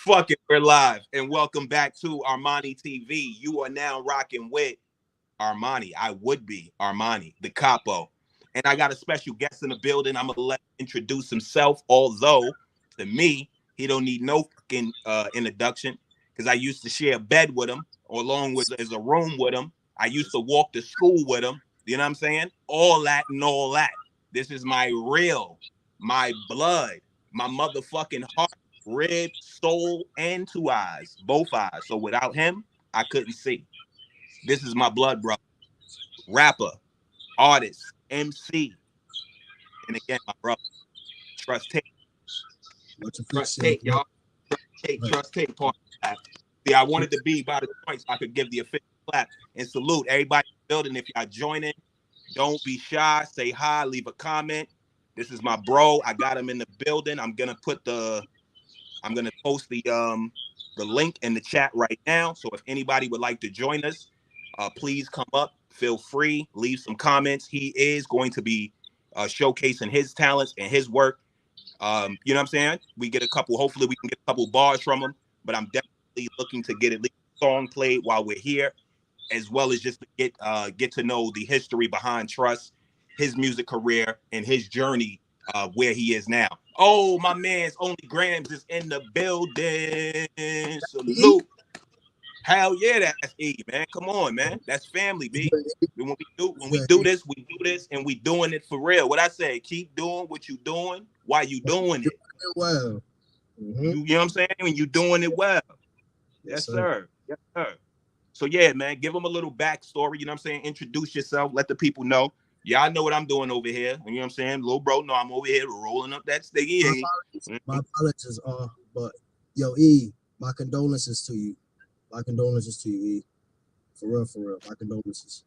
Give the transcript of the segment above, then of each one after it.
Fuck it, we're live. And welcome back to ArmaniTV. You are now rocking with Armani. I would be Armani, the capo. And I got a special guest in the building. I'm gonna let him introduce himself, although to me, he don't need no fucking introduction because I used to share a bed with him, or along with as a room with him. I used to walk to school with him. You know what I'm saying? All that and all that. This is my real, my blood, my motherfucking heart, rib, soul, and two eyes, both eyes. So without him, I couldn't see. This is my blood brother, rapper, artist, MC, and again, my brother. Trust Tate. Trust Tate, y'all. Trust Tate. Part of that. See, I wanted to be by the point so I could give the official clap and salute everybody in the building. If y'all joining, don't be shy. Say hi. Leave a comment. This is my bro. I got him in the building. I'm gonna post the link in the chat right now. So if anybody would like to join us, please come up. Feel free. Leave some comments. He is going to be showcasing his talents and his work. You know what I'm saying? Hopefully we can get a couple bars from him, but I'm definitely looking to get at least a song played while we're here, as well as just to get to know the history behind Trust, his music career, and his journey where he is now. Oh, my man's Only Grams is in the building. Salute. Hell yeah, that's E, man. Come on, man. That's family, B. When we do this, and we doing it for real. What I say, keep doing what you doing while you doing it. Well, You know what I'm saying? When you doing it well. Yes, sir. Yes, sir. So yeah, man, give them a little backstory. You know what I'm saying? Introduce yourself. Let the people know. Yeah, I know what I'm doing over here. You know what I'm saying? Little bro, no, I'm over here rolling up that sticky. My apologies, but yo, E, my condolences to you. My condolences to you, E. For real. My condolences.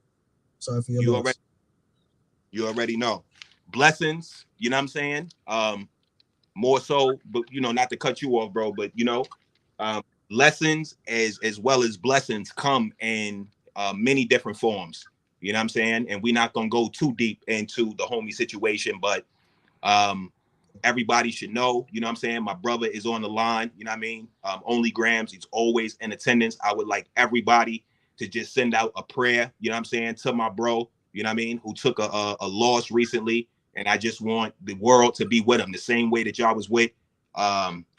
Sorry for your loss. You already know. Blessings, you know what I'm saying? More so, but not to cut you off, bro, but lessons as well as blessings come in many different forms. You know what I'm saying? And we're not gonna go too deep into the homie situation, but everybody should know, you know what I'm saying? My brother is on the line, you know what I mean? Only Grams, he's always in attendance. I would like everybody to just send out a prayer, you know what I'm saying, to my bro, you know what I mean, who took a loss recently. And I just want the world to be with him the same way that y'all was with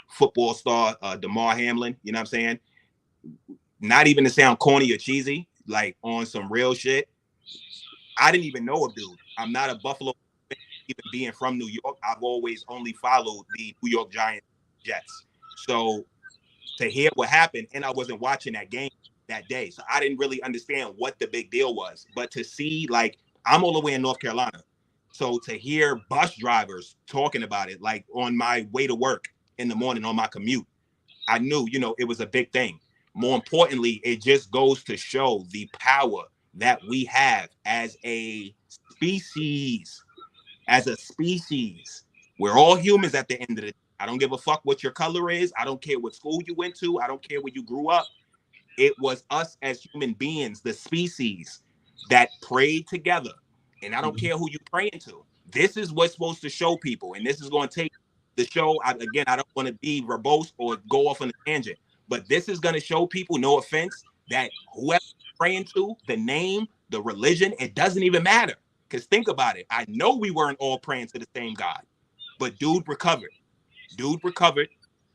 football star DeMar Hamlin, you know what I'm saying? Not even to sound corny or cheesy, like on some real shit. I didn't even know a dude. I'm not a Buffalo fan, even being from New York. I've always only followed the New York Giants Jets. So to hear what happened, and I wasn't watching that game that day, so I didn't really understand what the big deal was. But to see, like, I'm all the way in North Carolina. So to hear bus drivers talking about it, like on my way to work in the morning on my commute, I knew, it was a big thing. More importantly, it just goes to show the power that we have as a species. As a species, we're all humans at the end of the day. I don't give a fuck what your color is. I don't care what school you went to. I don't care where you grew up. It was us as human beings, the species, that prayed together. And I don't care who you praying to. This is what's supposed to show people. And this is going to take the show. I don't want to be verbose or go off on a tangent. But this is going to show people, no offense, that whoever you're praying to, the name, the religion, it doesn't even matter. Because think about it. I know we weren't all praying to the same God. But dude recovered.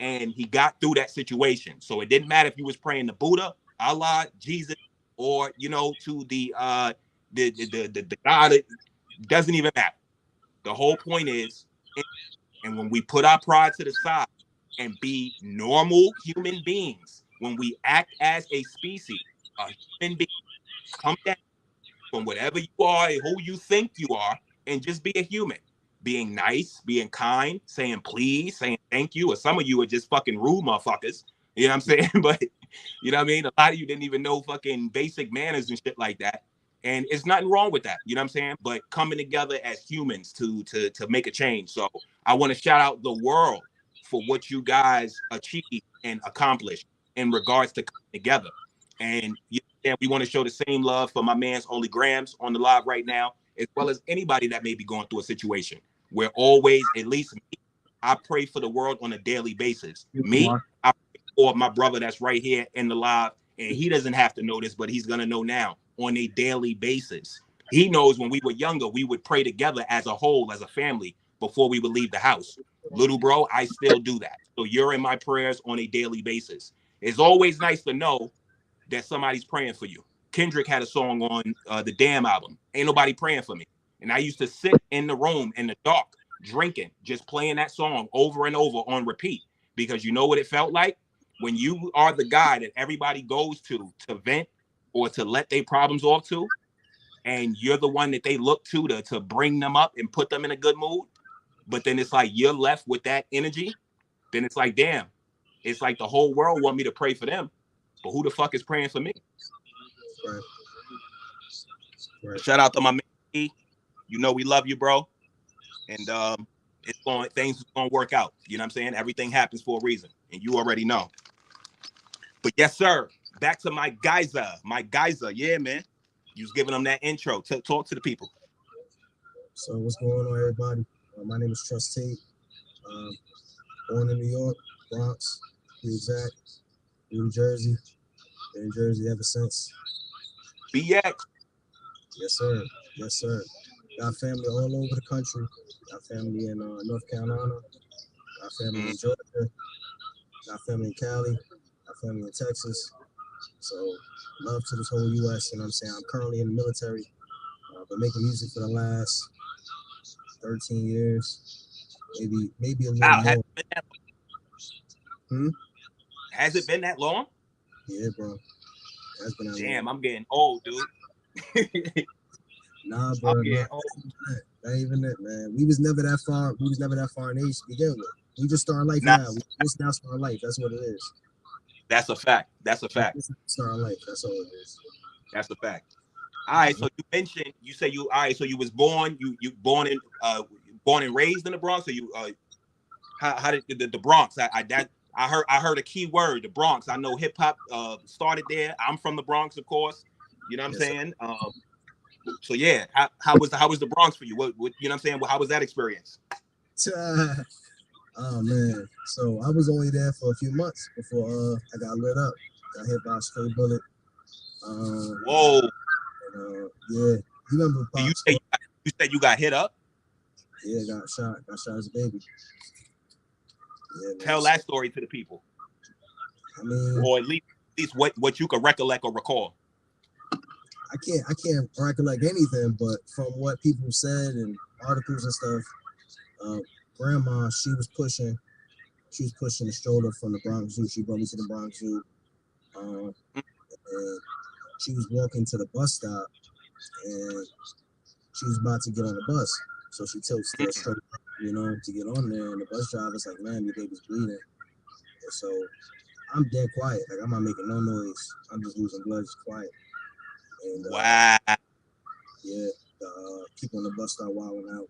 And he got through that situation. So it didn't matter if you was praying to Buddha, Allah, Jesus, or to the God. It doesn't even matter. The whole point is, and when we put our pride to the side and be normal human beings, when we act as a species, a human being, come down from whatever you are, who you think you are, and just be a human. Being nice, being kind, saying please, saying thank you, or some of you are just fucking rude motherfuckers. You know what I'm saying? But you know what I mean? A lot of you didn't even know fucking basic manners and shit like that. And it's nothing wrong with that. You know what I'm saying? But coming together as humans to make a change. So I want to shout out the world for what you guys achieved and accomplished in regards to coming together. And we want to show the same love for my man's Only Grams on the live right now, as well as anybody that may be going through a situation. We're always, at least me, I pray for the world on a daily basis. Me, I pray or my brother that's right here in the live, and he doesn't have to know this, but he's gonna know now on a daily basis. He knows when we were younger, we would pray together as a whole, as a family, before we would leave the house. Little bro, I still do that. So you're in my prayers on a daily basis. It's always nice to know that somebody's praying for you. Kendrick had a song on the Damn album, Ain't Nobody Praying for Me. And I used to sit in the room in the dark, drinking, just playing that song over and over on repeat. Because you know what it felt like? When you are the guy that everybody goes to vent or to let their problems off to, and you're the one that they look to bring them up and put them in a good mood, but then it's like you're left with that energy, then it's like, damn, it's like the whole world want me to pray for them, but who the fuck is praying for me? Right. Right. Shout out to my man E. You know we love you, bro. And things are gonna work out. You know what I'm saying? Everything happens for a reason, and you already know. But yes, sir. Back to my geyser. My geyser. Yeah, man. You was giving them that intro. Talk to the people. So what's going on, everybody? My name is Trust Tate. Born in New York, Bronx, to be exact. New Jersey. Been in Jersey ever since. BX. Yes, sir. Yes, sir. Got family all over the country. Got family in North Carolina. Got family in Georgia. Got family in Cali. Got family in Texas. So love to this whole U.S. You know what I'm saying? I'm currently in the military. Been making music for the last 13 years, maybe a little more. Has it been that long? Yeah, bro. Has been that Damn, long. I'm getting old, dude. Nah, bro. I'm getting old. Not even it, man. We was never that far. We was never that far in age to begin with. We just starting life now. We just now starting life. That's what it is. That's a fact. That's a fact. Starting life. That's all it is. That's a fact. All right. So you mentioned all right. So you was born. You born and raised in the Bronx. So you how did the Bronx? I heard a key word, the Bronx. I know hip hop started there. I'm from the Bronx, of course. You know what I'm saying? So yeah, how was the Bronx for you? What you know what I'm saying? How was that experience? Oh man, so I was only there for a few months before I got lit up. Got hit by a stray bullet. Whoa. And, yeah, you remember Pop? You said you got hit up? Yeah, got shot as a baby. Yeah, tell that story to the people. I mean, or at least what you can recollect or recall. I can't recollect anything, but from what people said and articles and stuff, grandma, she was pushing the stroller from the Bronx Zoo. She brought me to the Bronx Zoo. And she was walking to the bus stop, and she was about to get on the bus. So she tilts the stroller, to get on there. And the bus driver's like, "Man, your baby's bleeding." And so I'm dead quiet. Like, I'm not making no noise. I'm just losing blood, just quiet. And wow. Yeah, people on the bus start wilding out.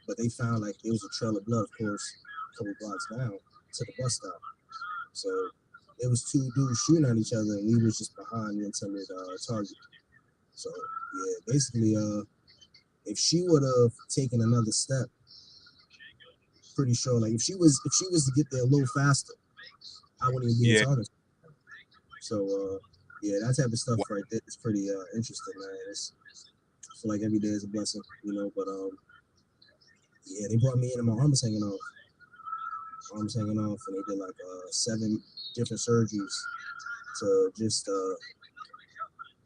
But they found like there was a trail of blood, of course, a couple blocks down to the bus stop. So it was two dudes shooting at each other, and we was just behind the intended target. So yeah, basically, if she would have taken another step, pretty sure, like if she was to get there a little faster, I wouldn't even be talking. So yeah, that type of stuff right there is pretty interesting, man. I feel like every day is a blessing, But yeah, they brought me in and my arm was hanging off. And they did like 7 different surgeries to just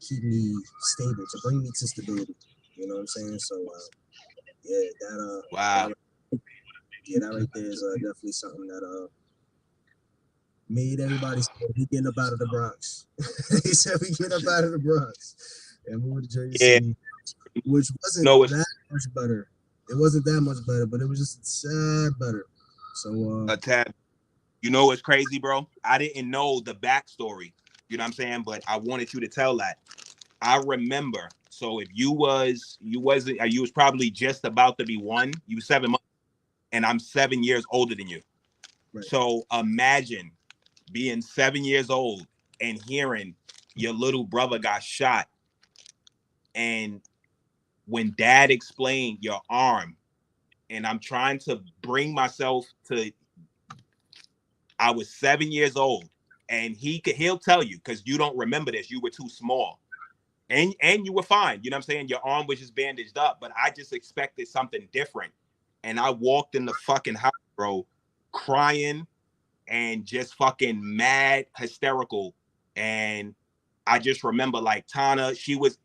keep me stable, to bring me to stability. You know what I'm saying? So yeah, that wow. That right there is definitely something that made everybody say, "We getting up out of the Bronx." They said, "We get up out of the Bronx and move to Jersey City," which wasn't that much better. It wasn't that much better, but it was just a tad better. So a tad. You know what's crazy, bro? I didn't know the backstory. You know what I'm saying? But I wanted you to tell that. I remember. So if you was probably just about to be 1. You were 7 months, and I'm 7 years older than you. Right. So imagine being 7 years old and hearing your little brother got shot, and when Dad explained your arm, and I'm trying to bring myself to I was 7 years old, and he'll tell you, because you don't remember this, you were too small. And you were fine. You know what I'm saying? Your arm was just bandaged up, but I just expected something different. And I walked in the fucking house, bro, crying and just fucking mad, hysterical. And I just remember like Tana was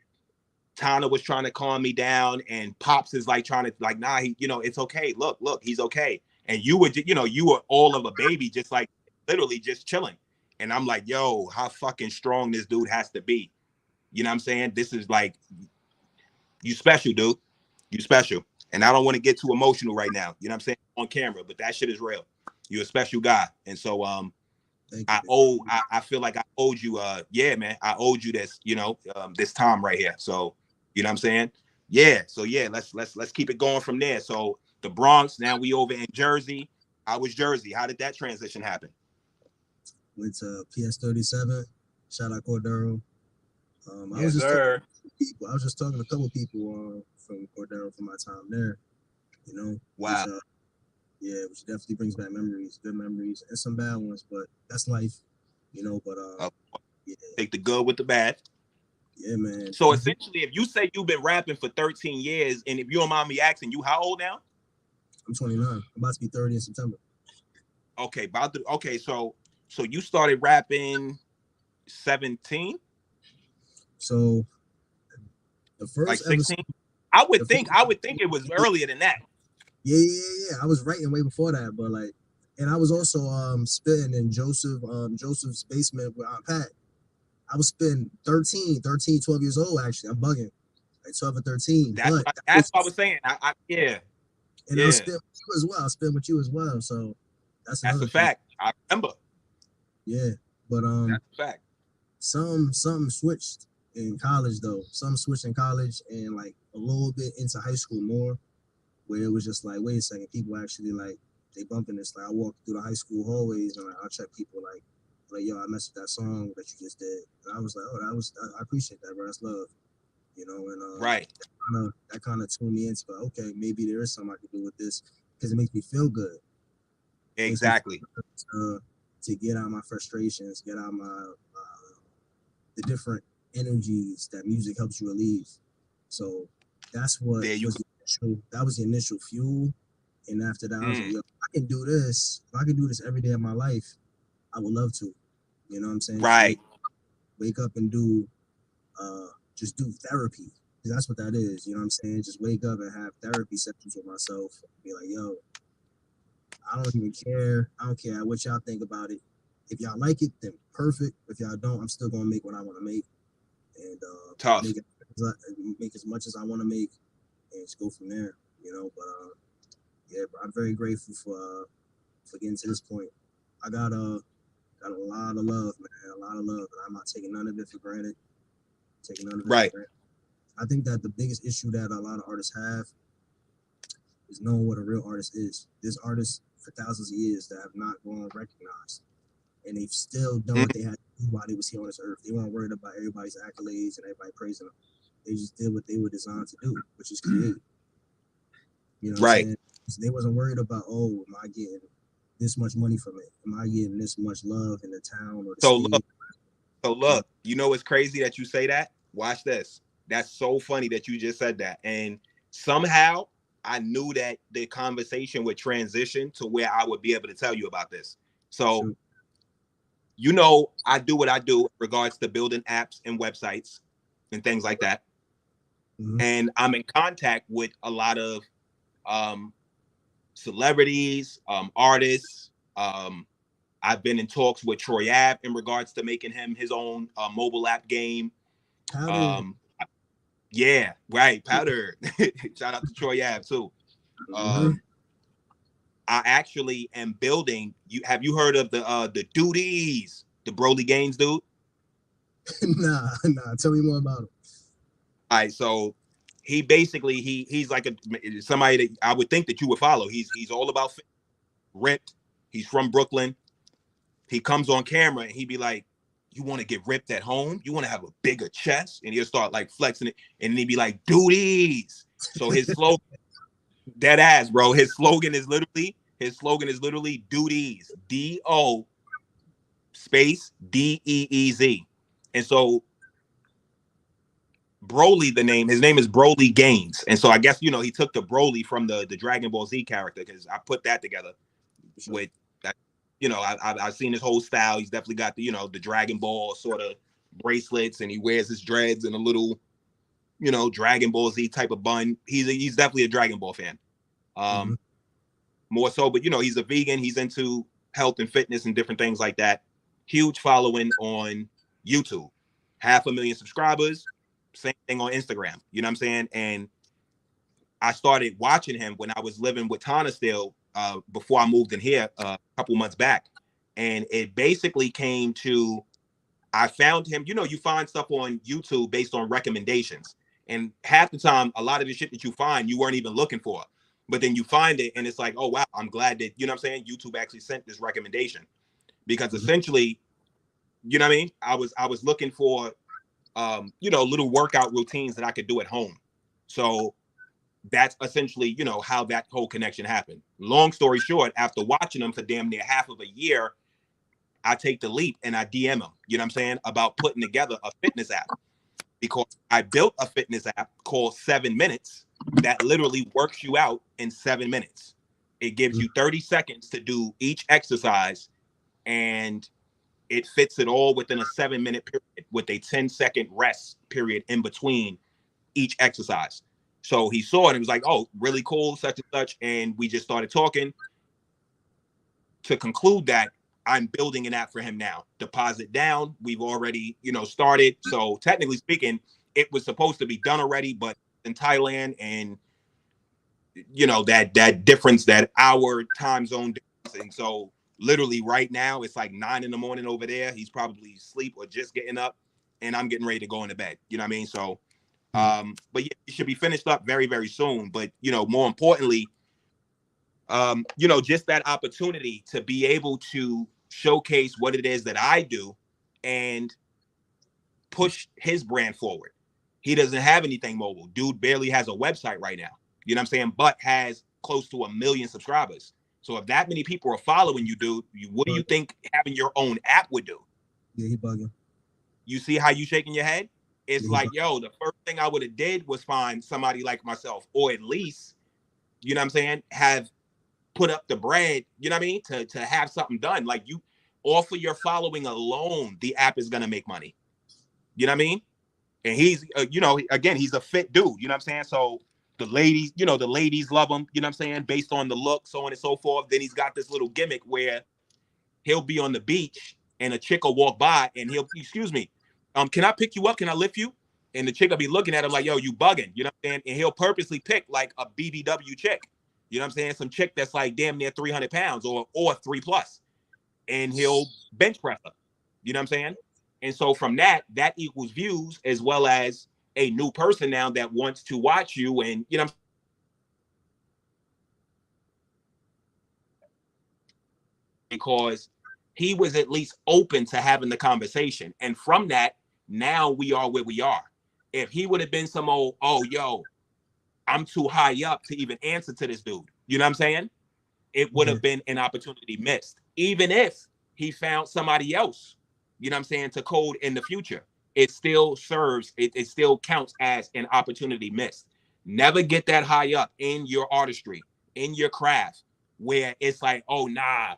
trying to calm me down, and Pops is like trying to like, nah, it's okay. Look, he's okay. And you were all of a baby, just like literally just chilling. And I'm like, yo, how fucking strong this dude has to be. You know what I'm saying? This is like, you special, dude. You special. And I don't want to get too emotional right now. You know what I'm saying? On camera, but that shit is real. You're a special guy. And so I feel like I owed you yeah, man. I owed you this, this time right here. So, you know what I'm saying? Yeah. So yeah, let's keep it going from there. So the Bronx, now we over in Jersey. How was Jersey? How did that transition happen? Went to PS37. Shout out Cordero. I was just talking to a couple people from Cordero from my time there. Wow. Which definitely brings back memories, good memories, and some bad ones, but that's life, But take the good with the bad. Yeah, man. So essentially, if you say you've been rapping for 13 years, and if you don't mind me asking, you how old now? I'm 29. I'm about to be 30 in September. Okay, so you started rapping 17? So the first like 16? I would think it was earlier than that. Yeah. I was writing way before that, but and I was also spitting in Joseph's basement with Aunt Pat. I was spitting 13, 12 years old, actually. I'm bugging. Like 12 or 13. That's what I was saying. Yeah. And I was spitting with you as well. I was spitting with you as well. So that's a fact. I remember. Yeah. But that's a fact. Something switched in college though. Something switched in college and like a little bit into high school more, where it was just like, wait a second, people actually like they bumping this. Like I walked through the high school hallways and like I'll check people like yo, I messed with that song that you just did. And I was like, oh, I appreciate that, bro. That's love. And right. That kind of tuned me into okay, maybe there is something I can do with this because it makes me feel good. Exactly. To get out my frustrations, get out my the different energies that music helps you relieve. So that's what that was the initial fuel. And after that, I was like, yo, I can do this. If I can do this every day of my life, I would love to. You know what I'm saying? Right. Wake up and just do therapy. Because that's what that is. You know what I'm saying? Just wake up and have therapy sessions with myself. Be like, yo, I don't even care. I don't care what y'all think about it. If y'all like it, then perfect. If y'all don't, I'm still gonna make what I want to make, and make as much as I want to make, and just go from there. But yeah, I'm very grateful for getting to this point. I got a lot of love, man, a lot of love, and I'm not taking none of it for granted. Right. I think that the biggest issue that a lot of artists have is knowing what a real artist is. There's artists for thousands of years that have not gone recognized, and they've still done what they had to do while they was here on this earth. They weren't worried about everybody's accolades and everybody praising them. They just did what they were designed to do, which is create. Right. So they wasn't worried about, am I getting this much money from it? Am I getting this much love in the town or the state? Look, it's crazy that you say that? Watch this. That's so funny that you just said that. And somehow I knew that the conversation would transition to where I would be able to tell you about this. So, I do what I do in regards to building apps and websites and things like that. Mm-hmm. And I'm in contact with a lot of celebrities, artists. I've been in talks with Troy Ave in regards to making him his own mobile app game. Yeah, right. Powder. Shout out to Troy Ave too. I actually am building. Have you heard of the Duties, the Broly Gaines dude? Nah. Tell me more about him. All right, so he basically he's like somebody that I would think that you would follow. He's all about ripped. He's from Brooklyn. He comes on camera and he'd be like, you want to get ripped at home? You want to have a bigger chest? And he'll start like flexing it. And he'd be like, duties. So his slogan, dead ass, bro. His slogan is literally, His slogan is literally "Do Deez," D-O space D-E-E-Z. And so Broly, his name is Broly Gaines. And so I guess, he took the Broly from the Dragon Ball Z character, because I put that together with that. I've seen his whole style. He's definitely got the Dragon Ball sort of bracelets, and he wears his dreads and a little, Dragon Ball Z type of bun. He's definitely a Dragon Ball fan. More so, but he's a vegan. He's into health and fitness and different things like that. Huge following on YouTube, 500,000 subscribers. Same thing on Instagram. You know what I'm saying? And I started watching him when I was living with Tana still, before I moved in here a couple months back. And it basically came to, I found him, you find stuff on YouTube based on recommendations. And half the time, a lot of the shit that you find, you weren't even looking for. But then you find it and it's like, oh, wow, I'm glad that, you know what I'm saying, YouTube actually sent this recommendation. Because essentially, you know what I mean? I was looking for, little workout routines that I could do at home. So that's essentially, how that whole connection happened. Long story short, after watching them for damn near half of a year, I take the leap and I DM him, you know what I'm saying, about putting together a fitness app. Because I built a fitness app called 7 Minutes that literally works you out in 7 minutes. It gives you 30 seconds to do each exercise, and it fits it all within a 7-minute period with a 10-second rest period in between each exercise. So he saw it and was like, oh, really cool, such and such. And we just started talking. To conclude that, I'm building an app for him now. Deposit down. We've already, started. So technically speaking, it was supposed to be done already, but in Thailand and, that difference, that hour time zone difference. And so literally right now, it's like 9 a.m. over there. He's probably asleep or just getting up, and I'm getting ready to go into bed. You know what I mean? So, but yeah, it should be finished up very, very soon. But, more importantly, just that opportunity to be able to showcase what it is that I do and push his brand forward. He doesn't have anything mobile. Dude barely has a website right now. You know what I'm saying? But has close to 1 million subscribers. So if that many people are following you, dude, what do you think having your own app would do? Yeah, he bugging. You see how you shaking your head? It's like, yo, the first thing I would have did was find somebody like myself, or at least, you know what I'm saying, have put up the bread, you know what I mean, to have something done. Like, you offer your following alone, the app is gonna make money. You know what I mean? And he's, again, he's a fit dude. You know what I'm saying? So the ladies love him. You know what I'm saying? Based on the look, so on and so forth. Then he's got this little gimmick where he'll be on the beach and a chick will walk by and he'll, excuse me, can I pick you up? Can I lift you? And the chick will be looking at him like, yo, you bugging. You know what I'm saying? And he'll purposely pick like a BBW chick. You know what I'm saying? Some chick that's like damn near 300 pounds or 3+. And he'll bench press her. You know what I'm saying? And so from that equals views, as well as a new person now that wants to watch you. And, you know, because he was at least open to having the conversation. And from that, now we are where we are. If he would have been some old, oh, yo, I'm too high up to even answer to this dude, you know what I'm saying? It would have been an opportunity missed. Even if he found somebody else, you know what I'm saying, to code in the future, it still serves, it still counts as an opportunity missed. Never get that high up in your artistry, in your craft, where it's like, oh, nah,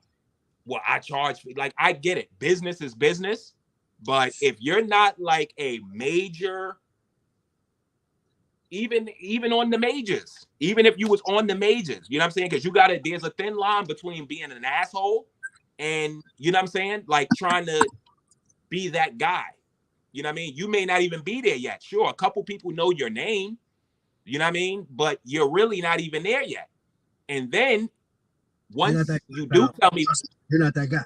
well, I charge, like, I get it. Business is business. But if you're not like a major, even on the majors, even if you was on the majors, you know what I'm saying? Because there's a thin line between being an asshole and, you know what I'm saying, like trying to be that guy. You know what I mean? You may not even be there yet. Sure, a couple people know your name, you know what I mean? But you're really not even there yet. And then once you do tell me you're not that guy,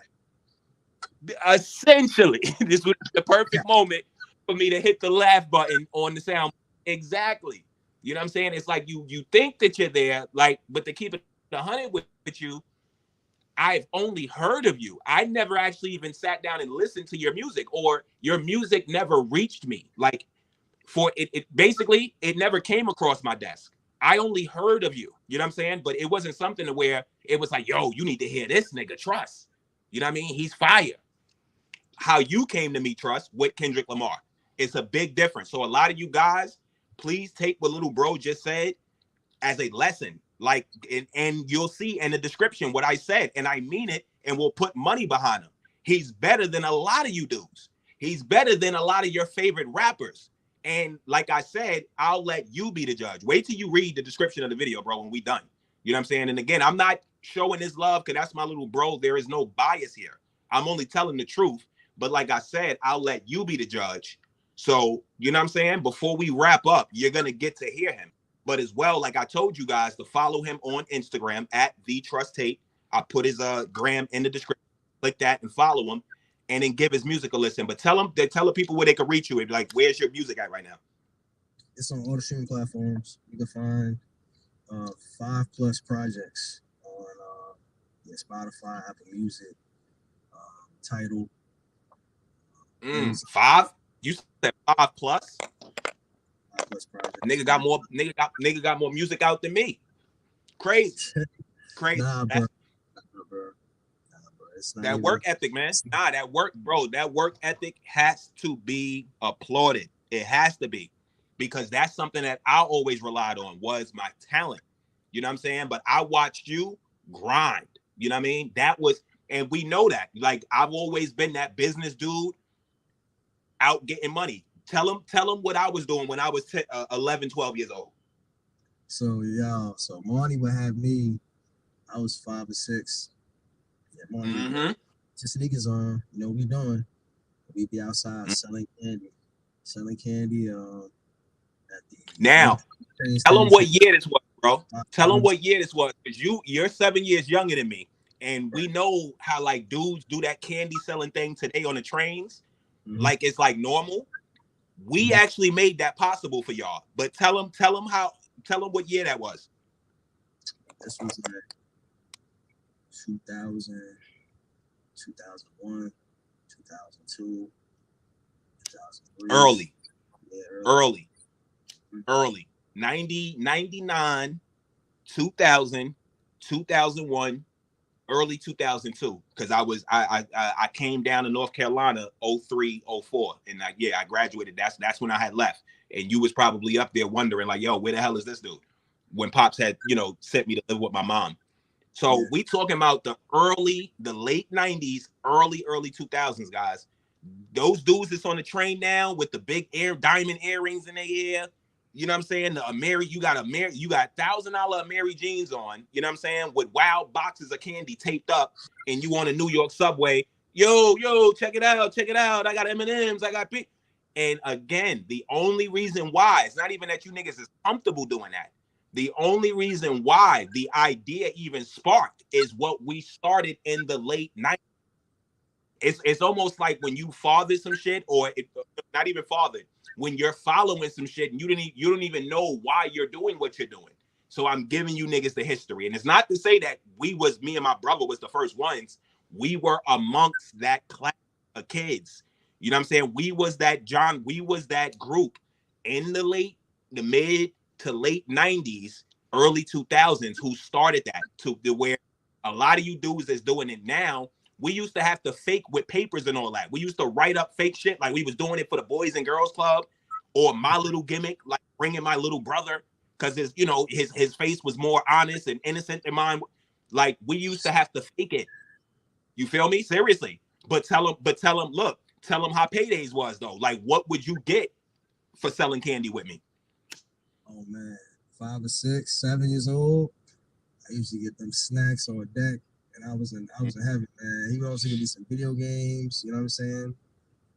essentially, this was the perfect moment for me to hit the laugh button on the sound. Exactly. You know what I'm saying? It's like you think that you're there, like, but to keep it 100 with you, I've only heard of you. I never actually even sat down and listened to your music, or your music never reached me. Like, for it basically, it never came across my desk. I only heard of you. You know what I'm saying? But it wasn't something to where it was like, yo, you need to hear this nigga Trust. You know what I mean? He's fire. How you came to me, Trust, with Kendrick Lamar. It's a big difference. So a lot of you guys, please take what little bro just said as a lesson. Like, and you'll see in the description what I said, and I mean it, and we'll put money behind him. He's better than a lot of you dudes. He's better than a lot of your favorite rappers. And like I said, I'll let you be the judge. Wait till you read the description of the video, bro, when we done. You know what I'm saying? And again, I'm not showing this love because that's my little bro. There is no bias here. I'm only telling the truth. But like I said, I'll let you be the judge. So, you know what I'm saying? Before we wrap up, you're going to get to hear him. But as well, like I told you guys, to follow him on Instagram at The Trust Tate. I put his gram in the description. Click that and follow him, and then give his music a listen. But tell the people where they can reach you. Like, where's your music at right now? It's on all the streaming platforms. You can find 5+ projects on Spotify, Apple Music, Tidal. 5? You said 5+? 5+ projects. Nigga got more music out than me. Crazy. Nah, bro. That work ethic, man. Nah, that work, bro. That work ethic has to be applauded. It has to be, because that's something that I always relied on, was my talent. You know what I'm saying? But I watched you grind. You know what I mean? That was, and we know that. Like, I've always been that business dude out getting money. Tell them what I was doing when I was 11, 12 years old. So Marty would have me. I was 5 or 6. Yeah, Marty, just niggas on. You know what we doing? We be outside selling candy. At the now. Tell them what year this was, bro. Tell them what year this was, because you're 7 years younger than me, and we know how like dudes do that candy selling thing today on the trains, like it's like normal. We actually made that possible for y'all. But tell them what year that was. This was like 2000, 2001, 2002, 2003. Early. Yeah, early. 90, 99, 2000, 2001, early 2002. Because I came down to North Carolina 03, 04. And I graduated. That's when I had left. And you was probably up there wondering, like, yo, where the hell is this dude? When Pops had, sent me to live with my mom. So we talking about the late 90s, early 2000s, guys. Those dudes that's on the train now with the big diamond earrings in their ear, you know what I'm saying? You got $1,000 Mary jeans on, you know what I'm saying? With wild boxes of candy taped up, and you on a New York subway. Yo, check it out. I got M&Ms, I got big. And again, the only reason why, it's not even that you niggas is comfortable doing that. The only reason why the idea even sparked is what we started in the late 90s. It's almost like when you father some shit, or not even father, when you're following some shit and you don't even know why you're doing what you're doing. So I'm giving you niggas the history. And it's not to say that me and my brother was the first ones. We were amongst that class of kids. You know what I'm saying? We was that group in the mid to late 90s, early 2000s, who started that, to where a lot of you dudes that's doing it now. We used to have to fake with papers and all that. We used to write up fake shit like we was doing it for the Boys and Girls Club, or my little gimmick, like bringing my little brother, because his face was more honest and innocent than mine. Like, we used to have to fake it. You feel me? Seriously. But tell them how paydays was though. Like, what would you get for selling candy with me? Oh man, 5 or 6, 7 years old, I used to get them snacks on deck. And I was in heaven, man. He would also give me some video games. You know what I'm saying?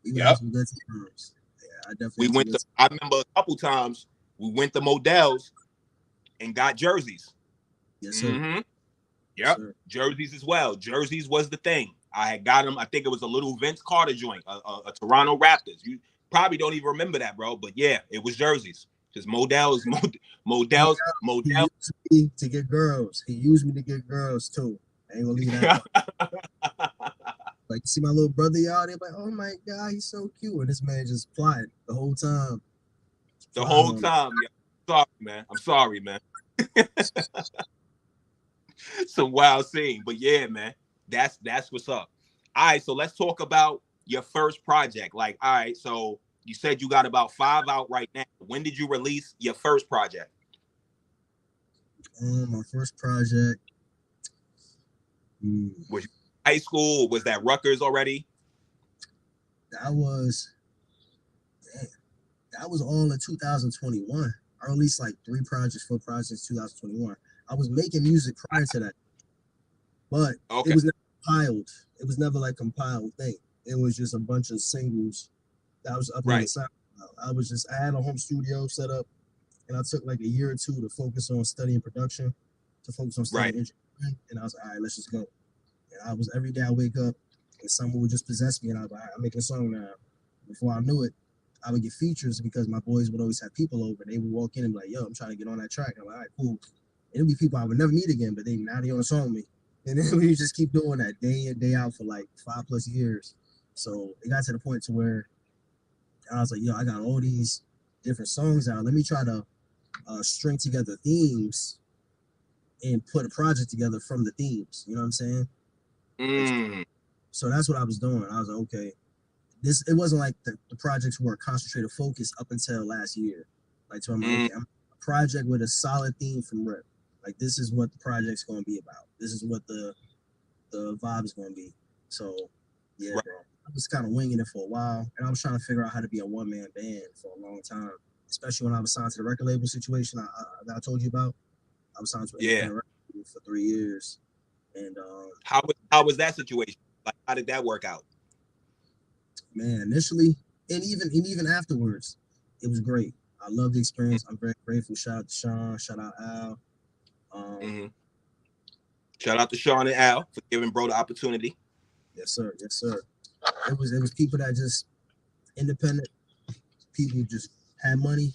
We would have some good times. Yeah, I definitely. I remember a couple times we went to Modell's and got jerseys. Yes, sir. Yep, sir. Jerseys as well. Jerseys was the thing. I had got them. I think it was a little Vince Carter joint, a Toronto Raptors. You probably don't even remember that, bro. But yeah, it was jerseys. Just Modell's. He used me to get girls. He used me to get girls too. I ain't gonna leave that. Like, see my little brother, y'all, they're like, oh my God, he's so cute. And this man just plotted the whole time. Yeah. Sorry, man. I'm sorry, man. Some wild scene. But yeah, man, that's what's up. All right, so let's talk about your first project. Like, all right, so you said you got about 5 out right now. When did you release your first project? My first project. Was you high school, or was that Rutgers already? That was, damn, that was all in 2021. I released like 4 projects, 2021. I was making music prior to that, but Okay. it was never compiled. It was never like compiled thing. It was just a bunch of singles that was uploaded. Right. I had a home studio set up, and I took like a year or two to focus on studying production, to focus on studying Right. engineering, and I was all right. Let's just go. And I was every day I wake up, and someone would just possess me, and I was like, all right, I'm making a song now. Before I knew it, I would get features because my boys would always have people over. They would walk in and be like, "Yo, I'm trying to get on that track." And I'm like, "All right, cool." And it'd be people I would never meet again, but now they on a song with me. And then we just keep doing that day in, day out for like 5+ years. So it got to the point to where I was like, "Yo, I got all these different songs out. Let me try to string together themes and put a project together from the themes." You know what I'm saying? Mm. So that's what I was doing. I was like, okay, it wasn't like the projects were a concentrated focus up until last year. Like, so I'm like, okay, I'm a project with a solid theme from Rip. Like, this is what the project's going to be about. This is what the vibe is going to be. So yeah, Right. bro, I was kind of winging it for a while, and I was trying to figure out how to be a one-man band for a long time, especially when I was signed to the record label situation that I told you about. I was signed to an Yeah. independent record label for 3 years, and How was that situation? Like, how did that work out? man, initially and even afterwards, it was great. I love the experience. I'm very grateful. Shout out to Sean. Shout out Al. Mm-hmm. Shout out to Sean and Al for giving bro the opportunity. Yes, sir. Yes, sir. It was people that just independent people just had money,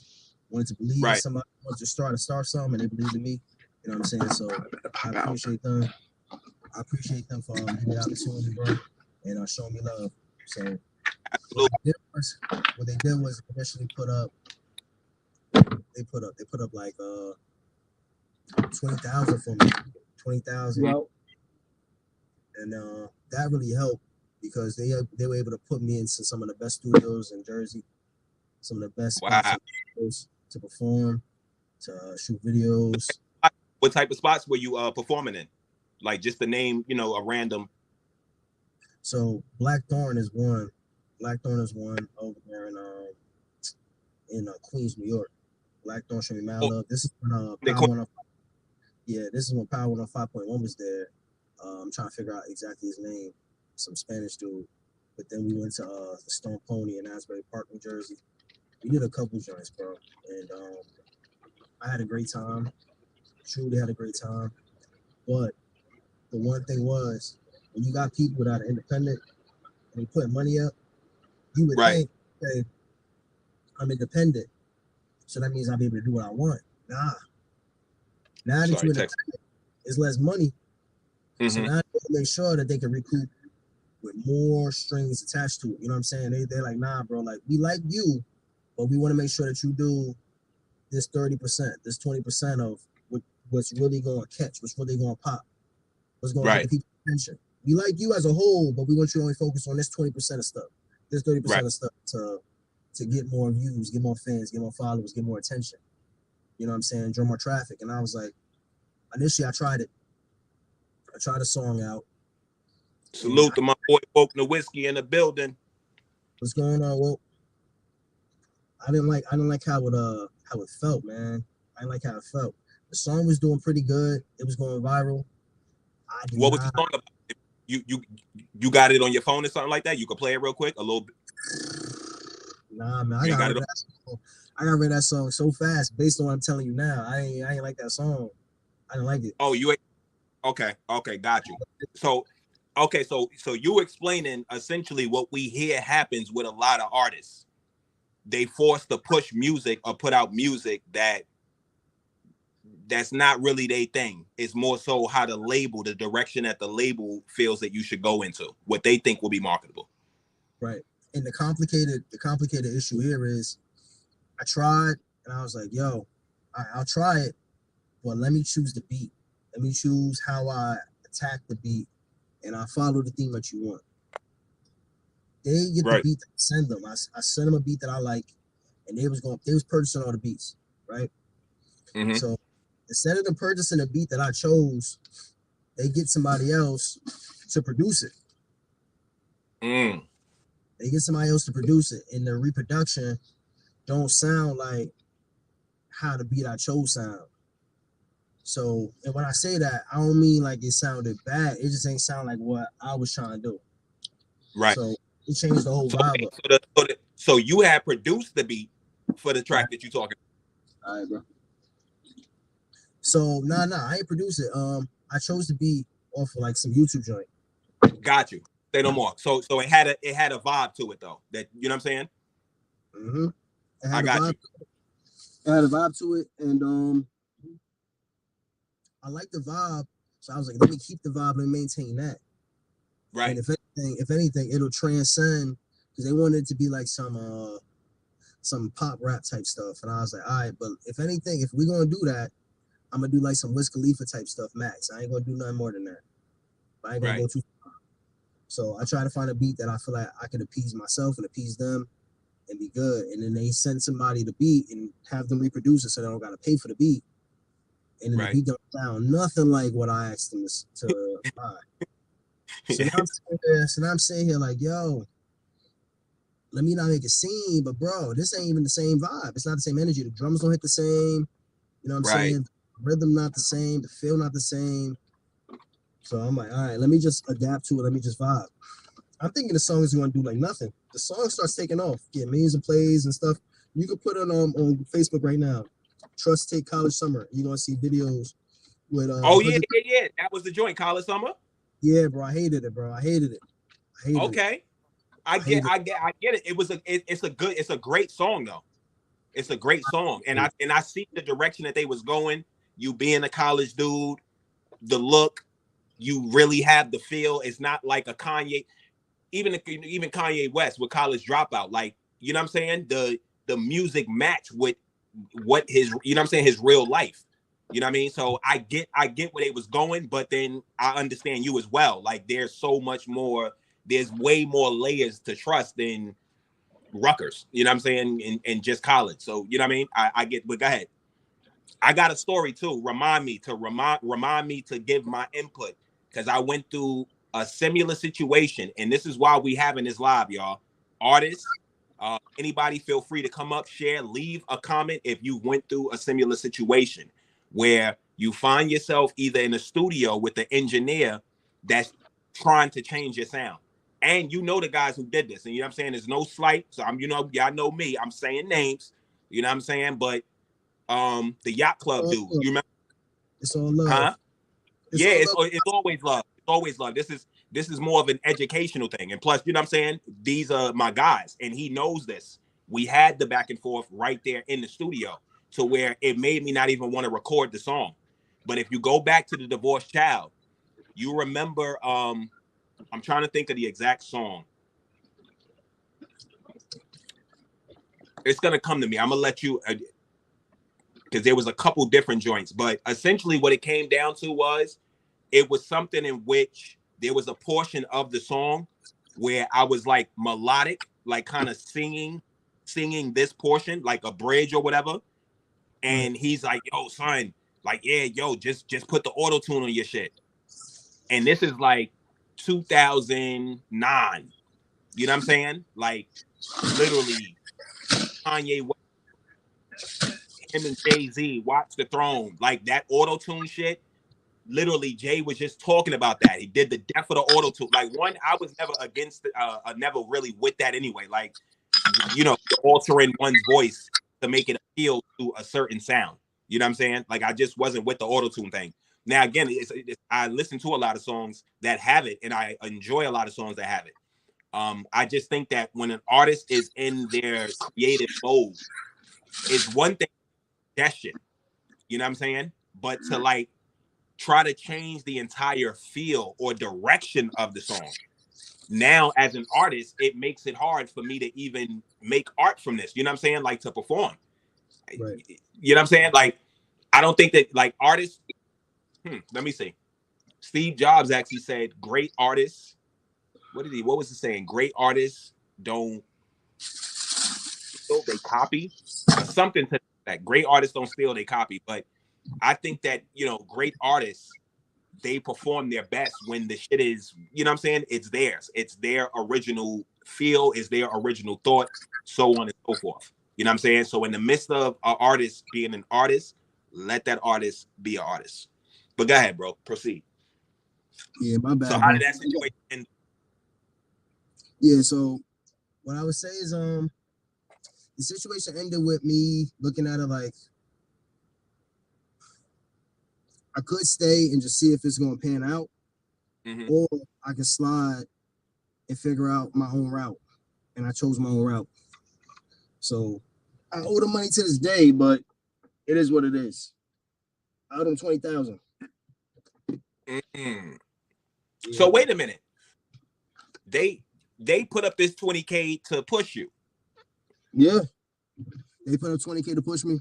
wanted to believe in Right. somebody, wanted to start something, and they believed in me. You know what I'm saying? So I appreciate them. I appreciate them for giving me the opportunity, bro, and showing me love. So Absolutely. what they did was initially they put up like 20,000 for me, 20,000, Well, and that really helped because they were able to put me into some of the best studios in Jersey, some of the best spots wow. to perform, to shoot videos. What type of spots were you performing in? Like just the name, a random. So Blackthorn is one. Blackthorn is one over there in Queens, New York. Blackthorn showed me mad Oh, love. This is when they Power call, 105. Yeah, this is when Power 105.1 was there. I'm trying to figure out exactly his name. Some Spanish dude. But then we went to the Stone Pony in Asbury Park, New Jersey. We did a couple joints, bro, and I had a great time. Truly had a great time. But the one thing was, when you got people that are independent and they put money up, you would right. think, okay, I'm independent, so that means I'll be able to do what I want. Nah. Now that Sorry, you're text. independent, it's less money. So Mm-hmm. now they make sure that they can recoup with more strings attached to it. You know what I'm saying? They're like, nah, bro, like we like you, but we want to make sure that you do this 30%, this 20% of what's really going to catch, what's really going to pop, what's going to get Right. the people's attention. We like you as a whole, but we want you to only focus on this 20% of stuff, this 30% Right. of stuff to get more views, get more fans, get more followers, get more attention. You know what I'm saying? Draw more traffic. And I was like, initially I tried it. I tried a song out. Salute to my boy Woke the Whiskey in the building. What's going on? Well, I didn't like how it felt, man. I didn't like how it felt. The song was doing pretty good. It was going viral. I did What was the not. song about? You got it on your phone or something like that? You could play it real quick, a little bit. Nah, man. You I ain't got got rid it of that song. I got rid of that song so fast based on what I'm telling you now. I ain't like that song. I didn't like it. Oh, you ain't. Okay, got you. So, okay, so you explaining essentially what we hear happens with a lot of artists. They force to push music or put out music that's not really their thing. It's more so how the direction that the label feels that you should go into, what they think will be marketable. Right. And the complicated issue here is I tried and I was like, yo, I'll try it, but let me choose the beat. Let me choose how I attack the beat, and I follow the theme that you want. They get the Right. beat that I send them. I send them a beat that I like, and they was purchasing all the beats, right? Mm-hmm. So instead of them purchasing a beat that I chose, they get somebody else to produce it. They get somebody else to produce it, and the reproduction don't sound like how the beat I chose sound. So, and when I say that, I don't mean like it sounded bad. It just ain't sound like what I was trying to do. Right. So it changed the whole vibe up. So you had produced the beat for the track that you talking about. All right, bro. So nah, I ain't produced it. I chose the beat off of like some YouTube joint. Got you. Say no more. So it had a vibe to it though. That, you know what I'm saying? Mm-hmm. I got you. It had a vibe to it, and I like the vibe. So I was like, let me keep the vibe and maintain that. Right. And if anything, it'll transcend, because they wanted it to be like some pop rap type stuff. And I was like, all right, but if anything, if we're gonna do that, I'm gonna do like some Wiz Khalifa type stuff, max. I ain't gonna do nothing more than that. But I ain't gonna go too far. So I try to find a beat that I feel like I could appease myself and appease them and be good. And then they send somebody the beat and have them reproduce it, so they don't gotta pay for the beat. And then the beat don't sound nothing like what I asked them to buy. So now I'm sitting here like, yo, let me not make a scene, but bro, this ain't even the same vibe. It's not the same energy. The drums don't hit the same. You know what I'm saying? The rhythm not the same. The feel not the same. So I'm like, all right, let me just adapt to it. Let me just vibe. I'm thinking the song is going to do like nothing. The song starts taking off, get millions of plays and stuff. You can put it on Facebook right now. Trust Take College Summer. You're gonna see videos with yeah. That was the joint, College Summer. Yeah, bro. I hated it, bro. I hated it. Okay. I get it. It's a great song though. It's a great song. And I see the direction that they was going. You being a college dude, the look, you really have the feel. It's not like a Kanye, even Kanye West with College Dropout. Like, you know what I'm saying? The music match with what his, you know what I'm saying, his real life. You know what I mean? So I get where they was going, but then I understand you as well. Like, there's so much more, there's way more layers to trust than Rutgers, you know what I'm saying, and just college. So, you know what I mean? I get, but go ahead. I got a story too. Remind me to give my input, because I went through a similar situation, and this is why we having this live, y'all. Artists, anybody, feel free to come up, share, leave a comment if you went through a similar situation where you find yourself either in a studio with the engineer that's trying to change your sound. And you know the guys who did this, and you know what I'm saying? There's no slight. So y'all know me. I'm saying names, you know what I'm saying? But the yacht club dude, you remember? It's all love. Huh? It's always love. It's always love. This is more of an educational thing. And plus, you know what I'm saying? These are my guys, and he knows this. We had the back and forth right there in the studio, to where it made me not even want to record the song. But if you go back to the Divorced Child, you remember, I'm trying to think of the exact song. It's gonna come to me. I'm gonna let you, because there was a couple different joints, but essentially what it came down to was, it was something in which there was a portion of the song where I was like melodic, like kind of singing this portion, like a bridge or whatever. And he's like, yo, son, like, yeah, yo, just put the auto tune on your shit. And this is like 2009. You know what I'm saying? Like, literally, Kanye West, him and Jay-Z, Watch the Throne, like that auto tune shit. Literally, Jay was just talking about that. He did the death of the auto tune. Like, one, I was never against, never really with that anyway. Like, you know, altering one's voice to make it appeal to a certain sound. You know what I'm saying? Like, I just wasn't with the auto tune thing. Now, again, I listen to a lot of songs that have it, and I enjoy a lot of songs that have it. I just think that when an artist is in their creative mode, it's one thing, that shit. You know what I'm saying? But to like try to change the entire feel or direction of the song. Now, as an artist, it makes it hard for me to even make art from this. You know what I'm saying? Like, to perform. Right. You know what I'm saying? Like, I don't think that like artists. Let me see. Steve Jobs actually said, "Great artists." What was he saying? Great artists don't steal, they copy, or something to that. Great artists don't steal, they copy. But I think that great artists, they perform their best when the shit is, what I'm saying? It's theirs. It's their original feel, is their original thought, so on and so forth. You know what I'm saying? So in the midst of an artist being an artist, let that artist be an artist. But go ahead, bro. Proceed. Yeah, my bad. So how did that situation end? Yeah, so what I would say is the situation ended with me looking at it like I could stay and just see if it's gonna pan out, or I could slide and figure out my own route. And I chose my own route. So I owe the money to this day, but it is what it is. I owe them 20,000. So wait a minute. They put up this 20K to push you. Yeah. They put up 20K to push me.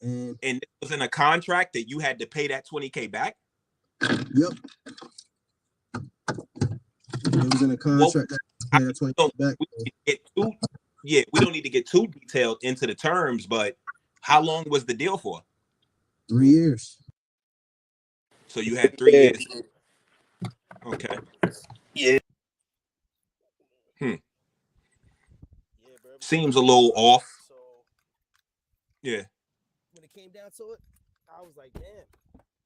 And it was in a contract that you had to pay that 20K back? Yep. It was in a contract that I paid that 20K back. We don't need to get too detailed into the terms, but how long was the deal for? 3 years. So you had 3 years. Okay. Yeah. Yeah, bro. Seems a little off. So, yeah. When it came down to it, I was like, damn,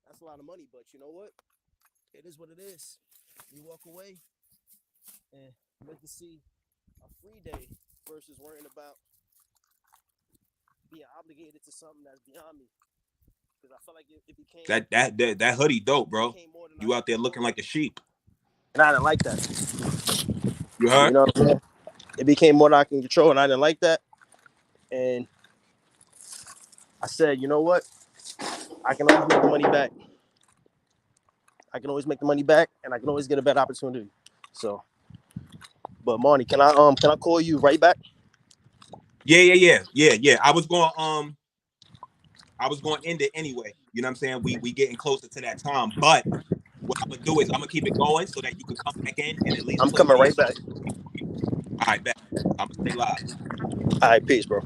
that's a lot of money. But you know what? It is what it is. You walk away and live to see a free day versus worrying about being obligated to something that's beyond me. Because I feel like it became that hoodie dope, bro. You out there looking like a sheep. And I didn't like that. You heard? You know what I'm saying? It became more than I can control, and I didn't like that. And I said, you know what? I can always make the money back. I can always make the money back, and I can always get a better opportunity. So, but Marnie, can I call you right back? Yeah. I was going to end it anyway. You know what I'm saying? We getting closer to that time, but what I'm gonna do is I'm gonna keep it going so that you can come back in and at least. I'm coming right back. All right, bet. I'm gonna stay live. All right, peace, bro.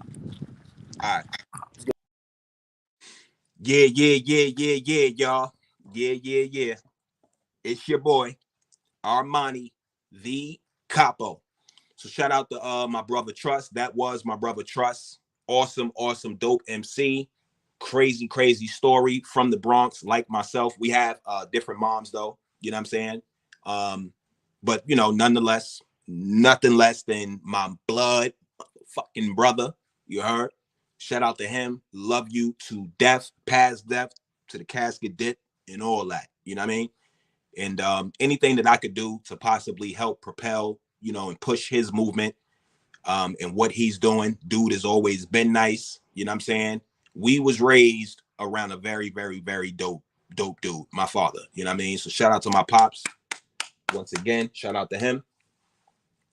All right. Yeah, y'all. Yeah. It's your boy, Armani, the Capo. So shout out to my brother Trust. That was my brother Trust. Awesome, dope MC. Crazy story from the Bronx, like myself. We have different moms though, you know what I'm saying? But nonetheless, nothing less than my blood fucking brother. You heard? Shout out to him. Love you to death, past death, to the casket dip, and all that. You know what I mean? And anything that I could do to possibly help propel, and push his movement and what he's doing. Dude has always been nice. You know what I'm saying? We was raised around a very, very, very dope dude, my father. You know what I mean? So shout out to my pops. Once again, shout out to him.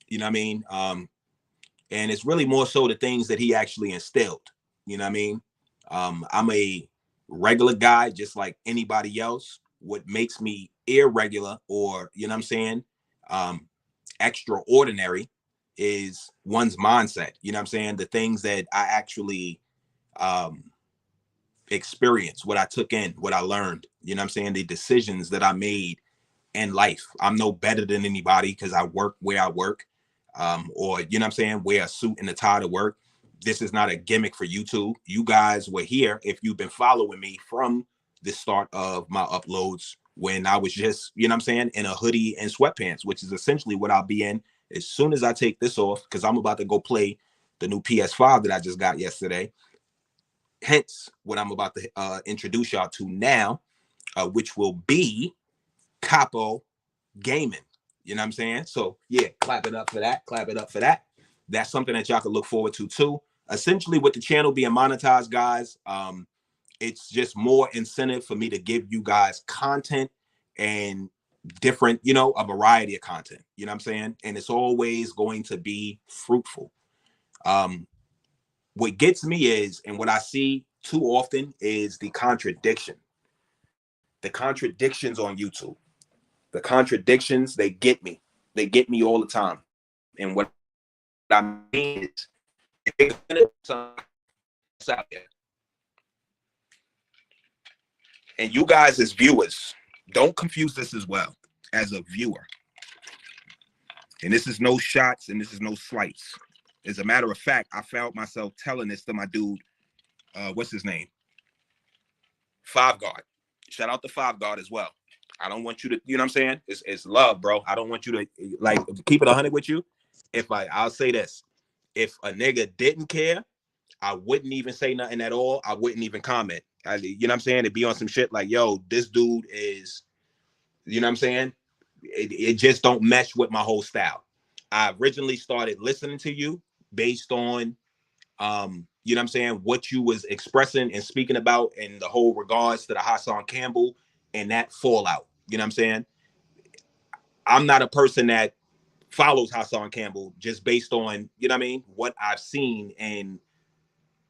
You know what I mean? And it's really more so the things that he actually instilled. You know what I mean? I'm a regular guy, just like anybody else. What makes me irregular, or you know what I'm saying, extraordinary, is one's mindset. You know what I'm saying? The things that I actually experienced, what I took in, what I learned. You know what I'm saying? The decisions that I made in life. I'm no better than anybody because I work where I work. Or you know what I'm saying, wear a suit and a tie to work. This is not a gimmick for YouTube. You guys were here if you've been following me from the start of my uploads when I was just, you know what I'm saying, in a hoodie and sweatpants, which is essentially what I'll be in as soon as I take this off, because I'm about to go play the new PS5 that I just got yesterday. Hence what I'm about to introduce y'all to now, which will be Capo Gaming. You know what I'm saying? So yeah, clap it up for that. That's something that y'all can look forward to too. Essentially, with the channel being monetized, guys, it's just more incentive for me to give you guys content and different, a variety of content. You know what I'm saying? And it's always going to be fruitful. What gets me is, and what I see too often is the contradiction. The contradictions on YouTube. The contradictions, they get me. They get me all the time. And what I mean is, if they're gonna do something out there, and you guys as viewers, don't confuse this as well as a viewer. And this is no shots and this is no slights. As a matter of fact, I found myself telling this to my dude, what's his name? Five Guard. Shout out to Five Guard as well. I don't want you to, you know what I'm saying? It's love, bro. I don't want you to like keep it 100 with you. I'll say this, if a nigga didn't care, I wouldn't even say nothing at all. I wouldn't even comment. You know what I'm saying? It'd be on some shit like, yo, this dude is, you know what I'm saying? It just don't mesh with my whole style. I originally started listening to you based on, you know what I'm saying, what you was expressing and speaking about in the whole regards to the Hassan Campbell and that fallout. You know what I'm saying? I'm not a person that follows Hassan Campbell just based on, you know what I mean, what I've seen. And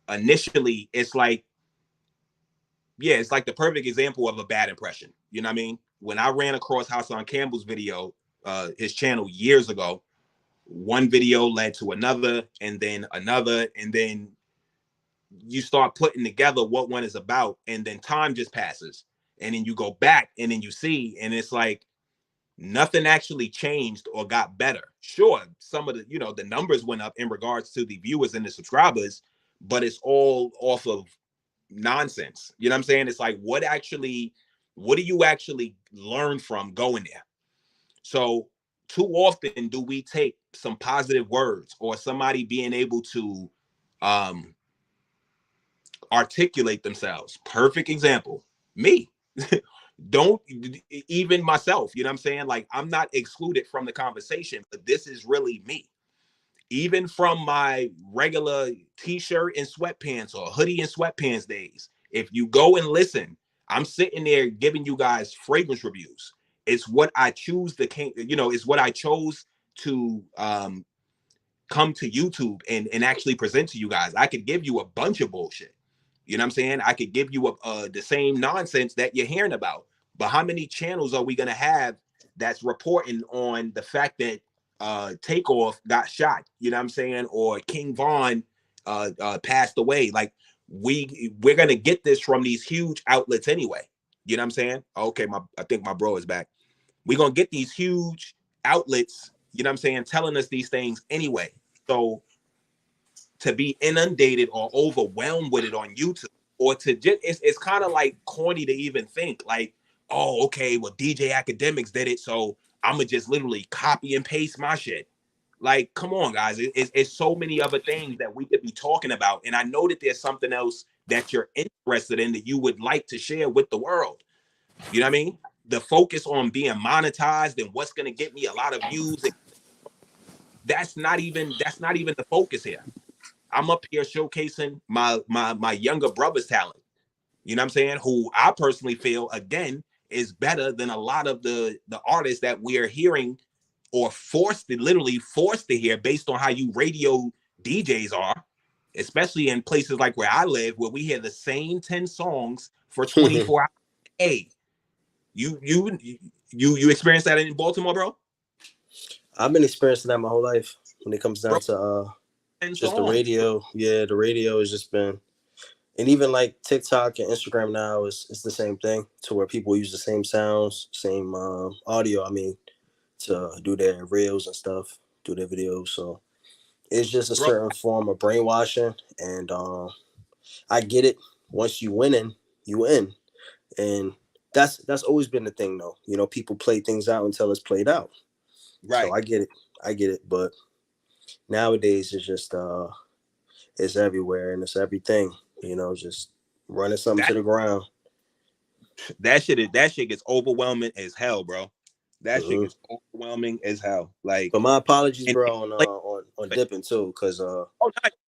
initially, it's like, yeah, it's like the perfect example of a bad impression. You know what I mean? When I ran across Hassan Campbell's video, his channel years ago, one video led to another, and then you start putting together what one is about, and then time just passes, and then you go back and then you see, and it's like nothing actually changed or got better. Sure, some of the, you know, the numbers went up in regards to the viewers and the subscribers, but it's all off of nonsense. You know what I'm saying? It's like, what do you actually learn from going there? So too often do we take some positive words or somebody being able to articulate themselves. Perfect example, me. Don't even myself, you know what I'm saying? Like, I'm not excluded from the conversation, but this is really me. Even from my regular t-shirt and sweatpants or hoodie and sweatpants days, if you go and listen, I'm sitting there giving you guys fragrance reviews. It's what I choose to, you know, it's what I chose to come to YouTube and actually present to you guys. I could give you a bunch of bullshit. You know what I'm saying? I could give you the same nonsense that you're hearing about. But how many channels are we going to have that's reporting on the fact that Takeoff got shot? You know what I'm saying? Or King Von passed away. Like, we're going to get this from these huge outlets anyway. You know what I'm saying? Okay, I think my bro is back. We're going to get these huge outlets, you know what I'm saying, telling us these things anyway. So to be inundated or overwhelmed with it on YouTube, or to just, it's kind of like corny to even think like, oh, okay, well, DJ Academics did it, so I'm gonna just literally copy and paste my shit. Like, come on, guys. It's so many other things that we could be talking about. And I know that there's something else that you're interested in that you would like to share with the world. You know what I mean? The focus on being monetized and what's gonna get me a lot of views, that's not even the focus here. I'm up here showcasing my younger brother's talent. You know what I'm saying? Who I personally feel, again, is better than a lot of the artists that we are hearing or literally forced to hear based on how you radio DJs are, especially in places like where I live, where we hear the same 10 songs for 24 hours a day. You experienced that in Baltimore, bro? I've been experiencing that my whole life when it comes down to just the radio. Yeah, the radio has just been, and even like TikTok and Instagram now is the same thing, to where people use the same sounds, same audio. I mean, to do their reels and stuff, do their videos. So it's just a certain form of brainwashing, and I get it. Once you win, you win, and that's always been the thing, though. You know, people play things out until it's played out. Right. So I get it, but nowadays it's just it's everywhere and it's everything, you know, just running something to the ground. That shit gets overwhelming as hell, bro. That shit gets overwhelming as hell. Like, but my apologies, bro, on dipping too, because good,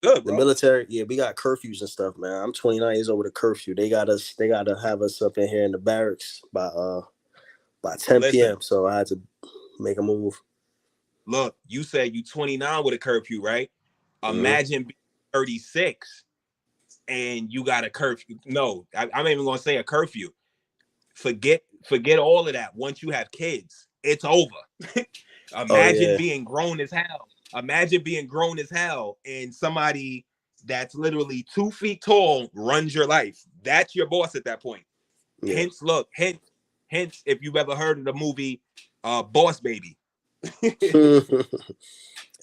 bro. The military, yeah, we got curfews and stuff, man. I'm 29 years old with a curfew. They gotta have us up in here in the barracks by 10 p.m. So I had to make a move. Look, you said you 29 with a curfew, right? Imagine being 36 and you got a curfew. No, I'm even gonna say a curfew. Forget all of that. Once you have kids, it's over. Oh Imagine yeah. being grown as hell. Imagine being grown as hell and somebody that's literally 2 feet tall runs your life. That's your boss at that point. Yeah. Hence, look, hence, if you've ever heard of the movie Boss Baby.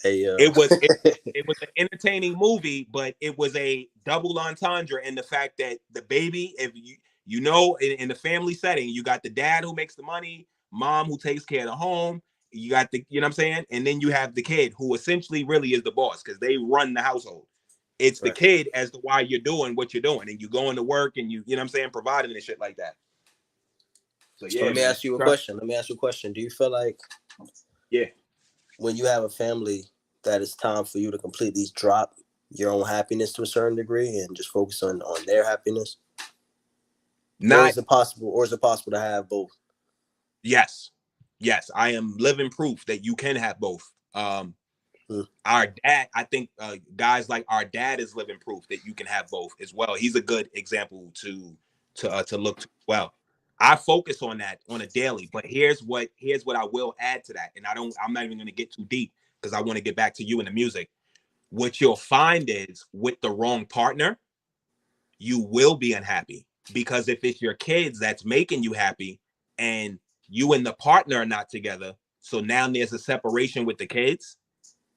Hey it was it was an entertaining movie, but it was a double entendre in the fact that the baby, if you know, in the family setting, you got the dad who makes the money, mom who takes care of the home, you got the, you know what I'm saying, and then you have the kid who essentially really is the boss because they run the household. It's the Right. kid as to why you're doing what you're doing, and you going to work, and you know what I'm saying, providing and shit like that. So So yeah, let me man. ask you a question. Let me ask you a question. Do you feel like Yeah. when you have a family that it's time for you to completely drop your own happiness to a certain degree and just focus on their happiness? Or Not is it possible to have both? Yes. Yes, I am living proof that you can have both. Our dad, I think guys like our dad is living proof that you can have both as well. He's a good example to look to as well. I focus on that on a daily, but here's what I will add to that. And I'm not even going to get too deep because I want to get back to you and the music. What you'll find is with the wrong partner, you will be unhappy, because if it's your kids that's making you happy and you and the partner are not together, so now there's a separation with the kids,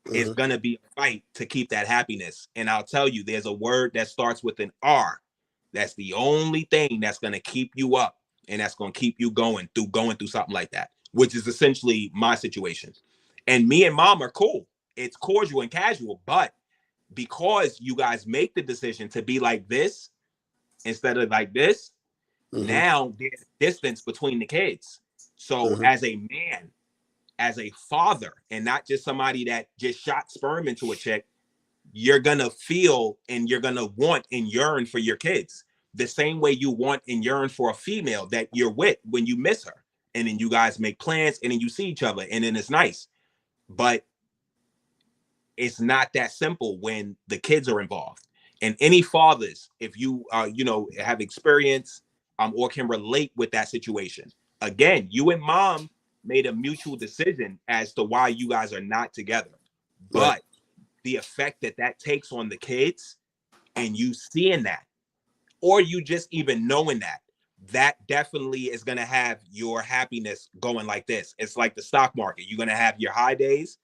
it's gonna be a fight to keep that happiness. And I'll tell you, there's a word that starts with an R. That's the only thing that's gonna keep you up and that's gonna keep you going through something like that, which is essentially my situation. And me and mom are cool. It's cordial and casual, but because you guys make the decision to be like this instead of like this, now there's distance between the kids. So as a man, as a father, and not just somebody that just shot sperm into a chick, you're gonna feel and you're gonna want and yearn for your kids the same way you want and yearn for a female that you're with when you miss her. And then you guys make plans and then you see each other and then it's nice. But it's not that simple when the kids are involved. And any fathers, if you have experience or can relate with that situation, again, you and mom made a mutual decision as to why you guys are not together. But the effect that takes on the kids, and you seeing that, or you just even knowing that definitely is going to have your happiness going like this. It's like the stock market. You're going to have your high days,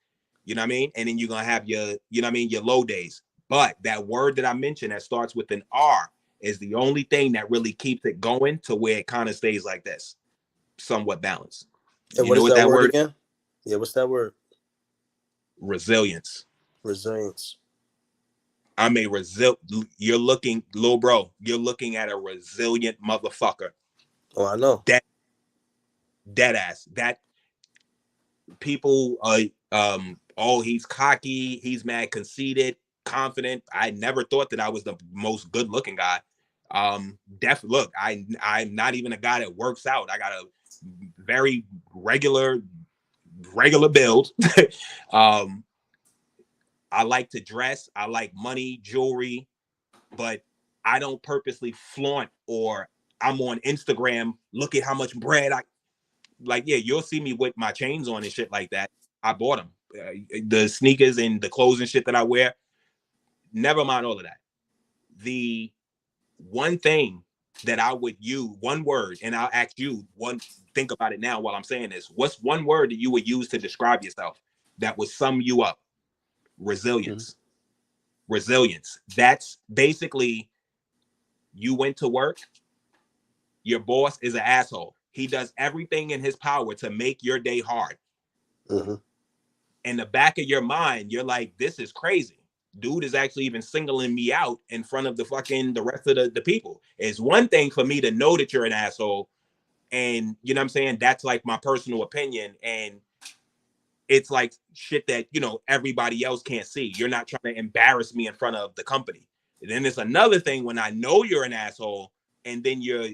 you know what I mean? And then you're going to have your, you know what I mean, your low days. But that word that I mentioned that starts with an R is the only thing that really keeps it going to where it kind of stays like this, somewhat balanced. And You what know is what that that word word? again? Yeah, what's that word? Resilience. Resilience. I'm a you're looking, little bro, you're looking at a resilient motherfucker. Oh, I know. Dead ass. That people oh, he's cocky, he's mad conceited, confident. I never thought that I was the most good looking guy. Look, I'm not even a guy that works out. I got a very regular build. I like to dress, I like money, jewelry, but I don't purposely flaunt, or I'm on Instagram, look at how much bread I like. Yeah, you'll see me with my chains on and shit like that. I bought them. The sneakers and the clothes and shit that I wear, never mind all of that. The one thing that I would use, one word, and I'll ask you one, think about it now while I'm saying this. What's one word that you would use to describe yourself that would sum you up? Resilience. Resilience. That's basically, you went to work, your boss is an asshole. He does everything in his power to make your day hard. In the back of your mind, you're like, this is crazy. Dude is actually even singling me out in front of the rest of the people. It's one thing for me to know that you're an asshole. And you know what I'm saying? That's like my personal opinion. And it's like shit that, everybody else can't see. You're not trying to embarrass me in front of the company. And then there's another thing when I know you're an asshole and then you're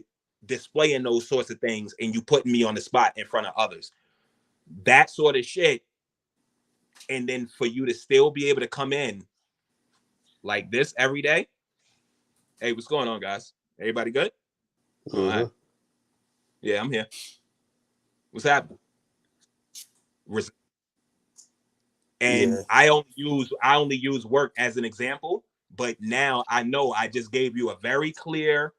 displaying those sorts of things and you putting me on the spot in front of others. That sort of shit. And then for you to still be able to come in like this every day, Hey, what's going on, guys? Everybody good? Mm-hmm. All right. Yeah, I'm here. What's happening? And Yeah. I only use work as an example, but now I know I just gave you a very clear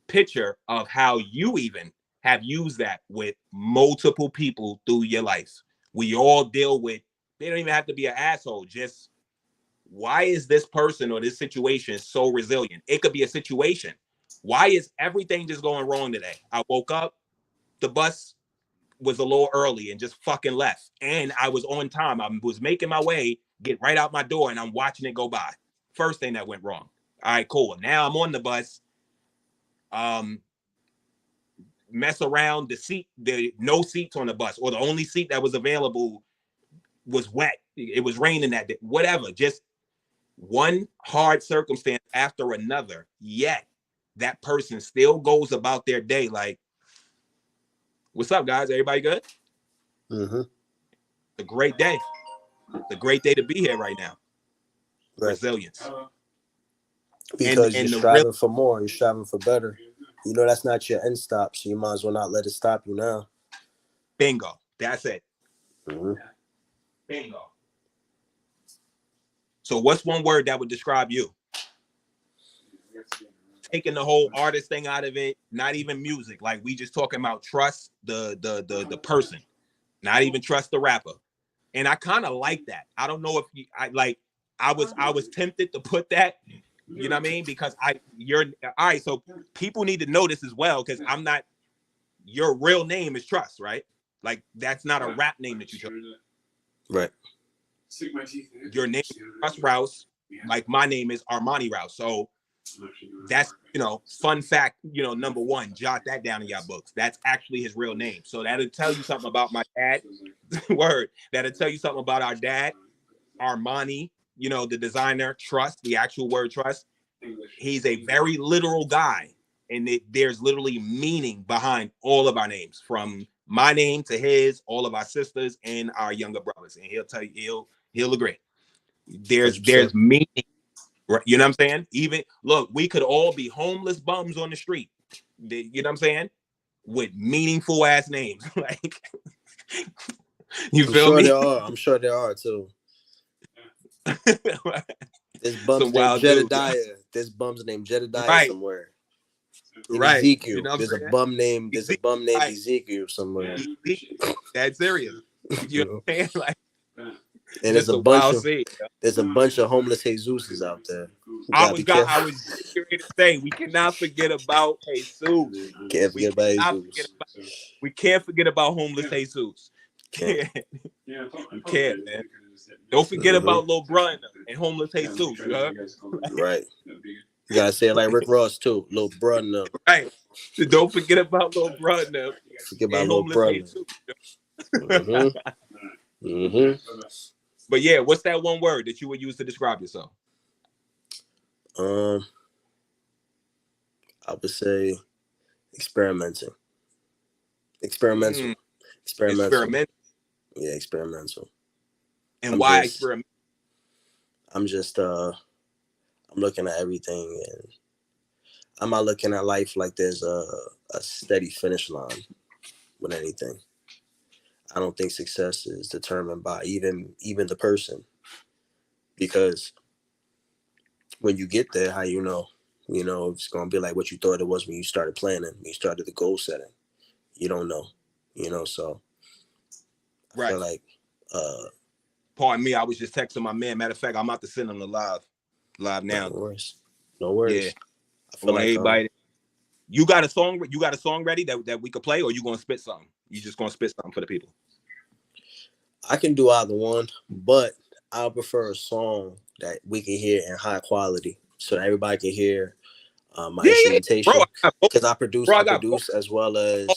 picture of how you even have used that with multiple people through your life. We all deal with, they don't even have to be an asshole. Just why is this person or this situation so resilient? It could be a situation. Why is everything just going wrong today? I woke up, the bus was a little early and just fucking left. And I was on time. I was making my way, get right out my door, and I'm watching it go by. First thing that went wrong. All right, cool. Now I'm on the bus. Mess around, the seat, the no seats on the bus, or the only seat that was available was wet. It was raining that day. Whatever. Just one hard circumstance after another. Yet that person still goes about their day like, what's up, guys? Everybody good? Mm-hmm. A great day. It's a great day to be here right now. Right. Resilience. Because and you're striving for more. You're striving for better. You know that's not your end stop, so you might as well not let it stop you now. Bingo. That's it. Mm-hmm. Bingo. So what's one word that would describe you? Taking the whole artist thing out of it, not even music. Like we just talking about trust the person, not even trust the rapper. And I kind of like that. I don't know if I was tempted to put that, you know what I mean? Because you're all right. So people need to know this as well, because I'm not, your real name is Trust, right? Like that's not a rap name that you chose. Right. Your name is Trust Rouse. Like my name is Armani Rouse. So that's, fun fact, number one, jot that down in your books. That's actually his real name. So that'll tell you something about my dad. Word. That'll tell you something about our dad, Armani, the designer, Trust, the actual word trust. He's a very literal guy. And there's literally meaning behind all of our names, from my name to his, all of our sisters and our younger brothers. And he'll tell you, he'll agree. There's meaning. You know what I'm saying? Even look, we could all be homeless bums on the street. You know what I'm saying? With meaningful ass names. Like, you feel me? I'm sure there are too. There's bums named Jedediah. There's bums named Jedediah somewhere. In Ezekiel. There's a bum named Ezekiel somewhere. That's serious. You know what I'm saying? Like, and there's a bunch of homeless Jesuses out there. I was going to say, we cannot forget about Jesus. We can't forget about homeless Jesus. You can't, man. Don't forget about Lil Brun and homeless Jesus. You heard? Right. You gotta say it like Rick Ross too. Lil Brun. Right. Don't forget about Lil Brun. Forget about Lil Brun. But yeah, what's that one word that you would use to describe yourself? I would say experimental. Experimental. Yeah, experimental. And why experimental? I'm just I'm looking at everything, and I'm not looking at life like there's a steady finish line with anything. I don't think success is determined by even the person, because when you get there, how you know it's gonna be like what you thought it was when you started planning, when you started the goal setting. You don't know, so I feel like pardon me, I was just texting my man. Matter of fact, I'm about to send him the live now. No worries. Yeah. I feel like everybody. You got a song ready that we could play, or you gonna spit something? You just gonna spit something for the people? I can do either one, but I prefer a song that we can hear in high quality, so that everybody can hear my instrumentation. Because I produce as well as.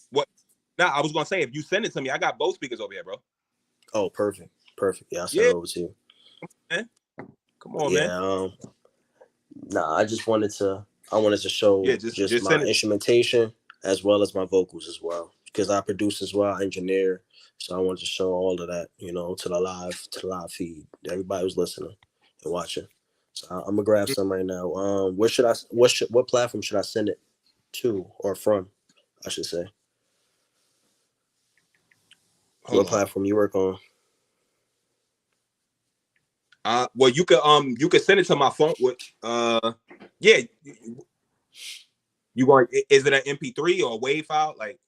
What? Nah, I was gonna say, if you send it to me, I got both speakers over here, bro. Oh, perfect. Yeah, I'll send it over to you. Come on, man. I wanted to show just my instrumentation as well as my vocals as well, because I produce as well, engineer. So I wanted to show all of that, to the live feed. Everybody was listening and watching. I'm gonna grab some right now. What platform should I send it to or from? I should say. What platform you work on? Well, you could send it to my phone. With yeah. You want? Is it an MP3 or a WAV file? Like,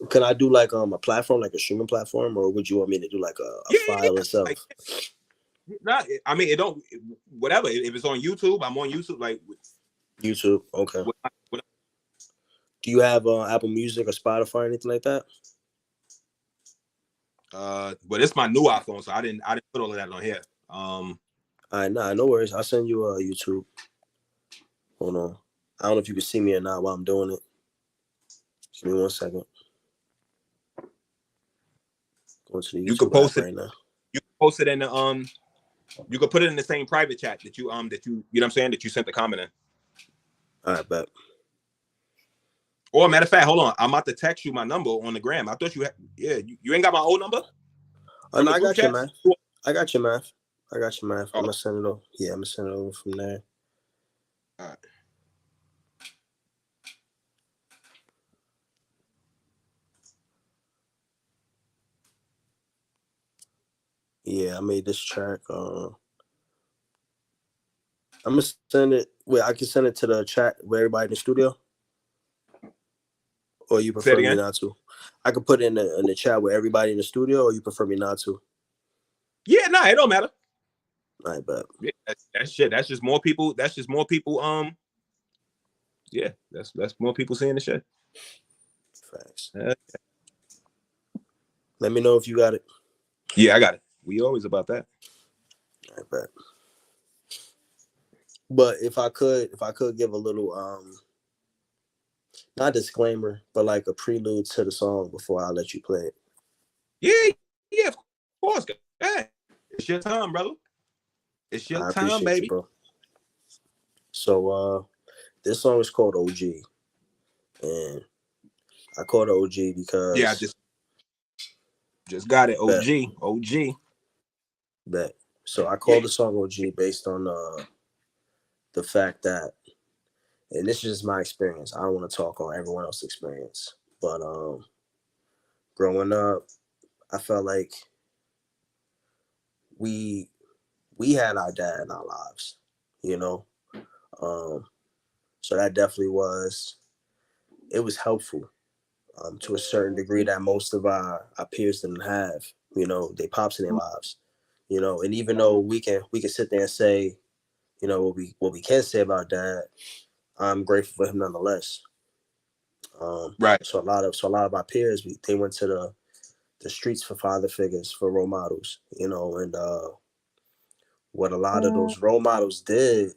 can I do like a platform, like a streaming platform, or would you want me to do like a file itself? Like, I mean, it don't. Whatever. If it's on YouTube, I'm on YouTube. Like YouTube. Okay. Do you have Apple Music or Spotify or anything like that? But it's my new iPhone, so I didn't put all of that on here. All right, no worries. I'll send you YouTube. Hold on. I don't know if you can see me or not while I'm doing it. Give me 1 second. Go to the YouTube you can post it right now. You can post it in the you can put it in the same private chat that you you know what I'm saying, that you sent the comment in. All right, bet. Or matter of fact, hold on. I'm about to text you my number on the gram. I thought you had, you ain't got my old number? Oh, no, I got you, man. I got you, man. I'm gonna send it over. Yeah, I'm gonna send it over from there. All right. Yeah, I made this track. I'm gonna send it. Wait, I can send it to the chat with everybody in the studio. Or you prefer me not to? I could put it in the chat with everybody in the studio, or you prefer me not to? Yeah, no, it don't matter. I bet. Yeah, that's shit. That's just more people. That's just more people. Yeah, that's more people seeing the shit. Facts. Let me know if you got it. Yeah, I got it. We always about that. I bet. But if I could give a little not disclaimer, but like a prelude to the song before I let you play it. Yeah, of course. Hey, it's your time, brother. It's your time, baby. You, bro. So this song is called OG. And I call it OG because I just got it. OG. Bet. So I call the song OG based on the fact that, and this is just my experience. I don't want to talk on everyone else's experience, but growing up, I felt like we had our dad in our lives, you know. So that definitely was helpful to a certain degree that most of our peers didn't have, you know, they pops in their lives, you know. And even though we can sit there and say, you know, what we can say about dad, I'm grateful for him nonetheless. Right. So a lot of our peers, they went to the streets for father figures, for role models, you know. And what a lot of those role models did,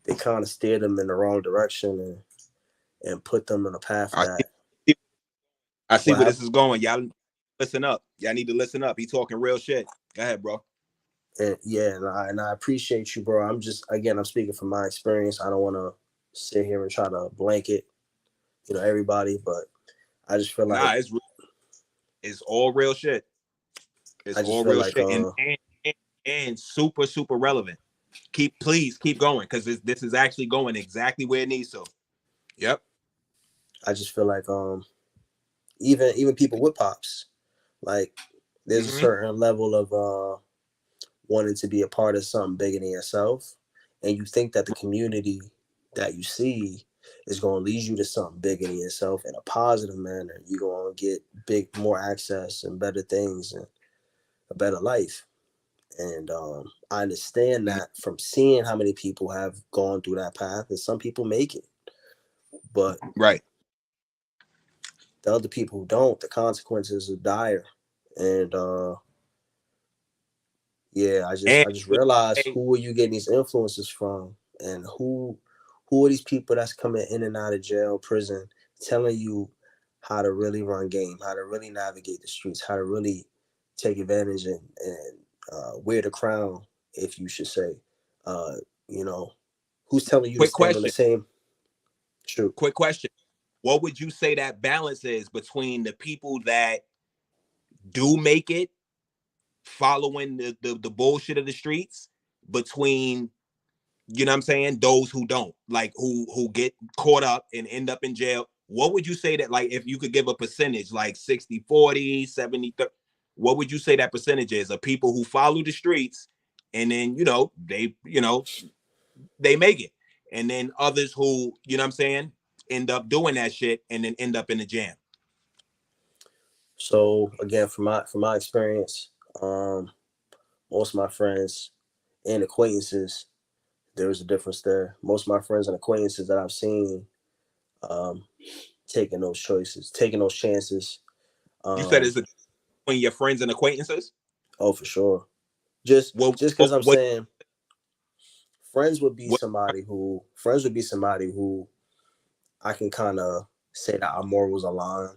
they kind of steered them in the wrong direction and put them in a path that. I see where this is going. Y'all listen up. Y'all need to listen up. He talking real shit. Go ahead, bro. And yeah, and I appreciate you, bro. I'm speaking from my experience. I don't want to sit here and try to blanket, you know, everybody, but I just feel like it's all real shit. It's all real shit, and super, super relevant. Please keep going, because this is actually going exactly where it needs to. Yep. I just feel like even people with pops, like there's a certain level of wanting to be a part of something bigger than yourself, and you think that the community that you see is going to lead you to something bigger than yourself in a positive manner. You're going to get more access and better things and a better life. And I understand that from seeing how many people have gone through that path, and some people make it, but right, the other people who don't, the consequences are dire. And yeah, I just realized, who are you getting these influences from, and who are these people that's coming in and out of jail, prison, telling you how to really run game, how to really navigate the streets, how to really take advantage and wear the crown, if you should say. You know, who's telling you to stand on the same? True. Quick question. What would you say that balance is between the people that do make it, following the bullshit of the streets, between, you know what I'm saying, those who don't, like who get caught up and end up in jail? What would you say that, like, if you could give a percentage, like 60-40, 70-30, what would you say that percentage is of people who follow the streets and then, they make it, and then others who, you know what I'm saying, end up doing that shit and then end up in the jam? So again, from my experience, most of my friends and acquaintances, there was a difference there. Most of my friends and acquaintances that I've seen, taking those choices, taking those chances. You said it's between your friends and acquaintances? Oh, for sure. Just because I'm saying friends would be somebody who I can kind of say that our morals align,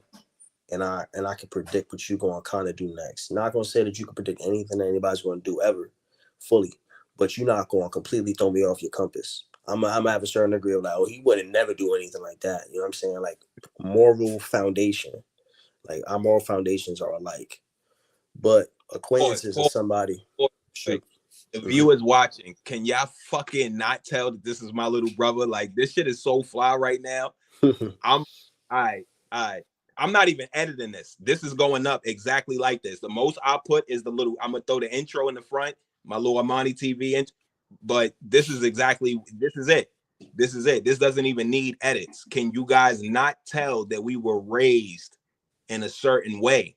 and I can predict what you're going to kind of do next. Not going to say that you can predict anything that anybody's going to do ever fully, but you're not going to completely throw me off your compass. I'm gonna have a certain degree of like, oh, he wouldn't never do anything like that. You know what I'm saying? Like moral foundation, like our moral foundations are alike. But acquaintances is somebody. Shoot. The viewers watching, can y'all fucking not tell that this is my little brother? Like, this shit is so fly right now. I'm not even editing this. This is going up exactly like this. The most I put is I'm gonna throw the intro in the front, my little ArmaniTV, but this is it. This doesn't even need edits. Can you guys not tell that we were raised in a certain way?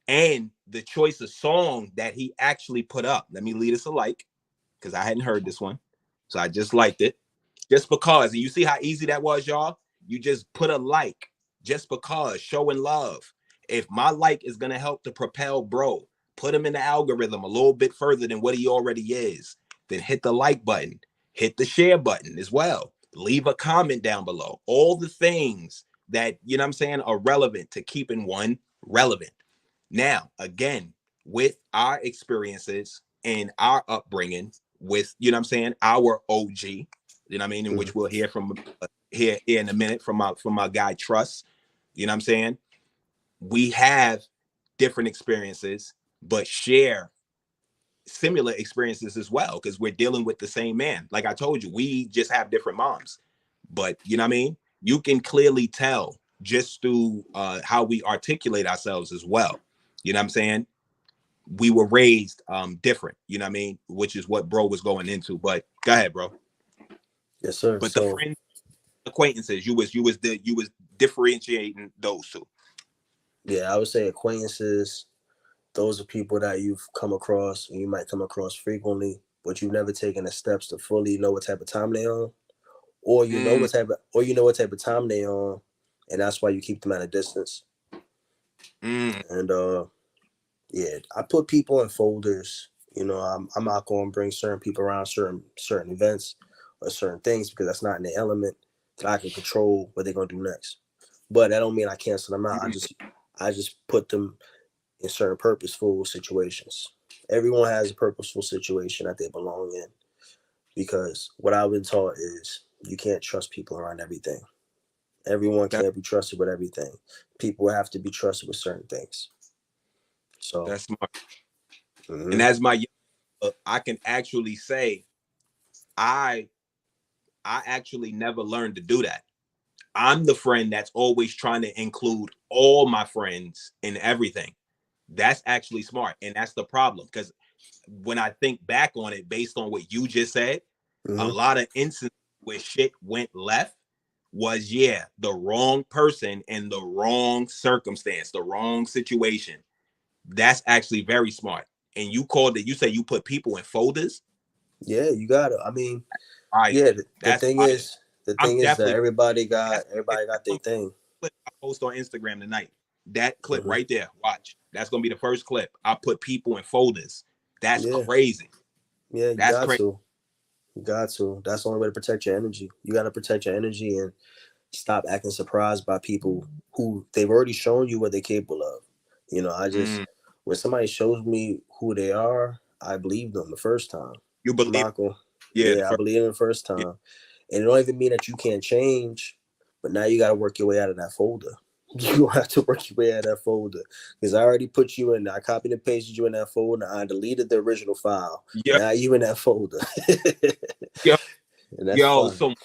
And the choice of song that he actually put up. Let me lead us a like, because I hadn't heard this one. So I just liked it. Just because. And you see how easy that was, y'all? You just put a like just because, showing love. If my like is going to help to propel bro, put him in the algorithm a little bit further than what he already is, then hit the like button, hit the share button as well. Leave a comment down below. All the things that, you know what I'm saying, are relevant to keeping one relevant. Now, again, with our experiences and our upbringing with, you know what I'm saying, our OG, you know what I mean, in which we'll hear from here in a minute from my guy Trust, you know what I'm saying? We have different experiences, but share similar experiences as well, because we're dealing with the same man. Like I told you, we just have different moms. But you know what I mean? You can clearly tell just through how we articulate ourselves as well. You know what I'm saying? We were raised different, you know what I mean? Which is what bro was going into. But go ahead, bro. Yes, sir. But the friends, acquaintances, you was differentiating those two. Yeah, I would say acquaintances, those are people that you've come across and you might come across frequently, but you've never taken the steps to fully know what type of time they on. Or you know what type of time they on, and that's why you keep them at a distance. And yeah, I put people in folders. You know, I'm not going to bring certain people around certain events or certain things because that's not in the element that I can control what they're going to do next. But that don't mean I cancel them out. I just put them in certain purposeful situations. Everyone has a purposeful situation that they belong in, because what I've been taught is you can't trust people around everything. Everyone can't be trusted with everything. People have to be trusted with certain things. So that's smart. And as I can actually say, I actually never learned to do that. I'm the friend that's always trying to include all my friends in everything. That's actually smart. And that's the problem. Because when I think back on it, based on what you just said, a lot of instances where shit went left was, the wrong person in the wrong circumstance, the wrong situation. That's actually very smart. And you say you put people in folders. Yeah, you got it. I mean, the thing is that everybody got their thing. I post on Instagram tonight. That clip right there. Watch. That's gonna be the first clip. I put people in folders. That's crazy. Yeah, you got to. You got to. That's the only way to protect your energy. You got to protect your energy and stop acting surprised by people who they've already shown you what they're capable of. You know, when somebody shows me who they are, I believe them the first time. You believe? I believe them the first time. And it don't even mean that you can't change, but now you got to work your way out of that folder. You don't have to work your way out of that folder because I already put you in. I copied and pasted you in that folder. I deleted the original file. Yep. Now you in that folder. Yep. And that's Yo, fun.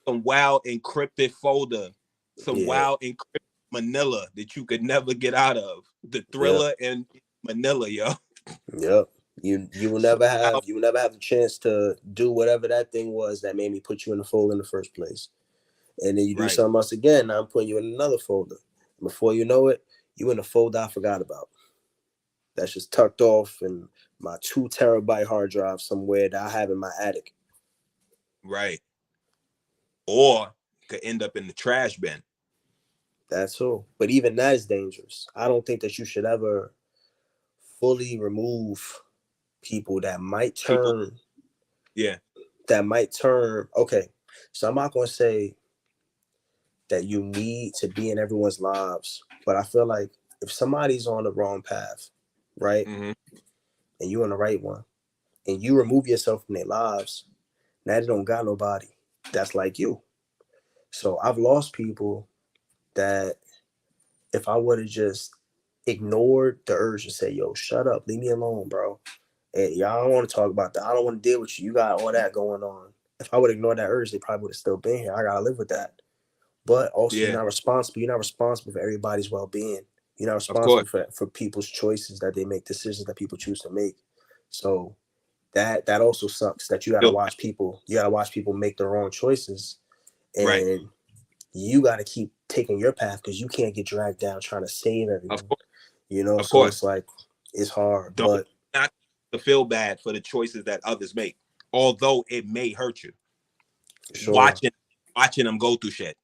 some wild encrypted folder, some Yeah. wild encrypted Manila that you could never get out of. The Yep. Thriller in Manila, yo. Yep. You will So never wild. have the chance to do whatever that thing was that made me put you in the folder in the first place. And then you do Right. something else again. Now I'm putting you in another folder. And before you know it, you in a folder I forgot about. That's just tucked off in my 2 terabyte hard drive somewhere that I have in my attic. Right. Or could end up in the trash bin. That's all. But even that is dangerous. I don't think that you should ever fully remove people that might People. turn. Yeah. Okay. So I'm not gonna say that you need to be in everyone's lives, but I feel like if somebody's on the wrong path, right, Mm-hmm. and you're on the right one, and you remove yourself from their lives, now they don't got nobody that's like you. So I've lost people that if I would have just ignored the urge to say, yo, shut up, leave me alone, bro. And y'all don't want to talk about that. I don't want to deal with you. You got all that going on. If I would ignore that urge, they probably would have still been here. I gotta live with that. But also, you're Yeah. not responsible. You're not responsible for everybody's well-being. You're not Of course. responsible for people's choices that they make, decisions that people choose to make. So that also sucks. That you gotta Still, watch people. You gotta watch people make their own choices, right. and you gotta keep taking your path because you can't get dragged down trying to save Of everyone. course. You know, Of so course. it's like it's hard, Don't but not to feel bad for the choices that others make, although it may hurt you. for sure, Watching them go through shit.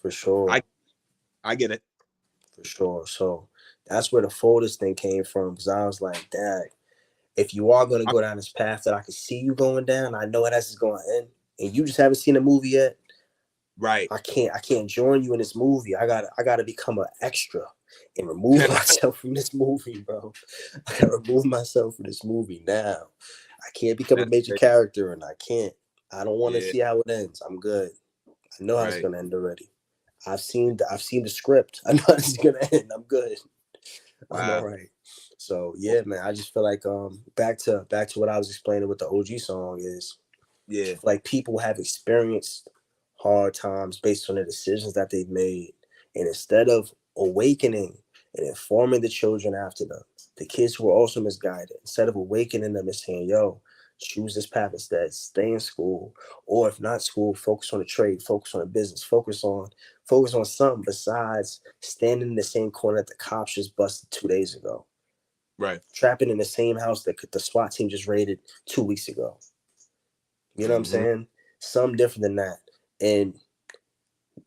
for sure, I get it. for sure. So that's where the folders thing came from because I was like, Dad, if you are going to go down this path that I can see you going down, I know how this is going to end, and you just haven't seen the movie yet. Right. I can't join you in this movie. I gotta become an extra and remove myself from this movie, bro. I gotta remove myself from this movie now. I can't become a That's major great. character, and I can't. I don't want to Yeah. see how it ends. I'm good. I know how it's Right. gonna end already. I've seen the script. I know how it's gonna end. I'm good. I'm all Wow. right. So yeah, man. I just feel like back to what I was explaining with the OG song is Yeah. like people have experienced hard times based on the decisions that they've made. And instead of awakening and informing the children after them, the kids who are also misguided, instead of awakening them and saying, yo, choose this path instead, stay in school, or if not school, focus on a trade, focus on a business, focus on something besides standing in the same corner that the cops just busted 2 days ago. Right. Trapping in the same house that the SWAT team just raided 2 weeks ago. You know what I'm Mm-hmm. saying? Some different than that. And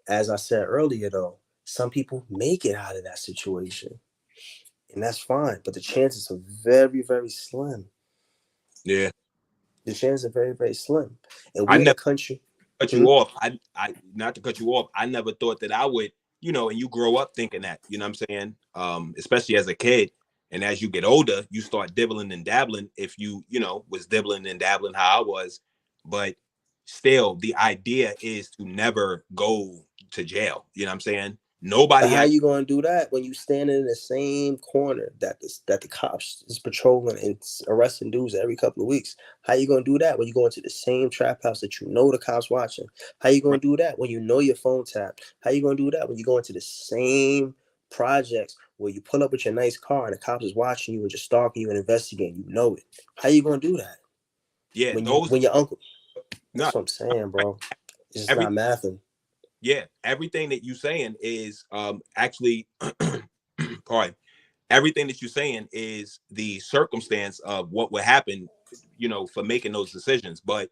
as I said earlier, though, some people make it out of that situation. And that's fine. But the chances are very, very slim. Yeah. The chances are very, very slim. And I we in a never country. cut you off. I not to cut you off. I never thought that I would, and you grow up thinking that, you know what I'm saying? Especially as a kid. And as you get older, you start dibbling and dabbling if you, was dibbling and dabbling how I was. But still, the idea is to never go to jail. You know what I'm saying? But Nobody how you actually. gonna do that when you standing in the same corner that the cops is patrolling and arresting dudes every couple of weeks? How you gonna do that when you go into the same trap house that you know the cops watching? How you gonna Right. do that when you know your phone tapped? How you gonna do that when you go into the same projects where you pull up with your nice car and the cops is watching you and just stalking you and investigating? You know it. How you gonna do that Yeah, when those your uncle? That's not what I'm saying, bro. It's just not every mathing. yeah, everything that you're saying is actually pardon, everything that you're saying is the circumstance of what would happen, for making those decisions. But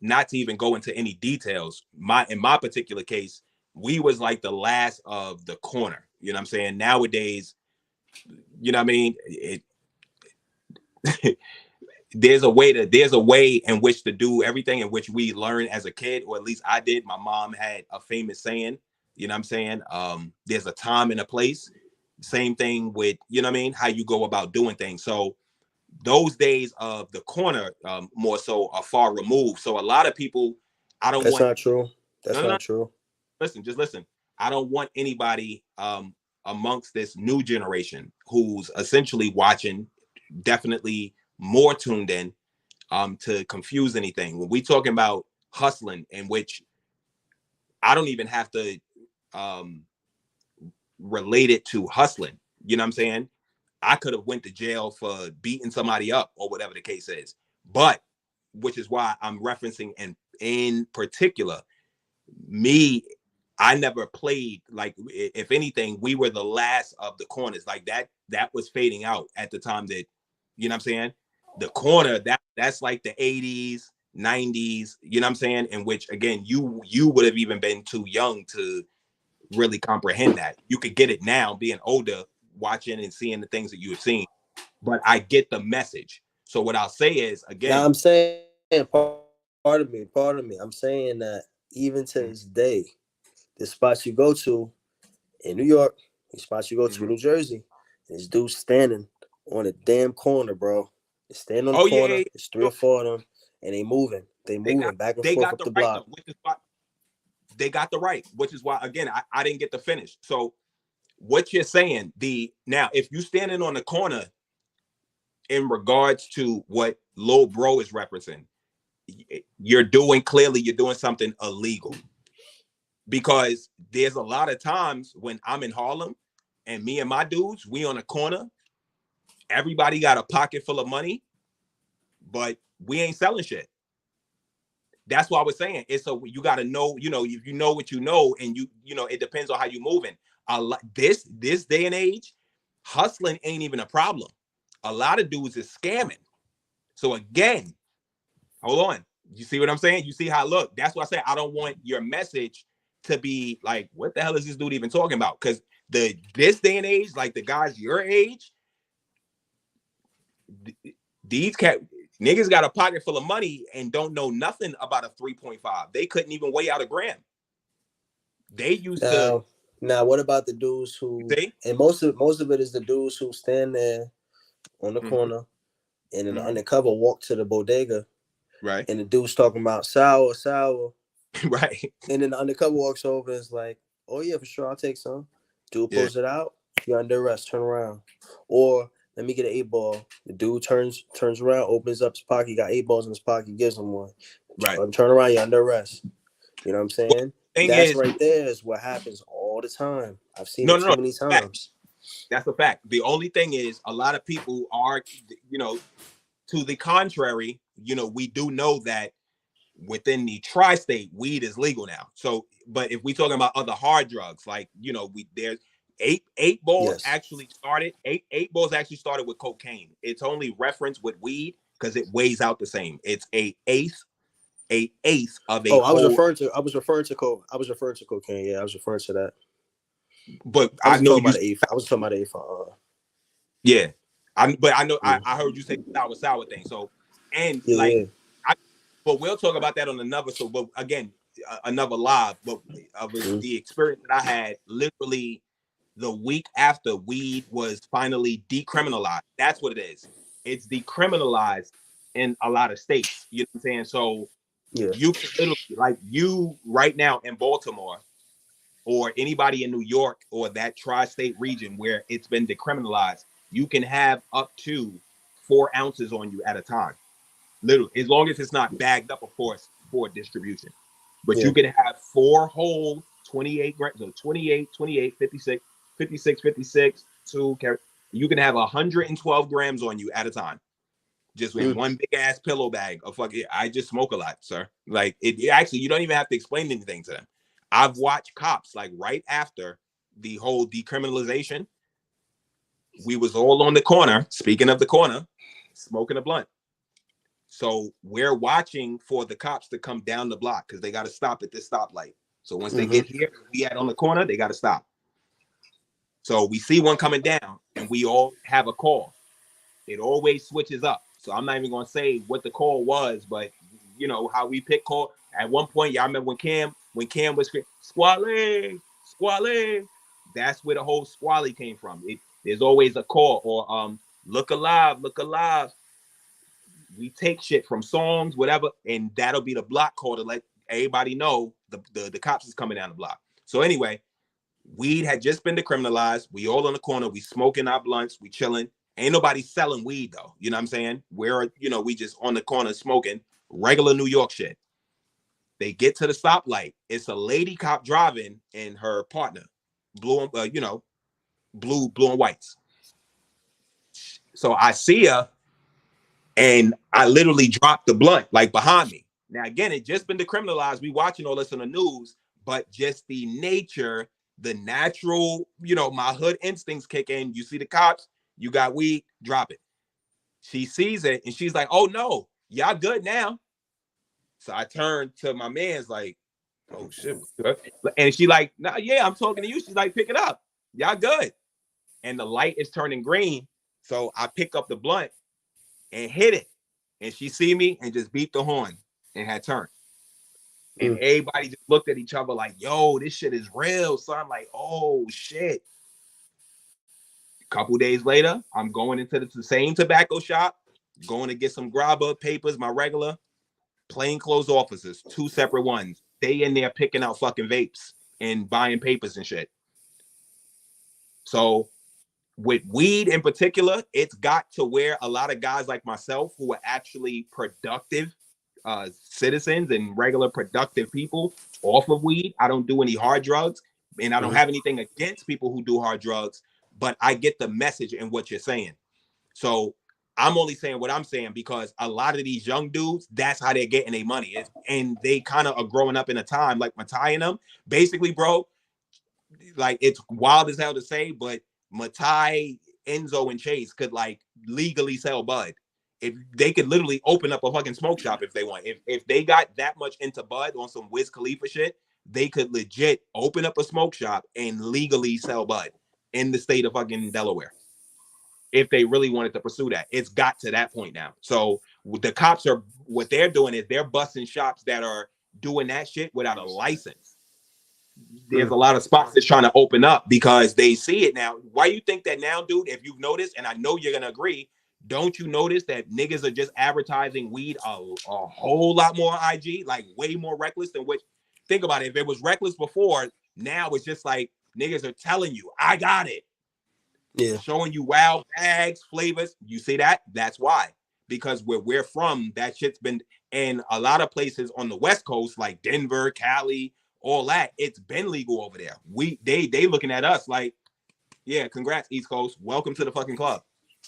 not to even go into any details, in my particular case, we was like the last of the corner. You know what I'm saying? Nowadays, you know what I mean? There's a way in which to do everything in which we learned as a kid, or at least I did. My mom had a famous saying, you know what I'm saying? There's a time and a place. Same thing with, you know what I mean, how you go about doing things. So those days of the corner, more so, are far removed. So a lot of people, I don't That's want not true. That's no, no, no. not true. Listen, just listen. I don't want anybody amongst this new generation who's essentially watching, definitely more tuned in, to confuse anything. When we talking about hustling, in which I don't even have to relate it to hustling. You know what I'm saying? I could have went to jail for beating somebody up or whatever the case is. But which is why I'm referencing in particular, me, I never played, like, if anything, we were the last of the corners. Like that was fading out at the time that, you know what I'm saying? The corner, that's like the 80s, 90s, you know what I'm saying? In which, again, you would have even been too young to really comprehend that. You could get it now, being older, watching and seeing the things that you have seen. But I get the message. So what I'll say is, again, Now I'm saying part of me. I'm saying that even to this day, the spots you go to in New York, the spots you go to in New Jersey, this dude standing on a damn corner, bro. They're standing on the corner. Yeah. There's 3 or 4 of them, and they moving. They moving back and forth up the right, block. though, which is why they got the right, which is why, again, I didn't get to finish. So what you're saying, now, if you standing on the corner in regards to what Lil Bro is referencing, you're doing something illegal. Because there's a lot of times when I'm in Harlem and me and my dudes, we on a corner, everybody got a pocket full of money, but we ain't selling shit. That's why I was saying you got to know, you know what you know, and you know it depends on how you moving. This day and age, hustling ain't even a problem. A lot of dudes is scamming. So again, hold on. You see what I'm saying? You see how I look? That's why I say I don't want your message to be like, what the hell is this dude even talking about? Because this day and age, like the guys your age, these niggas got a pocket full of money and don't know nothing about a 3.5. They couldn't even weigh out a gram. They used to. Now, what about the dudes who? See? And most of it is the dudes who stand there on the corner and in the undercover walk to the bodega. Right. And the dude's talking about sour. Right. And then the undercover walks over and is like, oh yeah, for sure, I'll take some. Dude pulls it out. You're under arrest. Turn around. Or let me get an 8-ball. The dude turns around, opens up his pocket. He got 8 balls in his pocket. Gives him one. Right. Turn around. You're under arrest. You know what I'm saying? That's right there is what happens all the time. I've seen it too many times. That's a fact. The only thing is a lot of people are, to the contrary, we do know that within the tri-state, weed is legal now. So, but if we talking about other hard drugs, like, there's eight balls actually started. Eight balls actually started with cocaine. It's only referenced with weed because it weighs out the same. It's an eighth of a. I was referring to cocaine. Yeah, I was referring to that. But I know you. I was talking about the eighth. Yeah, I know. I heard you say sour thing. So, and but we'll talk about that on another. So, but again, another live. But the experience that I had, literally the week after weed was finally decriminalized. That's what it is. It's decriminalized in a lot of states. You know what I'm saying? So you can literally, like, you right now in Baltimore, or anybody in New York or that tri-state region where it's been decriminalized, you can have up to 4 ounces on you at a time. Literally, as long as it's not bagged up, of course, for distribution. But you can have 4 whole 28 grams, so 28, 56, 56, 2 carats. You can have 112 grams on you at a time. Just in one big ass pillow bag of fucking. I just smoke a lot, sir. Like it actually, you don't even have to explain anything to them. I've watched cops, like, right after the whole decriminalization, we was all on the corner, speaking of the corner, smoking a blunt. So we're watching for the cops to come down the block because they got to stop at this stoplight. So once they get here, we at on the corner, they got to stop. So we see one coming down and we all have a call. It always switches up. So I'm not even going to say what the call was, but you know how we pick call. At one point, y'all remember when Cam was squally, that's where the whole squally came from. There's always a call, or look alive. We take shit from songs, whatever, and that'll be the block call to let everybody know the cops is coming down the block. So anyway, Weed had just been decriminalized. We all on the corner. We smoking our blunts. We chilling. Ain't nobody selling weed though. You know what I'm saying? We're, we just on the corner smoking regular New York shit. They get to the stoplight. It's a lady cop driving and her partner, blue, blue and whites. So I see her and I literally dropped the blunt like behind me. Now, again, it just been decriminalized. We watching all this on the news, but just the nature, the natural, my hood instincts kick in. You see the cops, you got weed, drop it. She sees it and she's like, oh no, y'all good now. So I turned to my man's like, oh shit. And she like, nah, yeah, I'm talking to you. She's like, pick it up. Y'all good. And the light is turning green. So I pick up the blunt and hit it. And she see me and just beat the horn and had turned. And everybody just looked at each other like, yo, this shit is real. So I'm like, oh shit. A couple days later, I'm going into the same tobacco shop, going to get some grabber papers, my regular plainclothes officers, 2 separate ones. They in there picking out fucking vapes and buying papers and shit. So with weed in particular, it's got to where a lot of guys like myself who are actually productive citizens and regular productive people off of weed. I don't do any hard drugs, and I don't have anything against people who do hard drugs, but I get the message in what you're saying. So I'm only saying what I'm saying because a lot of these young dudes, that's how they're getting their money. And they kind of are growing up in a time like Matai and them. Basically, bro, like it's wild as hell to say, but Matai, Enzo, and Chase could like legally sell bud. If they could literally open up a fucking smoke shop if they want. If they got that much into bud on some Wiz Khalifa shit, they could legit open up a smoke shop and legally sell bud in the state of fucking Delaware. If they really wanted to pursue that, it's got to that point now. So the cops are, what they're doing is they're busting shops that are doing that shit without a license. There's a lot of spots that's trying to open up because they see it now. Why you think that now, dude? If you've noticed, and I know you're gonna agree, don't you notice that niggas are just advertising weed a whole lot more on IG, like way more reckless than which? Think about it. If it was reckless before, now it's just like niggas are telling you, I got it. Yeah, showing you wild bags, flavors. You see that? That's why. Because where we're from, that shit's been in a lot of places on the West Coast, like Denver, Cali, all that. It's been legal over there. They looking at us like, yeah, congrats, East Coast. Welcome to the fucking club.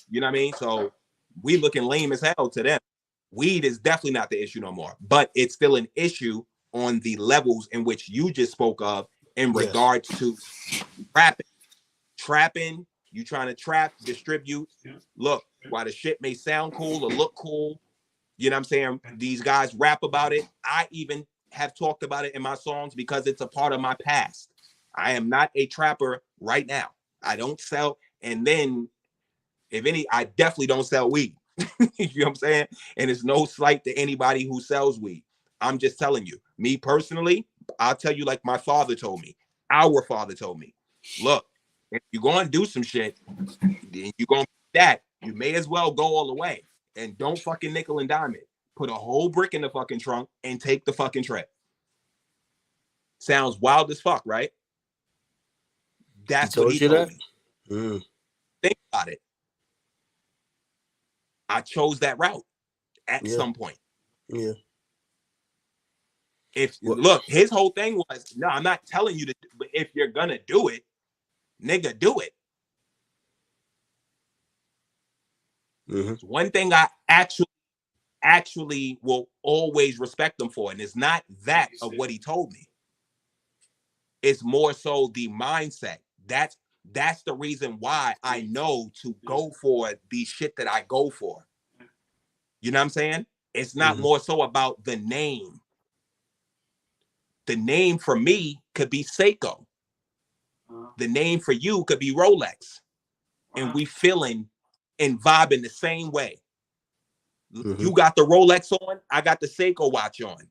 You know what I mean? So we looking lame as hell to them. Weed is definitely not the issue no more, but it's still an issue on the levels in which you just spoke of in regards to trapping. You trying to trap, distribute. Look, while the shit may sound cool or look cool, you know what I'm saying? These guys rap about it. I even have talked about it in my songs because it's a part of my past. I am not a trapper right now. I don't sell. And then, if any, I definitely don't sell weed. You know what I'm saying? And it's no slight to anybody who sells weed. I'm just telling you. Me personally, I'll tell you like my father told me. Our father told me. Look, if you're going to do some shit, then you're going to do that. You may as well go all the way. And don't fucking nickel and dime it. Put a whole brick in the fucking trunk and take the fucking trip. Sounds wild as fuck, right? That's what he told me. Think about it. I chose that route at some point. Yeah. Look, his whole thing was, no, I'm not telling you to, but if you're gonna do it, nigga, do it. It's one thing I actually will always respect him for, and it's not that of what he told me. It's more so the mindset. That's the reason why I know to go for the shit that I go for. You know what I'm saying? It's not more so about the name. The name for me could be Seiko. The name for you could be Rolex. And we feeling and vibing the same way. You got the Rolex on, I got the Seiko watch on.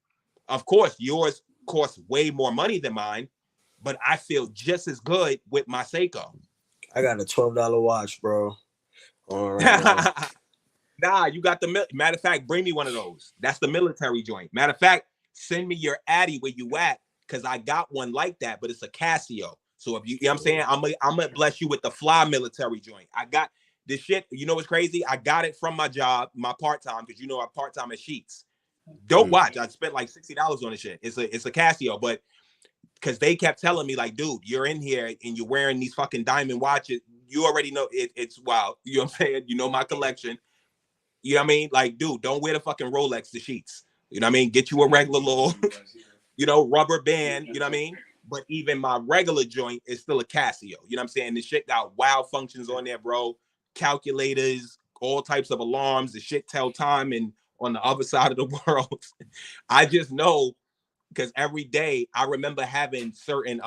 Of course, yours costs way more money than mine, but I feel just as good with my Seiko. I got a $12 watch, bro. All right. Nah, you got the matter of fact, bring me one of those. That's the military joint. Matter of fact, send me your Addy where you at, because I got one like that, but it's a Casio. So if you know what I'm saying, I'm gonna bless you with the fly military joint. I got this shit. You know what's crazy? I got it from my job, my part-time, because you know I part-time at Sheets. Dope watch. I spent like $60 on this shit. It's a Casio, but because they kept telling me, like, dude, you're in here and you're wearing these fucking diamond watches. You already know it's wild. You know what I'm saying? You know my collection. You know what I mean? Like, dude, don't wear the fucking Rolex to Sheets. You know what I mean? Get you a regular little, you know, rubber band. You know what I mean? But even my regular joint is still a Casio. You know what I'm saying? The shit got wild functions on there, bro. Calculators, all types of alarms. The shit tell time and on the other side of the world. I just know because every day I remember having certain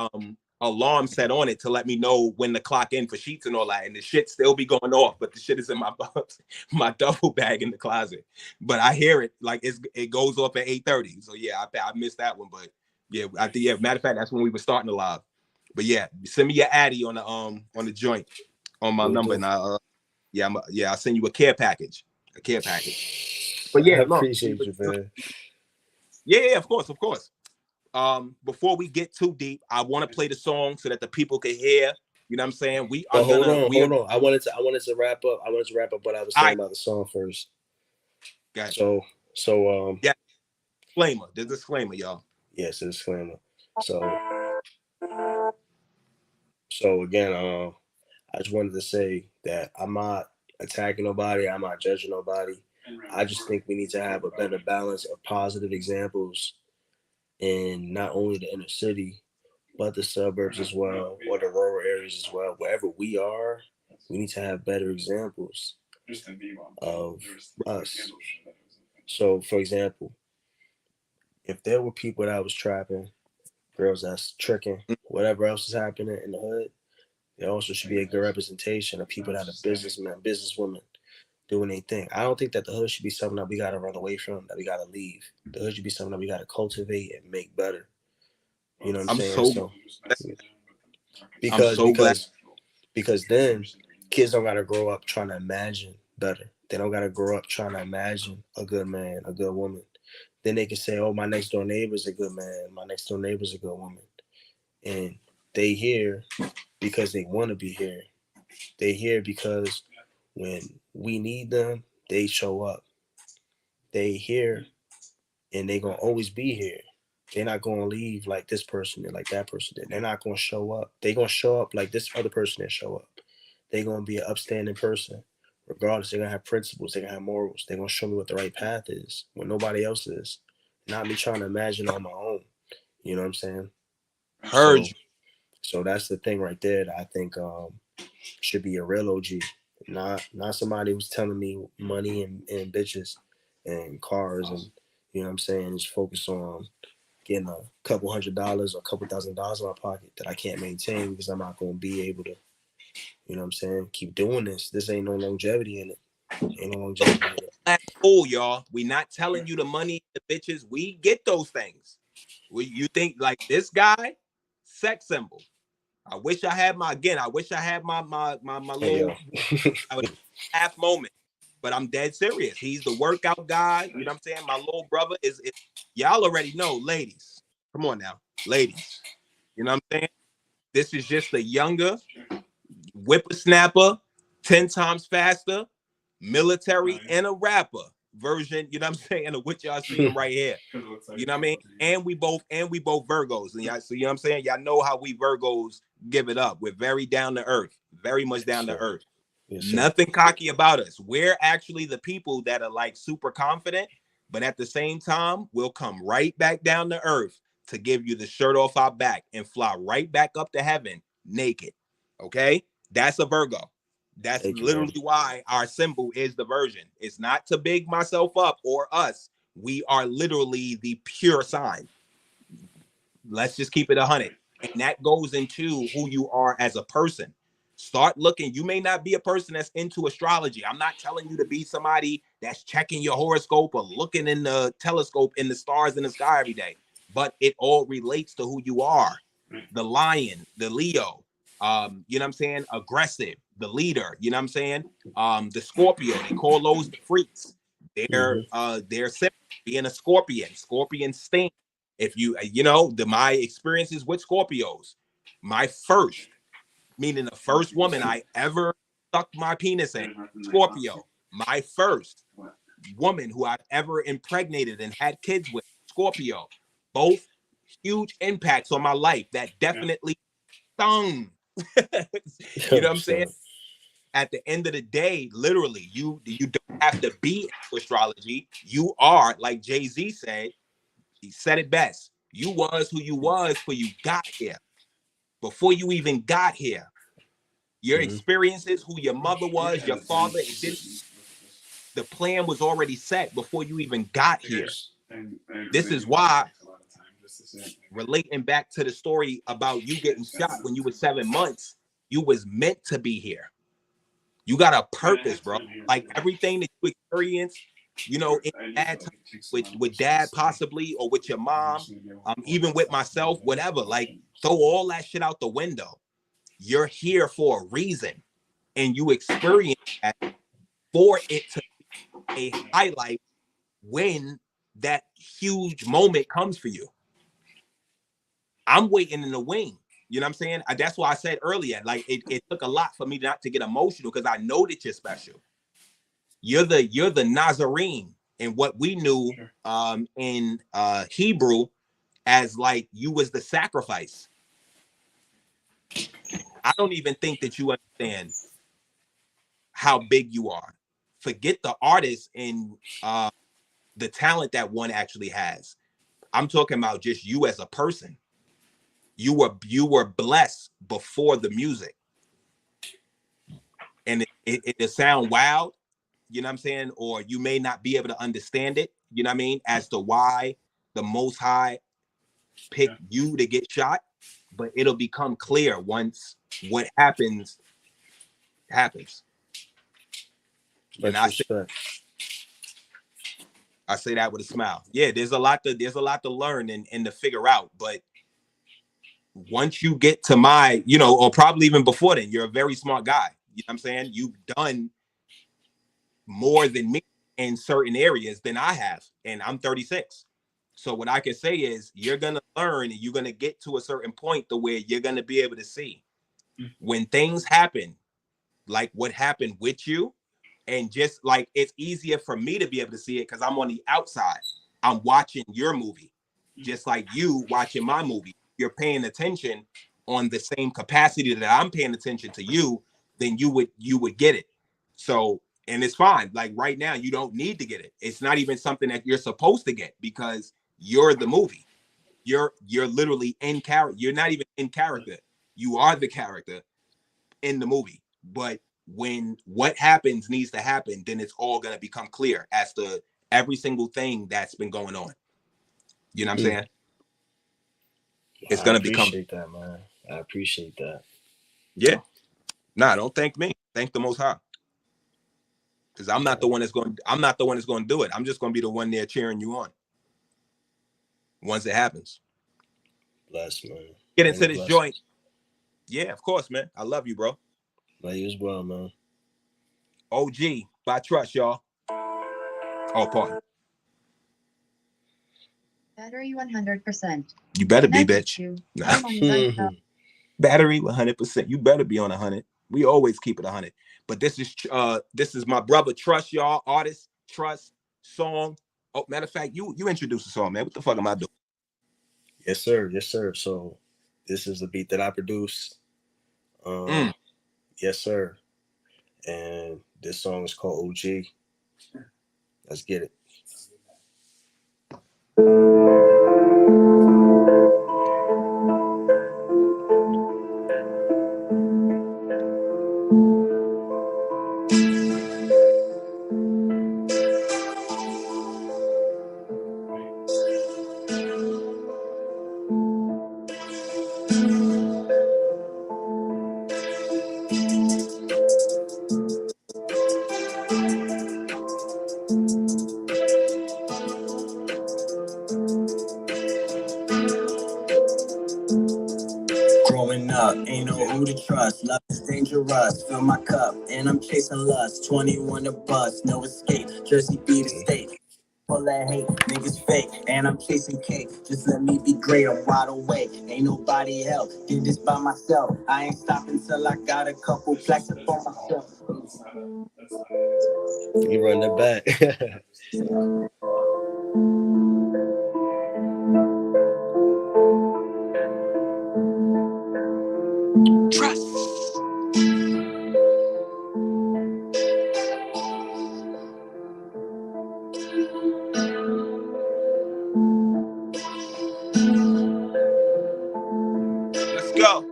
alarms set on it to let me know when to clock in for Sheets and all that, and the shit still be going off, but the shit is in my duffel bag in the closet. But I hear it like it goes off at 8:30. So yeah, I missed that one, but yeah, I think matter of fact, that's when we were starting the live. But yeah, send me your addy on the joint on my number, and I'll send you a care package. But yeah, I look, appreciate you, man. Yeah, of course. Before we get too deep, I want to play the song so that the people can hear. You know what I'm saying? Hold on. I wanted to wrap up. But I was saying about the song first. Got so yeah. Disclaimer. The disclaimer, y'all. Yes, a disclaimer. So again, I just wanted to say that I'm not attacking nobody. I'm not judging nobody. I just think we need to have a better balance of positive examples in not only the inner city, but the suburbs as well, or the rural areas as well. Wherever we are, we need to have better examples of us. So, for example, if there were people that was trapping, girls that's tricking, whatever else is happening in the hood, there also should be a good representation of people that are businessmen, businesswomen doing their thing. I don't think that the hood should be something that we got to run away from, that we got to leave. The hood should be something that we got to cultivate and make better. You know what I'm saying? Because then kids don't got to grow up trying to imagine better. They don't got to grow up trying to imagine a good man, a good woman. Then they can say, oh, my next door neighbor's a good man. My next door neighbor's a good woman. And they here because they want to be here. They here because when we need them, they show up. They here and they going to always be here. They're not going to leave like this person did, like that person did. They're not going to show up. They're going to show up like this other person didn't show up. They're going to be an upstanding person. Regardless, they're going to have principles. They're going to have morals. They're going to show me what the right path is when nobody else is. Not me trying to imagine on my own. You know what I'm saying? Heard you. So that's the thing right there that I think should be a real OG. Not somebody who's telling me money and bitches and cars and, you know what I'm saying, just focus on getting a couple $100 or a couple $1,000 in my pocket that I can't maintain because I'm not going to be able to, you know what I'm saying, keep doing this. This ain't no longevity in it. That's cool, y'all. We not telling you the money, the bitches. We get those things. You think like this guy, sex symbol. I wish I had my little half moment, but I'm dead serious. He's the workout guy. You know what I'm saying? My little brother is y'all already know, ladies. Come on now, ladies. You know what I'm saying? This is just a younger whippersnapper, 10 times faster, military, and a rapper version, you know what I'm saying, of what y'all seeing right here. You know what I mean? And we both Virgos. And y'all, so you know what I'm saying? Y'all know how we Virgos give it up. We're very down to earth, very much down to earth. Yes, nothing cocky about us. We're actually the people that are like super confident, but at the same time, we'll come right back down to earth to give you the shirt off our back and fly right back up to heaven naked. Okay? That's a Virgo. That's literally why our symbol is the Virgin. It's not to big myself up or us. We are literally the pure sign. Let's just keep it 100. And that goes into who you are as a person. Start looking. You may not be a person that's into astrology. I'm not telling you to be somebody that's checking your horoscope or looking in the telescope in the stars in the sky every day. But it all relates to who you are. The lion, the Leo, you know what I'm saying? Aggressive, the leader, you know what I'm saying? The Scorpio, they call those the freaks. They're being a scorpion sting. If you know, my experiences with Scorpios, My first, meaning the first woman I ever stuck my penis in, Scorpio. My first woman who I've ever impregnated and had kids with, Scorpio. Both huge impacts on my life that definitely stung. You know what I'm saying? At the end of the day, literally, you don't have to be into astrology. You are, like Jay-Z said, he said it best. You was who you was before you got here. Before you even got here. Your experiences, who your mother was, your father, the plan was already set before you even got here. This is why, relating back to the story about you getting shot when you were 7 months, you was meant to be here. You got a purpose, bro. Like everything that you experience, you know, in bad times with dad possibly, or with your mom, even with myself, whatever. Like throw all that shit out the window. You're here for a reason, and you experience that for it to be a highlight when that huge moment comes for you. I'm waiting in the wing. You know what I'm saying? That's why I said earlier, like it took a lot for me not to get emotional, because I know that you're special. You're the Nazarene, and what we knew in Hebrew as like you was the sacrifice. I don't even think that you understand how big you are. Forget the artist and the talent that one actually has. I'm talking about just you as a person. You were blessed before the music, and it sound wild, you know what I'm saying, or you may not be able to understand it, you know what I mean, as to why the Most High picked you to get shot, but it'll become clear once what happens. And I say that with a smile. Yeah, there's a lot to learn and to figure out, but once you get to my, you know, or probably even before then, you're a very smart guy. You know what I'm saying? You've done more than me in certain areas than I have, and I'm 36. So what I can say is you're going to learn, and you're going to get to a certain point to where you're going to be able to see when things happen, like what happened with you. And just like, it's easier for me to be able to see it because I'm on the outside. I'm watching your movie, just like you watching my movie. You're paying attention on the same capacity that I'm paying attention to you, then you would get it. So, and it's fine. Like right now, you don't need to get it. It's not even something that you're supposed to get because you're the movie. You're literally in character. You're not even in character. You are the character in the movie. But when what happens needs to happen, then it's all going to become clear as to every single thing that's been going on. You know what I'm saying? It's going to become. I appreciate that, man. I appreciate that. Yeah. Nah, don't thank me. Thank the Most High. Because I'm not the one that's going to do it. I'm just going to be the one there cheering you on once it happens. Bless, man. Get into this joint. Yeah, of course, man. I love you, bro. Love you as well, man. OG by Trust, y'all. Oh, pardon. Battery 100%. You better be, bitch. Nah. Battery 100%. You better be on 100. We always keep it 100. But this is my brother Trust, y'all. Artist Trust song. Oh, matter of fact, you introduce the song, man. What the fuck am I doing? Yes, sir. Yes, sir. So this is the beat that I produced. Yes, sir. And this song is called OG. Let's get it. Ain't know who to trust. Love is dangerous. Fill my cup, and I'm chasing lust. 21 to bust, no escape. Jersey be the state. full of hate, niggas fake, and I'm chasing cake. Just let me be great, I'm wide awake. Ain't nobody else, did this by myself. I ain't stopping till I got a couple plaques up on myself. You run it back. Trust. Let's go.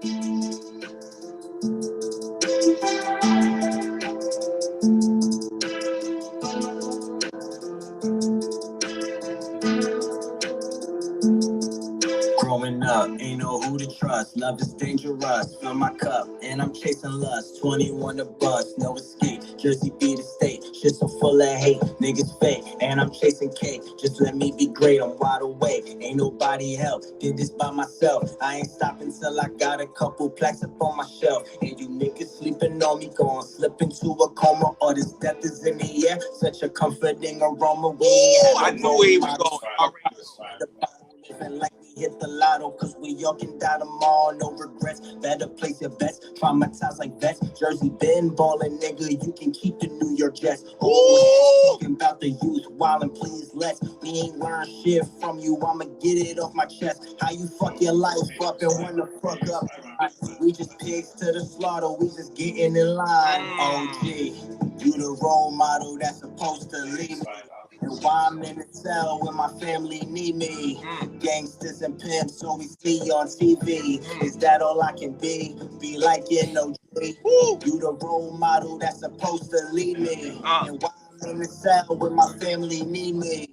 Growing up, ain't know who to trust. Love is dangerous. Fill my cup, and I'm chasing lust. 21 to bust, no escape. Jersey be the state. Shit so full of hate, niggas fake, and I'm chasing cake. Just let me be great, I'm wide awake. Ain't nobody help, did this by myself. I ain't stopping till I got a couple plaques up on my shelf. And you niggas sleeping on me, gon' slip into a coma, or this death is in the air. Such a comforting aroma. I knew where he was going. Living like we hit the lotto, cause we all can die tomorrow, no regrets. Better place your bets, traumatized like vets. Jersey been ballin', nigga, you can keep the New York Jets. Oh, talking about the youth, wildin', please let's. We ain't learn shit from you, I'ma get it off my chest. How you fuck your life up and when the fuck up? We just pigs to the slaughter, we just getting in line. OG, you the role model that's supposed to lead me. And why I'm in the cell when my family need me. Gangsters and pimps, so we see on TV. Is that all I can be? Be like it, no G. You the role model that's supposed to lead me. And why I'm in the cell when my family need me.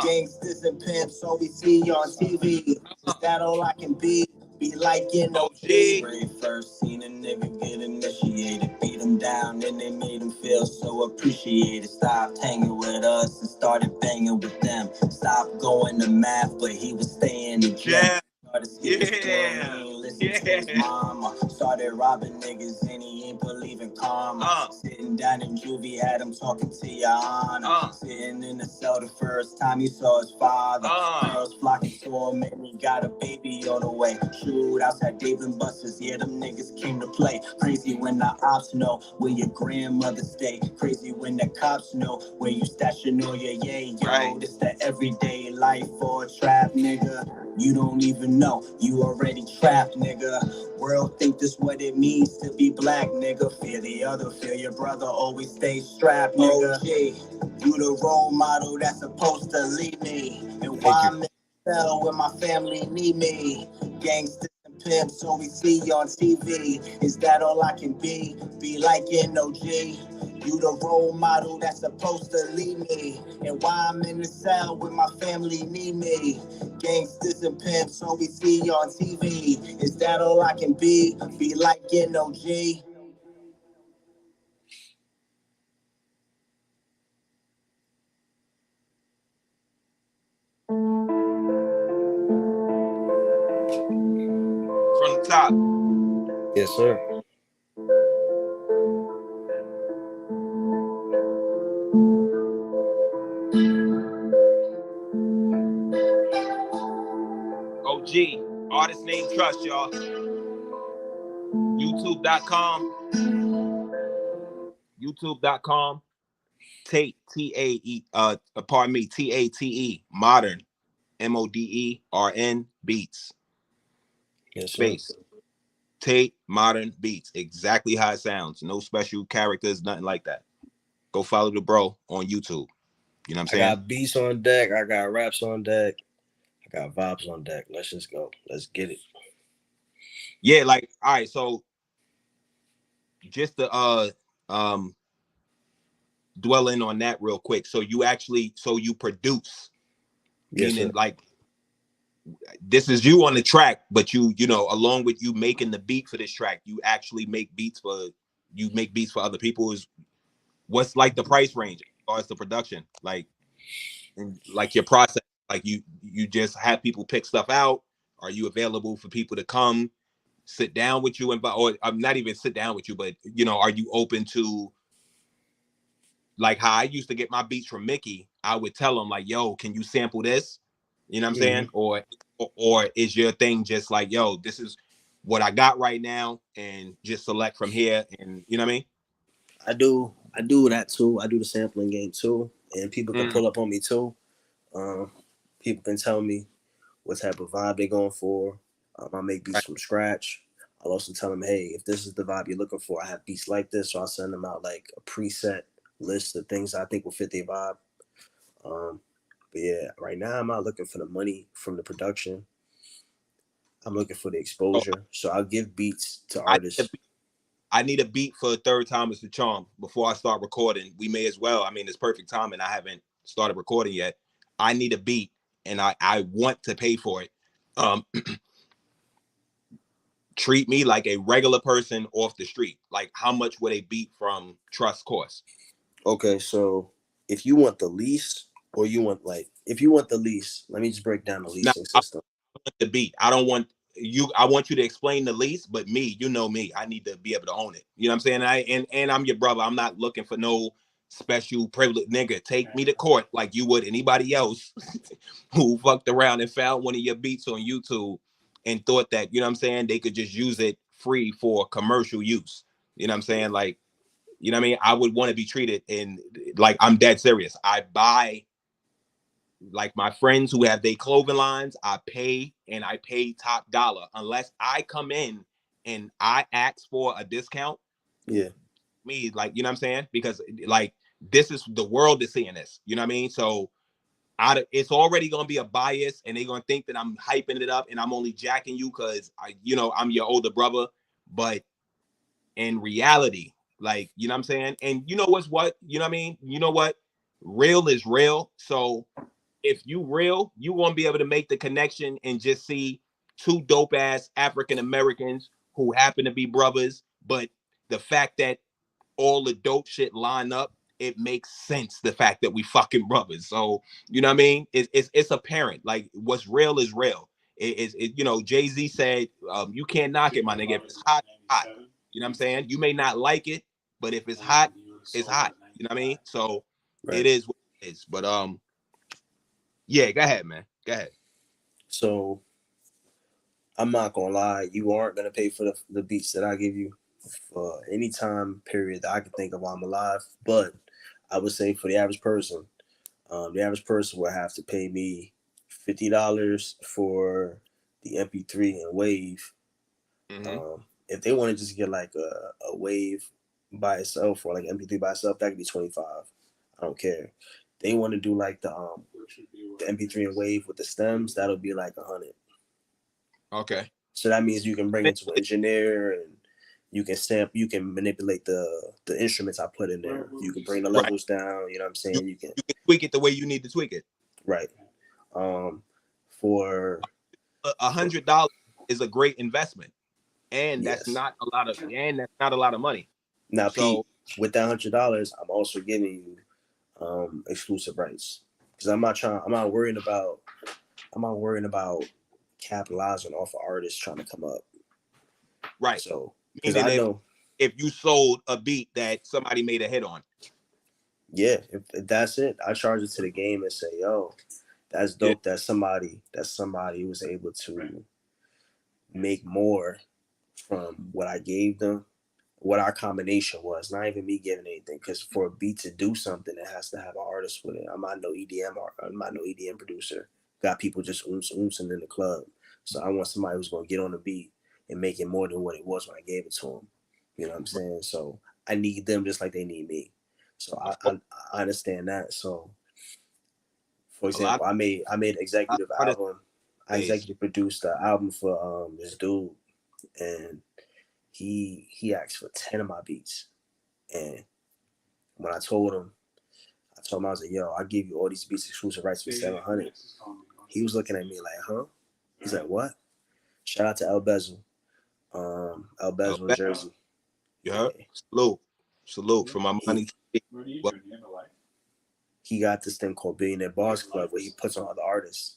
Gangsters and pimps, so we see on TV. Is that all I can be? Be like it, no G. First seen a nigga get initiated, beat him down, and they made him feel so appreciated. Stopped hanging with us and started banging with them. Stopped going to math, but he was staying in the gym. Started skipping school, he ain't listen to his mama. Started robbing niggas and he ain't believing karma. Sitting down in juvie, had him talking to your honor. Sitting in the cell the first time he saw his father. Girls flocking to him and he got a baby on the way. Shoot, outside Dave and Buster's, yeah, them niggas came to play. Crazy when the ops know where your grandmother stay. Crazy when the cops know where you stashing all your yay, yo. This the everyday life for a trap nigga. You don't even know, you already trapped, nigga. World think this what it means to be black, nigga. Fear the other, fear your brother, always stay strapped, nigga. OG, you the role model that's supposed to lead me. And why I'm in the cell when my family need me. Gangsters and pimps, so we see on TV. Is that all I can be? Be like it, no G. You the role model that's supposed to lead me. And why I'm in the cell when my family need me. Gangsters and pimps, so we see on TV. Is that all I can be? Be like it, no G. From the top. Yes, sir. OG, artist name Trust, y'all. YouTube.com. YouTube.com. Tate, T-A-E, pardon me, T-A-T-E, Modern, M-O-D-E-R-N, Beats. Yes, Space. sir. Tate, Modern, Beats. Exactly how it sounds. No special characters, nothing like that. Go follow the bro on YouTube. You know what I'm saying? I got beats on deck. I got raps on deck. I got vibes on deck. Let's just go. Let's get it. Yeah, like, all right, so just to dwell in on that real quick. So you produce, Yes, meaning sir. like this is you on the track, but you know, along with you making the beat for this track, you actually make beats for other people. Is what's like the price range as far as the production, like, and like your process, like you just have people pick stuff out. Are you available for people to come sit down with you, and or not even sit down with you, but you know, are you open to like how I used to get my beats from Mickey, I would tell him like, yo, can you sample this? You know what I'm saying? Or is your thing just like, yo, this is what I got right now and just select from here, and you know what I mean? I do that too. I do the sampling game too, and people can pull up on me too. People can tell me what type of vibe they're going for. I make beats from scratch. I'll also tell them, hey, if this is the vibe you're looking for, I have beats like this. So I'll send them out like a preset list of things I think will fit their vibe. But yeah, right now I'm not looking for the money from the production. I'm looking for the exposure. So I'll give beats to artists. I need a beat for Third Time is the Charm before I start recording. We may as well. I mean, it's perfect time, and I haven't started recording yet. I need a beat, and I want to pay for it. Treat me like a regular person off the street. Like, how much would a beat from Trust cost? Okay, so if you want the lease, or you want if you want the lease, let me just break down the leasing system. I want the beat. I don't want you. I want you to explain the lease, but me, you know me, I need to be able to own it. You know what I'm saying? And I'm your brother. I'm not looking for no special privilege, nigga. Take me to court like you would anybody else who fucked around and found one of your beats on YouTube and thought that, you know what I'm saying, they could just use it free for commercial use. You know what I'm saying? Like, you know what I mean? I would want to be treated in like, I'm dead serious. I buy, like, my friends who have their clothing lines, I pay top dollar unless I come in and I ask for a discount. Yeah. Me, like, you know what I'm saying? Because like, this is the world is seeing this, you know what I mean? So it's already gonna be a bias, and they're gonna think that I'm hyping it up and I'm only jacking you because I'm your older brother. But in reality, like, you know what I'm saying? And you know what? You know what I mean? You know what? Real is real. So if you real, you won't be able to make the connection and just see two dope ass African Americans who happen to be brothers. But the fact that all the dope shit line up, it makes sense. The fact that we fucking brothers. So, you know what I mean? It's apparent. Like, what's real is real. Jay-Z said, you can't knock it, my nigga. If it's hot, hot. You know what I'm saying? You may not like it, but if it's hot, it's hot. You know what I mean? So It is what it is. But yeah, go ahead, man. Go ahead. So I'm not gonna lie, you aren't gonna pay for the beats that I give you for any time period that I can think of while I'm alive. But I would say for the average person will have to pay me $50 for the MP3 and Wave. If they want to just get like a Wave by itself or like MP3 by itself, that could be $25. I don't care. They want to do like the MP3 and Wave with the stems, that'll be like $100. Okay. So that means you can bring it to an engineer and you can manipulate the instruments I put in there. You can bring the levels down, you know what I'm saying? You can tweak it the way you need to tweak it. Right. For $100 is a great investment. And that's not a lot of money. Now, so Pete, with that $100, I'm also giving you exclusive rights. Because I'm not worrying about capitalizing off of artists trying to come up. Right. So because I know if you sold a beat that somebody made a hit on. Yeah, if that's it, I charge it to the game and say, yo, that's dope that somebody was able to make more from what I gave them, what our combination was, not even me giving anything. Because for a beat to do something, it has to have an artist with it. I'm not no EDM producer. Got people just oomsing in the club. So I want somebody who's gonna get on the beat and make it more than what it was when I gave it to them. You know what I'm saying? So I need them just like they need me. So I understand that. So for example, I made an executive album. I executive produced the album for this dude, and he asked for 10 of my beats. And when I told him I was like, yo, I'll give you all these beats exclusive rights for $700. He was looking at me like, huh? He's like, what? Shout out to El Bezel. El Bezel in Jersey. Yeah. Salute from ArmaniTV. He got this thing called Billionaire Bars Club where he puts on other artists.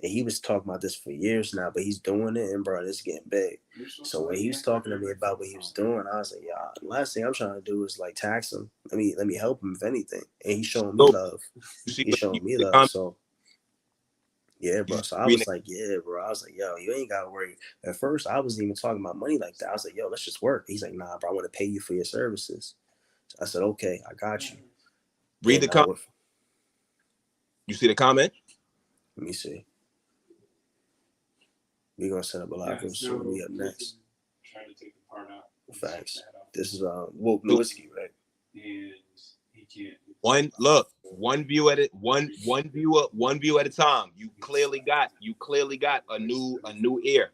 And he was talking about this for years now, but he's doing it, and bro, it's getting big. So when he was talking to me about what he was doing, I was like, yeah, the last thing I'm trying to do is like tax him. Let me help him if anything. And he's showing me love. He's showing me love. So yeah, bro. So I was like, yeah, bro. I was like, yo, you ain't gotta worry. At first, I wasn't even talking about money like that. I was like, yo, let's just work. He's like, nah, bro, I want to pay you for your services. So I said, okay, I got you. Read the comment. You see the comment? Let me see. We're gonna set up a live room soon. We up next. Trying to take the part out. Facts. This is Woke Nowitzki, right? And he can't. One view at it. One view at a time. You clearly got a new ear.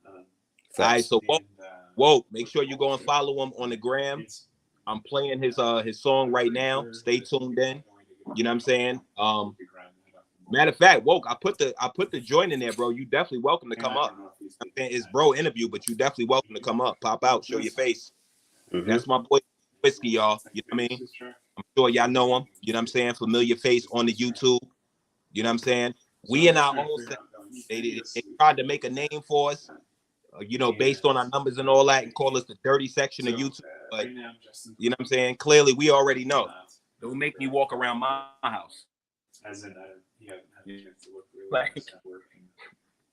All right, so Woke, make sure you go and follow him on the gram. I'm playing his song right now. Stay tuned in. You know what I'm saying? Matter of fact, Woke, I put the joint in there, bro. You definitely welcome to come up. I'm saying it's bro interview, but you definitely welcome to come up, pop out, show your face. Mm-hmm. That's my boy Whiskey, y'all. You know what I mean? I'm sure y'all know him. You know what I'm saying? Familiar face on the YouTube. You know what I'm saying? We in our own set. They tried to make a name for us, you know, based on our numbers and all that, and call us the dirty section of YouTube. But you know what I'm saying? Clearly, we already know. Don't make me walk around my house. As in, he hasn't had a chance to look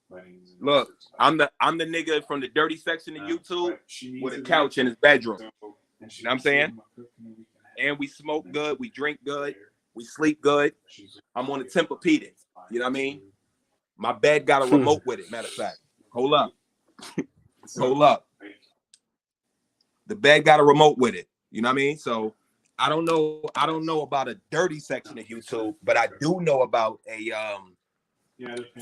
really look, I'm the nigga from the dirty section of YouTube with a couch in his bedroom. You know what I'm saying? And we smoke good, we drink good, we sleep good. I'm on the Tempur-Pedic. You know what I mean? My bed got a remote with it, matter of fact. Hold up. Hold up. The bed got a remote with it. You know what I mean? So I don't know about a dirty section of YouTube, but I do know about a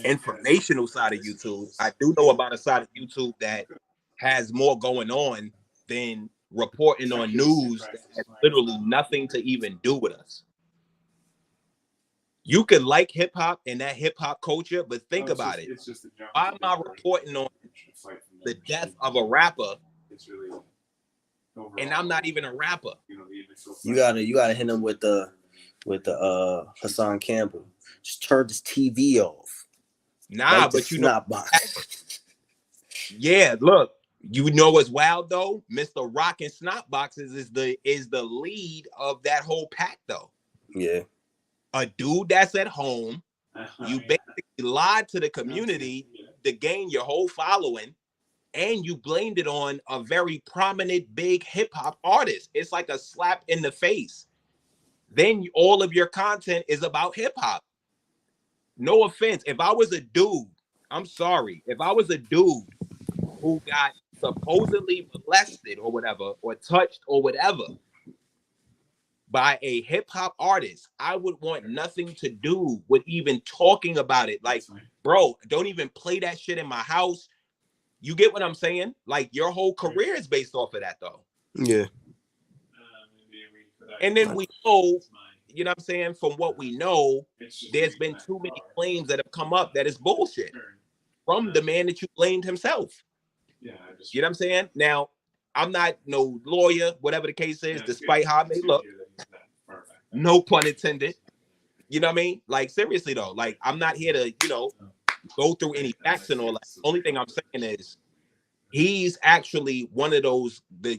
informational side of YouTube. I do know about a side of YouTube that has more going on than reporting on news that has literally nothing to even do with us. You could like hip hop and that hip hop culture, but think about it. Why am I reporting on the death of a rapper? And I'm not even a rapper. You gotta hit him with the Hassan Campbell. Just turn this TV off. Nah, but you know, yeah. Look, you know what's wild though? Mr. Rockin' Snot Boxes is the lead of that whole pack though. Yeah, a dude that's at home. You basically lied to the community to gain your whole following. And you blamed it on a very prominent, big hip hop artist. It's like a slap in the face. Then all of your content is about hip hop. No offense. If I was a dude, I'm sorry. If I was a dude who got supposedly molested or whatever, or touched or whatever by a hip hop artist, I would want nothing to do with even talking about it. Like, bro, don't even play that shit in my house. You get what I'm saying? Like, your whole career is based off of that, though. Yeah. And then we know, you know what I'm saying? From what we know, there's been too many claims that have come up that is bullshit from the man that you blamed himself. You know what I'm saying? Now, I'm not no lawyer, whatever the case is, despite how it may look. No pun intended. You know what I mean? Like, seriously, though. Like, I'm not here to, you know, go through any facts and all that. Only thing I'm saying is he's actually one of those, the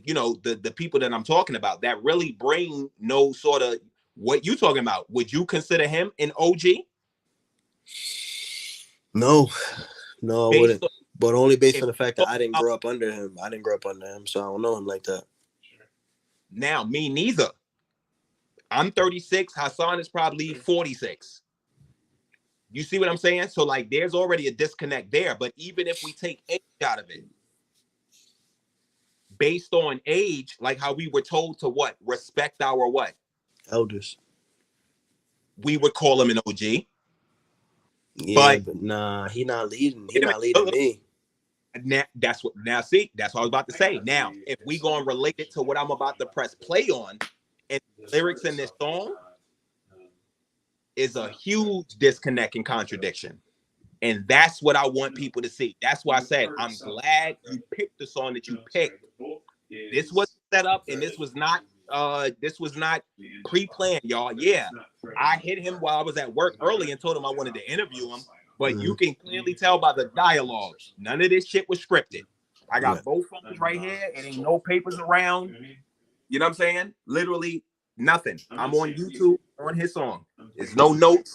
people that I'm talking about that really bring no sort of what you talking about. Would you consider him an OG? No, I wouldn't. But only based on the fact that I didn't grow up under him. So I don't know him like that. Now, me neither. I'm 36. Hassan is probably 46. You see what I'm saying? So, like, there's already a disconnect there. But even if we take age out of it, based on age, like how we were told to what? Respect our what? Elders. We would call him an OG. Yeah, but nah, he not leading. He not leading me. That's what I was about to say. Now, if we go and relate it to what I'm about to press play on, and lyrics in this song is a huge disconnect and contradiction. And that's what I want people to see. That's why I said, I'm glad you picked the song that you picked. This was set up, and this was not pre-planned, y'all. Yeah, I hit him while I was at work early and told him I wanted to interview him, but you can clearly tell by the dialogue, none of this shit was scripted. I got both phones right here. It ain't no papers around. You know what I'm saying? Literally nothing. I'm on YouTube on his song. There's no notes.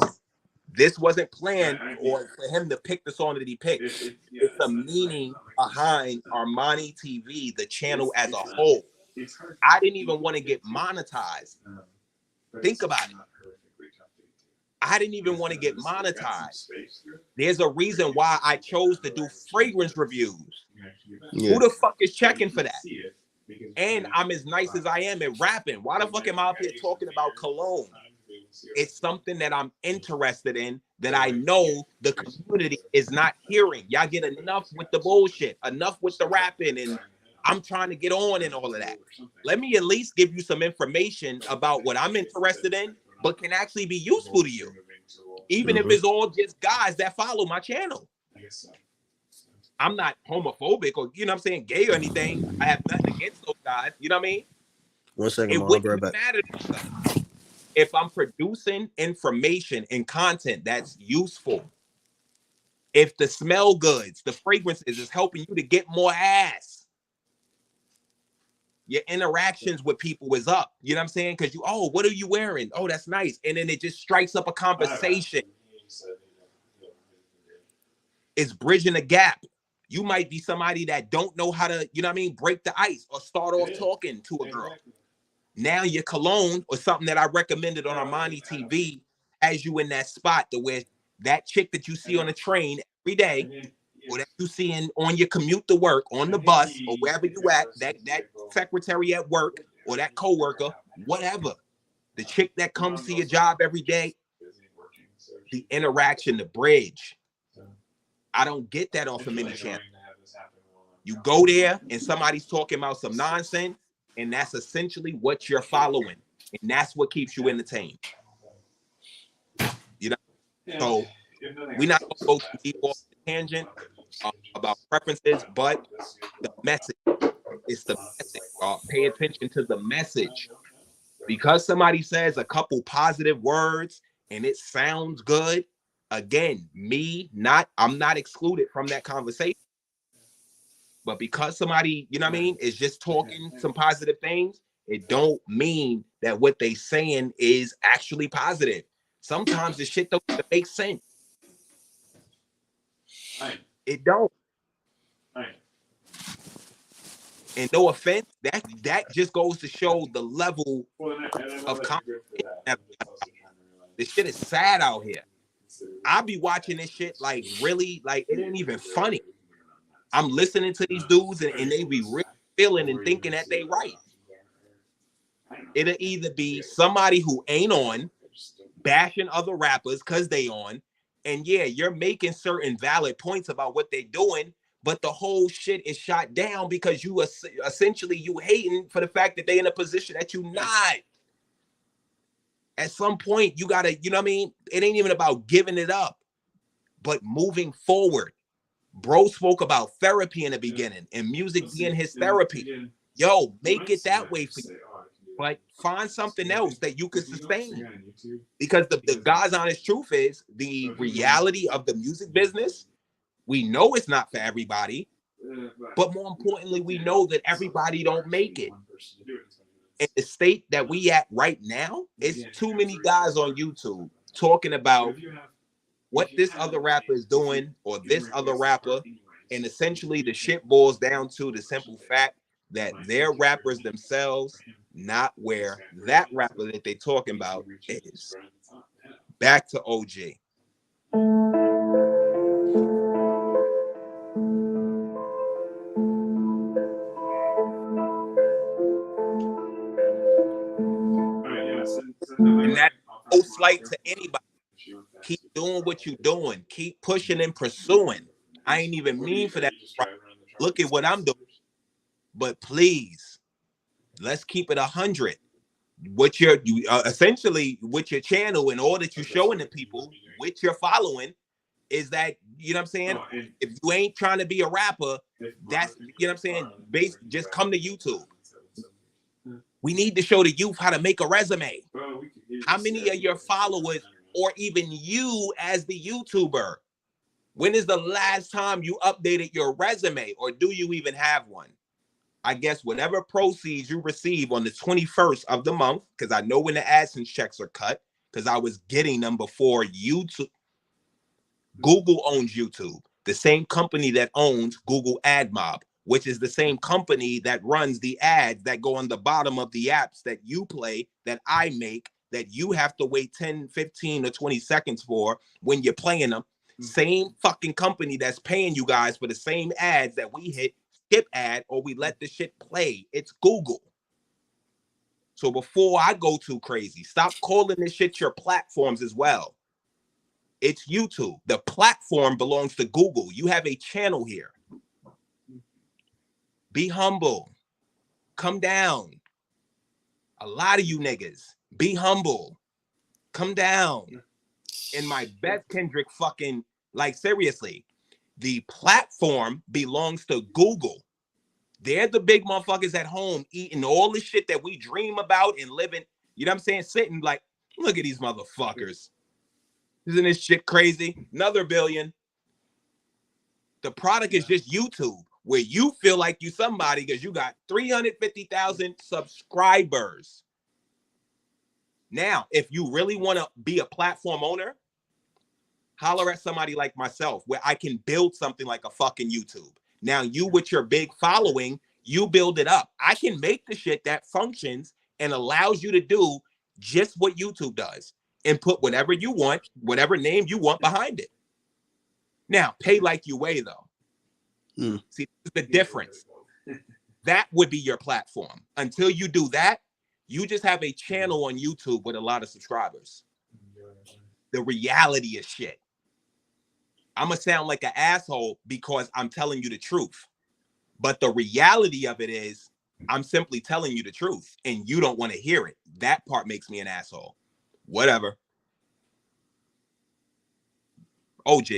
This wasn't planned or for him to pick the song that he picked. It's the meaning behind ArmaniTV, the channel as a whole. I didn't even want to get monetized. Think about it. I didn't even want to get monetized. There's a reason why I chose to do fragrance reviews. Yeah. Who the fuck is checking for that? And I'm as nice as I am at rapping. Why the fuck am I up here talking about cologne? It's something that I'm interested in that I know the community is not hearing. Y'all get enough with the bullshit, enough with the rapping, and I'm trying to get on and all of that. Let me at least give you some information about what I'm interested in, but can actually be useful to you. Even if it's all just guys that follow my channel. I'm not homophobic or, you know what I'm saying, gay or anything. I have nothing against those guys. You know what I mean? 1 second, it wouldn't matter if I'm producing information and content that's useful. If the smell goods, the fragrances is helping you to get more ass. Your interactions with people is up. You know what I'm saying? Because you, oh, what are you wearing? Oh, that's nice. And then it just strikes up a conversation. It's bridging a gap. You might be somebody that don't know how to, you know what I mean, break the ice or start off talking to a girl. Now your cologne or something that I recommended on ArmaniTV has you in that spot to where that chick that you see on the train every day or that you see on your commute to work, on the bus or wherever you at, that secretary at work or that coworker, whatever. The chick that comes to your job every day, the interaction, the bridge. I don't get that off of many channels. You go there and somebody's talking about some nonsense, and that's essentially what you're following, and that's what keeps you entertained. You know, so we're not gonna go too deep off the tangent about preferences, but the message is the message. Pay attention to the message. Because somebody says a couple positive words and it sounds good, again, I'm not excluded from that conversation. But because somebody, you know what I mean, is just talking some positive things, it don't mean that what they saying is actually positive. Sometimes the shit don't make sense. It don't. And no offense, that just goes to show the level of confidence. This shit is sad out here. I be watching this shit like really, like it ain't even funny. I'm listening to these dudes and they be really feeling and thinking that they right. It'll either be somebody who ain't on, bashing other rappers because they on, and yeah, you're making certain valid points about what they're doing, but the whole shit is shot down because you essentially you hating for the fact that they in a position that you not. At some point, you gotta, you know what I mean? It ain't even about giving it up, but moving forward. Bro spoke about therapy in the beginning and music being his therapy. Yo, make it that way for you. But find something else that you could sustain. Because the God's honest truth is the reality of the music business. We know it's not for everybody, but more importantly, we know that everybody don't make it. In the state that we at right now, it's too many guys on YouTube talking about what this other rapper is doing or this other rapper, and essentially the shit boils down to the simple fact that they're rappers themselves, not where that rapper that they're talking about is. Back to OG. And that's no slight to anybody. Keep doing what you're doing. Keep pushing and pursuing. I ain't even mean for that. Look at what I'm doing. But please, let's keep it 100. What you're essentially with your channel and all that you're showing to people, with your following, is that, you know what I'm saying? If you ain't trying to be a rapper, that's, you know what I'm saying? Just come to YouTube. We need to show the youth how to make a resume. How many of your followers or even you as the YouTuber When is the last time you updated your resume, or do you even have one? I guess whatever proceeds you receive on the 21st of the month, because I know when the AdSense checks are cut, because I was getting them before YouTube. Google owns YouTube, the same company that owns Google AdMob, which is the same company that runs the ads that go on the bottom of the apps that you play, that I make, that you have to wait 10, 15, or 20 seconds for when you're playing them. Same fucking company that's paying you guys for the same ads that we hit skip ad or we let the shit play. It's Google. So before I go too crazy, stop calling this shit your platforms as well. It's YouTube. The platform belongs to Google. You have a channel here. Be humble. Come down. A lot of you niggas, be humble. Come down. In my Beth Kendrick fucking, like, seriously, the platform belongs to Google. They're the big motherfuckers at home eating all the shit that we dream about and living, you know what I'm saying? Sitting like, look at these motherfuckers. Isn't this shit crazy? Another billion. The product is just YouTube, where you feel like you somebody because you got 350,000 subscribers. Now, if you really want to be a platform owner, holler at somebody like myself, where I can build something like a fucking YouTube. Now, you with your big following, you build it up. I can make the shit that functions and allows you to do just what YouTube does and put whatever you want, whatever name you want behind it. Now, pay like you weigh, though. See, this is the difference. That would be your platform. Until you do that, you just have a channel on YouTube with a lot of subscribers. The reality is shit. I'm going to sound like an asshole because I'm telling you the truth. But the reality of it is I'm simply telling you the truth and you don't want to hear it. That part makes me an asshole. Whatever. OG.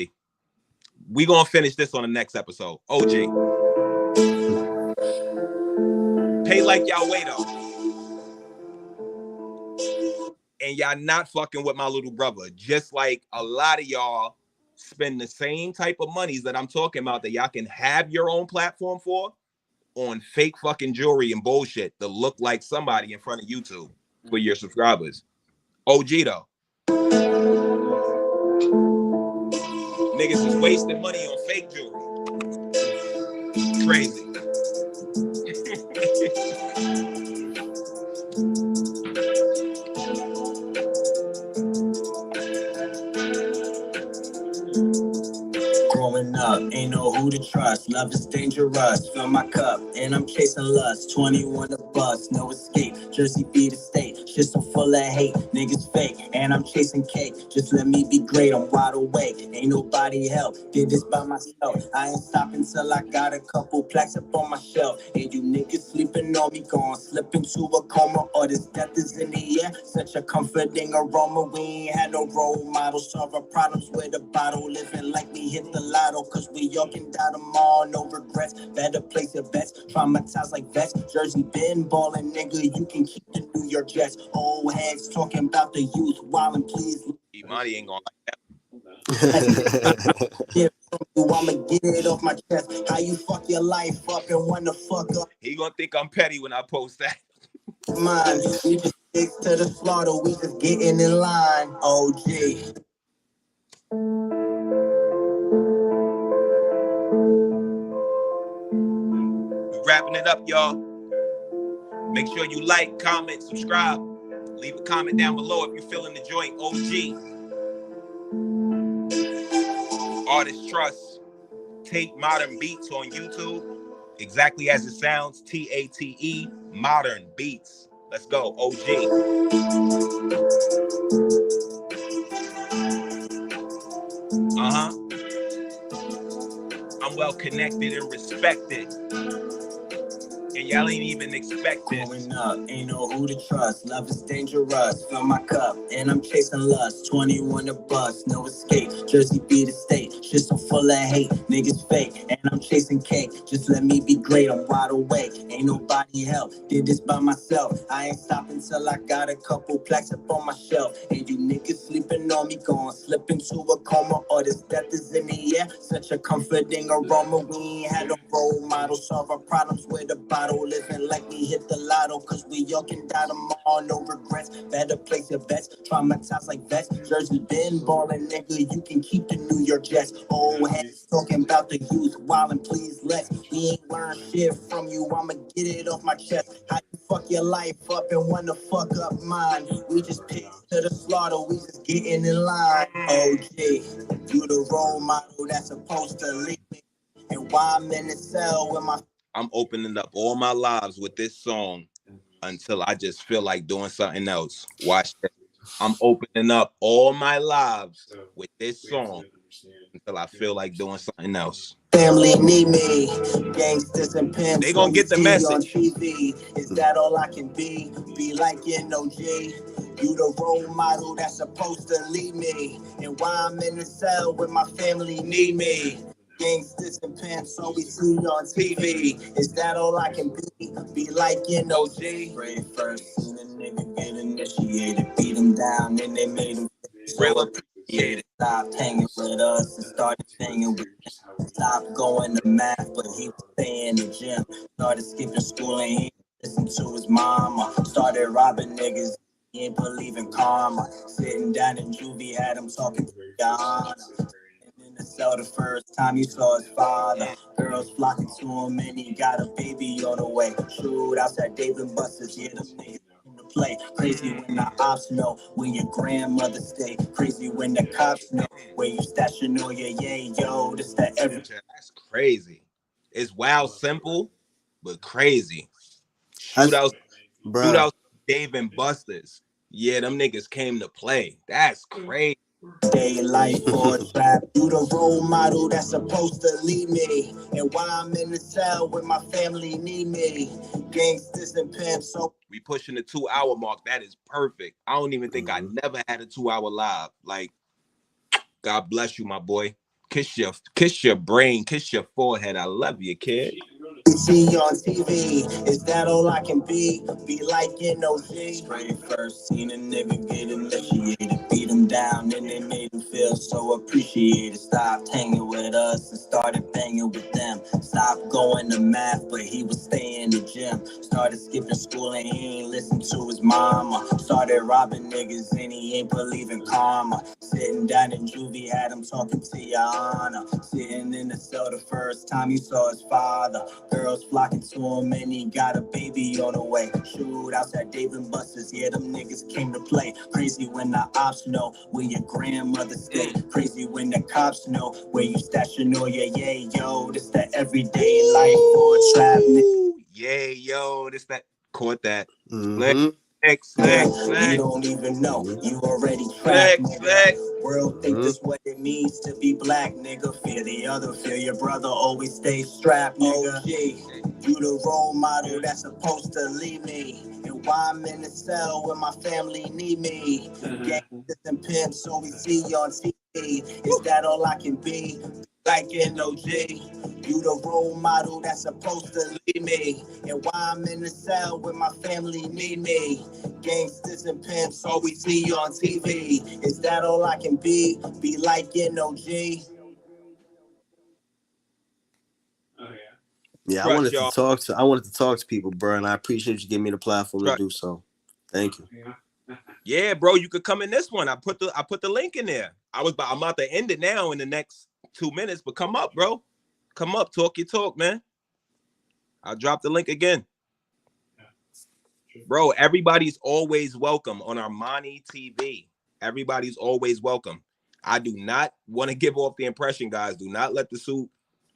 We going to finish this on the next episode. OG. Pay like y'all weigh, though. And y'all not fucking with my little brother. Just like a lot of y'all spend the same type of monies that I'm talking about that y'all can have your own platform for on fake fucking jewelry and bullshit that look like somebody in front of YouTube for your subscribers. OG though. Niggas is wasting money on fake jewelry. Crazy. Growing up, ain't know who to trust. Love is dangerous. Fill my cup, and I'm chasing lust. 21 a bus, no escape. Jersey be the state. Shit so full of hate. Niggas fake, and I'm chasing cake. Just let me be great. I'm wide awake. Ain't nobody help. Did this by myself. I ain't stopping till I got a couple plaques up on my shelf. And you niggas sleeping on me, gone slip into a coma. Or this death is in the air. Such a comforting aroma. We ain't had no role models. Solve our problems with a bottle. Living like we hit the lotto, cause we all can die tomorrow, no regrets. Better place your bets, traumatized like vets. Jersey been ballin', nigga, you can keep the New York Jets. Old heads talking about the youth, wildin', please. Imani ain't gonna like that. I'ma get it off my chest. How you fuck your life up and wanna fuck up? He gonna think I'm petty when I post that. Man, we just stick to the slaughter, we just getting in line. OG. Wrapping it up, y'all. Make sure you like, comment, subscribe. Leave a comment down below if you're feeling the joint. OG. Artist Trust. Tate Modern Beats on YouTube. Exactly as it sounds. TATE Modern Beats. Let's go. OG. I'm well connected and respected. And y'all ain't even expect this. Growing up, ain't know who to trust. Love is dangerous. Fill my cup, and I'm chasing lust. 21 a bus, no escape. Jersey be the state. Shit so full of hate. Niggas fake, and I'm chasing cake. Just let me be great. I'm wide awake. Ain't nobody help. Did this by myself. I ain't stopping till I got a couple plaques up on my shelf. And you niggas sleeping waiting on me, gone slip into a coma, or this death is in the air. Such a comforting aroma. We ain't had a role model, solve our problems with a bottle, living like we hit the lotto, cause we all can die tomorrow, no regrets. Better place your bets, traumatized like vets. Jersey been ballin', nigga, you can keep the New York Jets. Old heads talking about the youth, wildin', please let's. We ain't learn shit from you, I'ma get it off my chest. How you fuck your life up and wanna fuck up mine? We just picked to the slaughter, we just getting in line. OG, you the role model that's supposed to lead me. And why I'm in the cell with my... I'm opening up all my lives with this song until I just feel like doing something else. Watch that. I'm opening up all my lives with this song until I feel like doing something else. Family need me, gangsters and pimps. They gonna get the message. On TV. Is that all I can be? Be like NOG. You the role model that's supposed to lead me. And why I'm in the cell with my family need me. Gangsters and pimps, all we see on TV. Is that all I can be? Be like NOG. Very first seen a nigga get initiated, beat him down, then they made him so appreciated. Stopped hanging with us and started hanging with him. Stopped going to math, but he was staying in the gym. Started skipping school and he listened to his mama. Started robbing niggas, he ain't believe in karma. Sitting down in juvie, had him talking to Yana. In the cell the first time he saw his father. Girls flocking to him and he got a baby on the way. Shoot outside Dave and Buster's, yeah, them niggas in the play. Crazy when the ops know where your grandmother stay. Crazy when the cops know where you stashing all your yay, yo. This that every... That's crazy. It's wild simple, but crazy. Shootouts Dave and Buster's. Yeah, them niggas came to play. That's crazy. Day life or trap. You the role model that's supposed to lead me. And why I'm in the cell with my family need me. Gangsters and pimps. So we pushing the 2-hour mark. That is perfect. I don't even think I never had a 2-hour live. Like, God bless you, my boy. Kiss your brain, kiss your forehead. I love you, kid. See on TV, is that all I can be? Be like NOG. Straight first seen a nigga get initiated, beat him down, and they made him feel so appreciated. Stopped hanging with us and started banging with them. Stopped going to math, but he was staying in the gym. Started skipping school and he ain't listen to his mama. Started robbing niggas and he ain't believe in karma. Sitting down in juvie, had him talking to Yana. Sitting in the cell the first time he saw his father. Girls flocking to him and he got a baby on the way. Shoot outside Dave and Buster's, yeah, them niggas came to play. Crazy when the ops know where your grandmother stay. Crazy when the cops know where you stashing all your yay, yo. This that everyday life for a trap nigga. Yeah, yo, this that. Caught that. Next. You don't even know. You already trapped, nigga. World think this what it means to be black, nigga. Fear the other, fear your brother. Always stay strapped, nigga. OG, you the role model that's supposed to lead me. And why I'm in the cell when my family need me. Gangsters and pimps, so we see you on TV. Is that all I can be? Like NOG. You the role model that's supposed to lead me. And why I'm in the cell when my family need me. Gangsters and pimps, all we see you on TV. Is that all I can be? Be like NOG. Yeah, I wanted to talk to people, bro, and I appreciate you giving me the platform to do so. Thank you. Yeah, bro, you could come in this one. I put the link in there. I'm about to end it now in the next 2 minutes, but come up, bro. Come up, talk your talk, man. I'll drop the link again. Bro, everybody's always welcome on ArmaniTV. Everybody's always welcome. I do not want to give off the impression, guys. Do not let the suit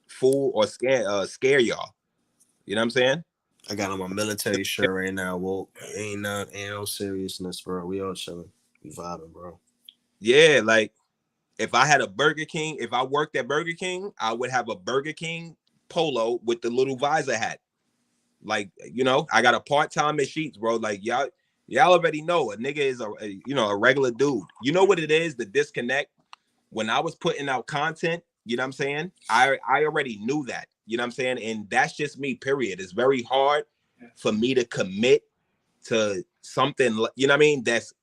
fool or scare y'all. You know what I'm saying? I got on my military shirt right now. Well, ain't no seriousness, bro. We all chilling. We vibing, bro. Yeah, like if I had a Burger King, if I worked at Burger King, I would have a Burger King polo with the little visor hat. Like, you know, I got a part-time at Sheets, bro. Like y'all already know a nigga is a regular dude. You know what it is, the disconnect. When I was putting out content, you know what I'm saying? I already knew that, you know what I'm saying? And that's just me, period. It's very hard for me to commit to something, you know what I mean? That's,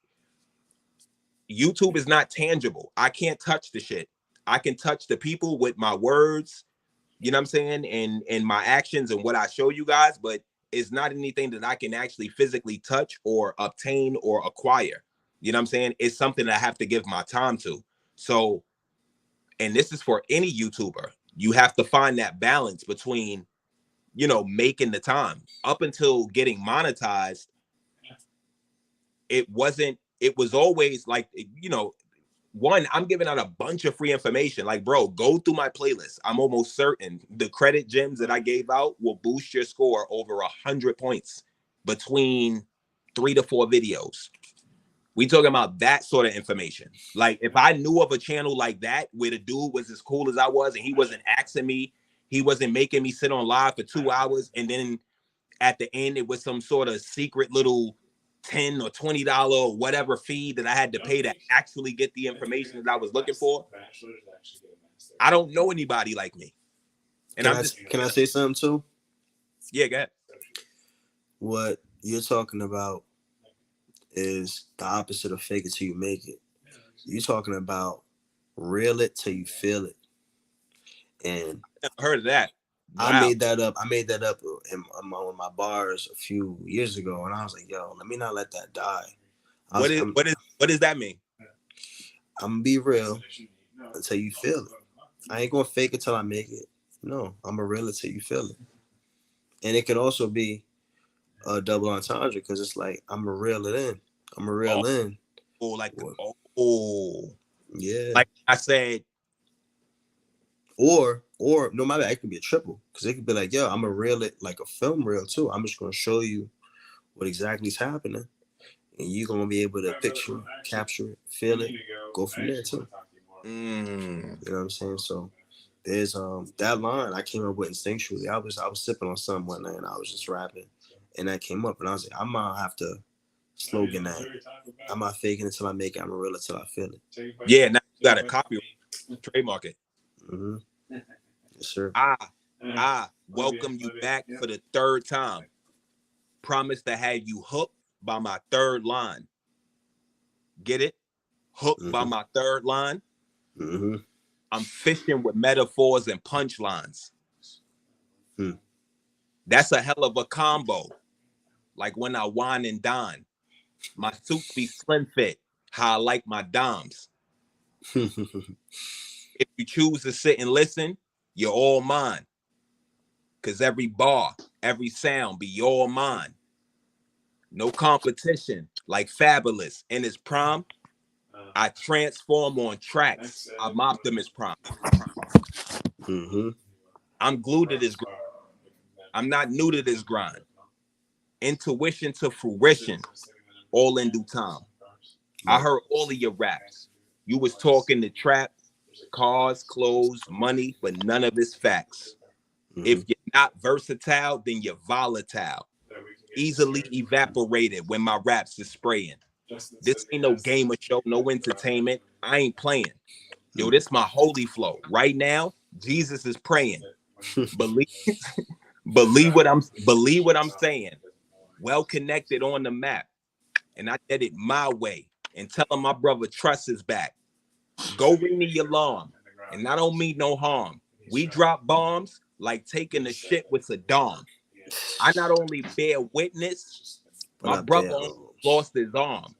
YouTube is not tangible. I can't touch the shit. I can touch the people with my words, you know what I'm saying, and my actions and what I show you guys, but it's not anything that I can actually physically touch or obtain or acquire. You know what I'm saying? It's something that I have to give my time to. So, and this is for any YouTuber. You have to find that balance between, you know, making the time. Up until getting monetized, it was always like, you know, one, I'm giving out a bunch of free information. Like, bro, go through my playlist. I'm almost certain the credit gems that I gave out will boost your score over 100 points between 3 to 4 videos. We talking about that sort of information. Like, if I knew of a channel like that where the dude was as cool as I was and he wasn't asking me, he wasn't making me sit on live for 2 hours, and then at the end it was some sort of secret little $10 or $20 or whatever fee that I had to pay to actually get the information that I was looking for. I don't know anybody like me. And can I say something too? Yeah, go ahead. What you're talking about is the opposite of fake it till you make it. You're talking about real it till you feel it. And I've heard of that. Wow. I made that up in my bars a few years ago, and I was like, "Yo, let me not let that die." What does that mean? I'm gonna be real until you feel it. I ain't gonna fake it till I make it. No, I'm gonna real it till you feel it. And it can also be a double entendre because it's like I'm gonna reel it in. I'm gonna reel in. Oh, like yeah. Like I said. Or no matter, it could be a triple because it could be like, yo, I'm gonna reel it like a film reel too. I'm just gonna show you what exactly is happening, and you're gonna be able to picture it, capture it, feel it, go from there too. You know what I'm saying? So there's that line I came up with instinctually. I was sipping on something one night and I was just rapping, and that came up, and I was like, I'm gonna have to slogan that. I'm not faking it till I make it. I'm gonna reel it till I feel it. Yeah, now you got a copyright, trademark it. Mm-hmm. Yes, sir. I welcome you back for the 3rd time. Promise to have you hooked by my 3rd line. Get it? Hooked by my 3rd line. Mm-hmm. I'm fishing with metaphors and punchlines. That's a hell of a combo. Like when I wine and dine. My suits be slim fit. How I like my dimes. If you choose to sit and listen, you're all mine. Cause every bar, every sound be all mine. No competition, like Fabulous in his prime. I transform on tracks. I'm Optimus Prime. I'm glued to this grind. I'm not new to this grind. Intuition to fruition, all in due time. I heard all of your raps. You was talking to trap, cars, clothes, money, but none of it's facts. If you're not versatile, then you're volatile. Easily evaporated when my raps is spraying. This ain't no game or show, no entertainment. I ain't playing. Yo, this my holy flow. Right now, Jesus is praying. Believe what I'm saying. Well connected on the map. And I did it my way. And tell him my brother trust is back. Go ring the alarm. And I don't mean no harm. We drop bombs like taking the shit with Saddam. I not only bear witness, my brother lost his arm.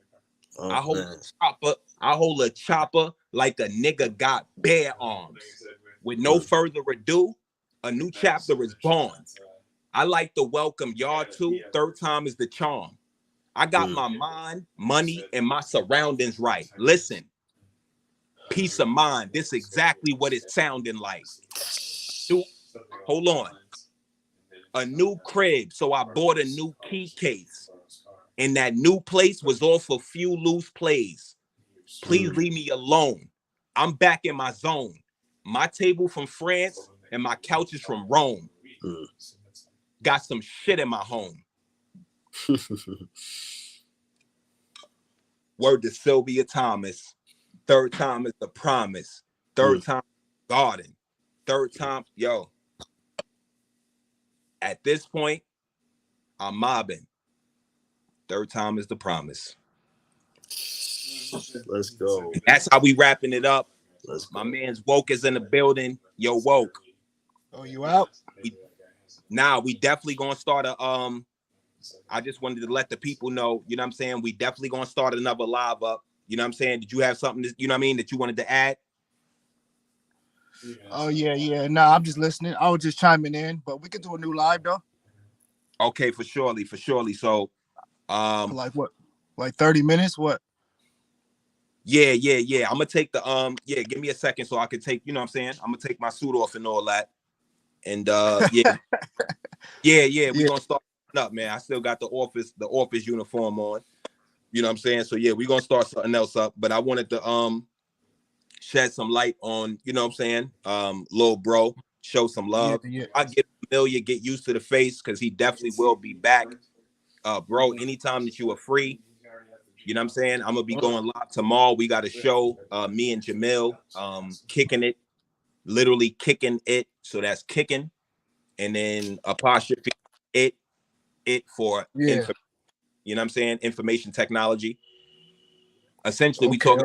I hold a chopper like a nigga got bare arms. With no further ado, a new chapter is born. I like to welcome y'all too. 3rd time is the charm. I got my mind, money, and my surroundings right. Listen, peace of mind. This is exactly what it's sounding like. Hold on. A new crib, so I bought a new key case. And that new place was off a few loose plays. Please leave me alone. I'm back in my zone. My table from France and my couch is from Rome. Got some shit in my home. Word to Sylvia Thomas. 3rd time is the promise. 3rd time, garden. 3rd time, yo. At this point, I'm mobbing. 3rd time is the promise. Let's go. That's how we wrapping it up. Let's go. My man's Woke is in the building. Yo, Woke. Oh, you out? We definitely gonna start a I just wanted to let the people know, you know what I'm saying? We definitely gonna start another live up. You know what I'm saying? Did you have something that, you know what I mean, that you wanted to add? Oh yeah. No, I'm just listening. I was just chiming in, but we can do a new live though. Okay, for surely. So For like what? Like 30 minutes? What? yeah. I'm gonna take the give me a second so I can take, you know what I'm saying? I'm gonna take my suit off and all that. And yeah, we're gonna start up, man. I still got the office uniform on. You know what I'm saying? So yeah, we're gonna start something else up. But I wanted to shed some light on, you know what I'm saying? Little bro, show some love. Yeah. I get familiar, get used to the face because he definitely will be back. Bro, anytime that you are free, you know what I'm saying? I'm gonna be going live tomorrow. We got a show, me and Jamil, kicking it, literally kicking it. So that's kicking, and then apostrophe it for information. You know what I'm saying? Information technology. Essentially, we talk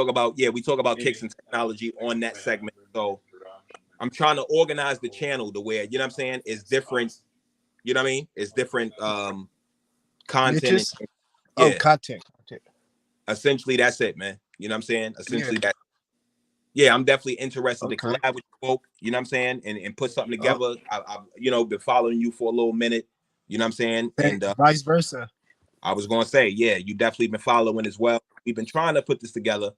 about kicks and technology on that segment. So I'm trying to organize the channel to where, you know what I'm saying, it's different, you know what I mean? It's different content. Content. Essentially, that's it, man. You know what I'm saying? Essentially, I'm definitely interested to collab with you folk, you know what I'm saying, and put something together. I've been following you for a little minute, you know what I'm saying? And vice versa. I was gonna say, you definitely been following as well. We've been trying to put this together,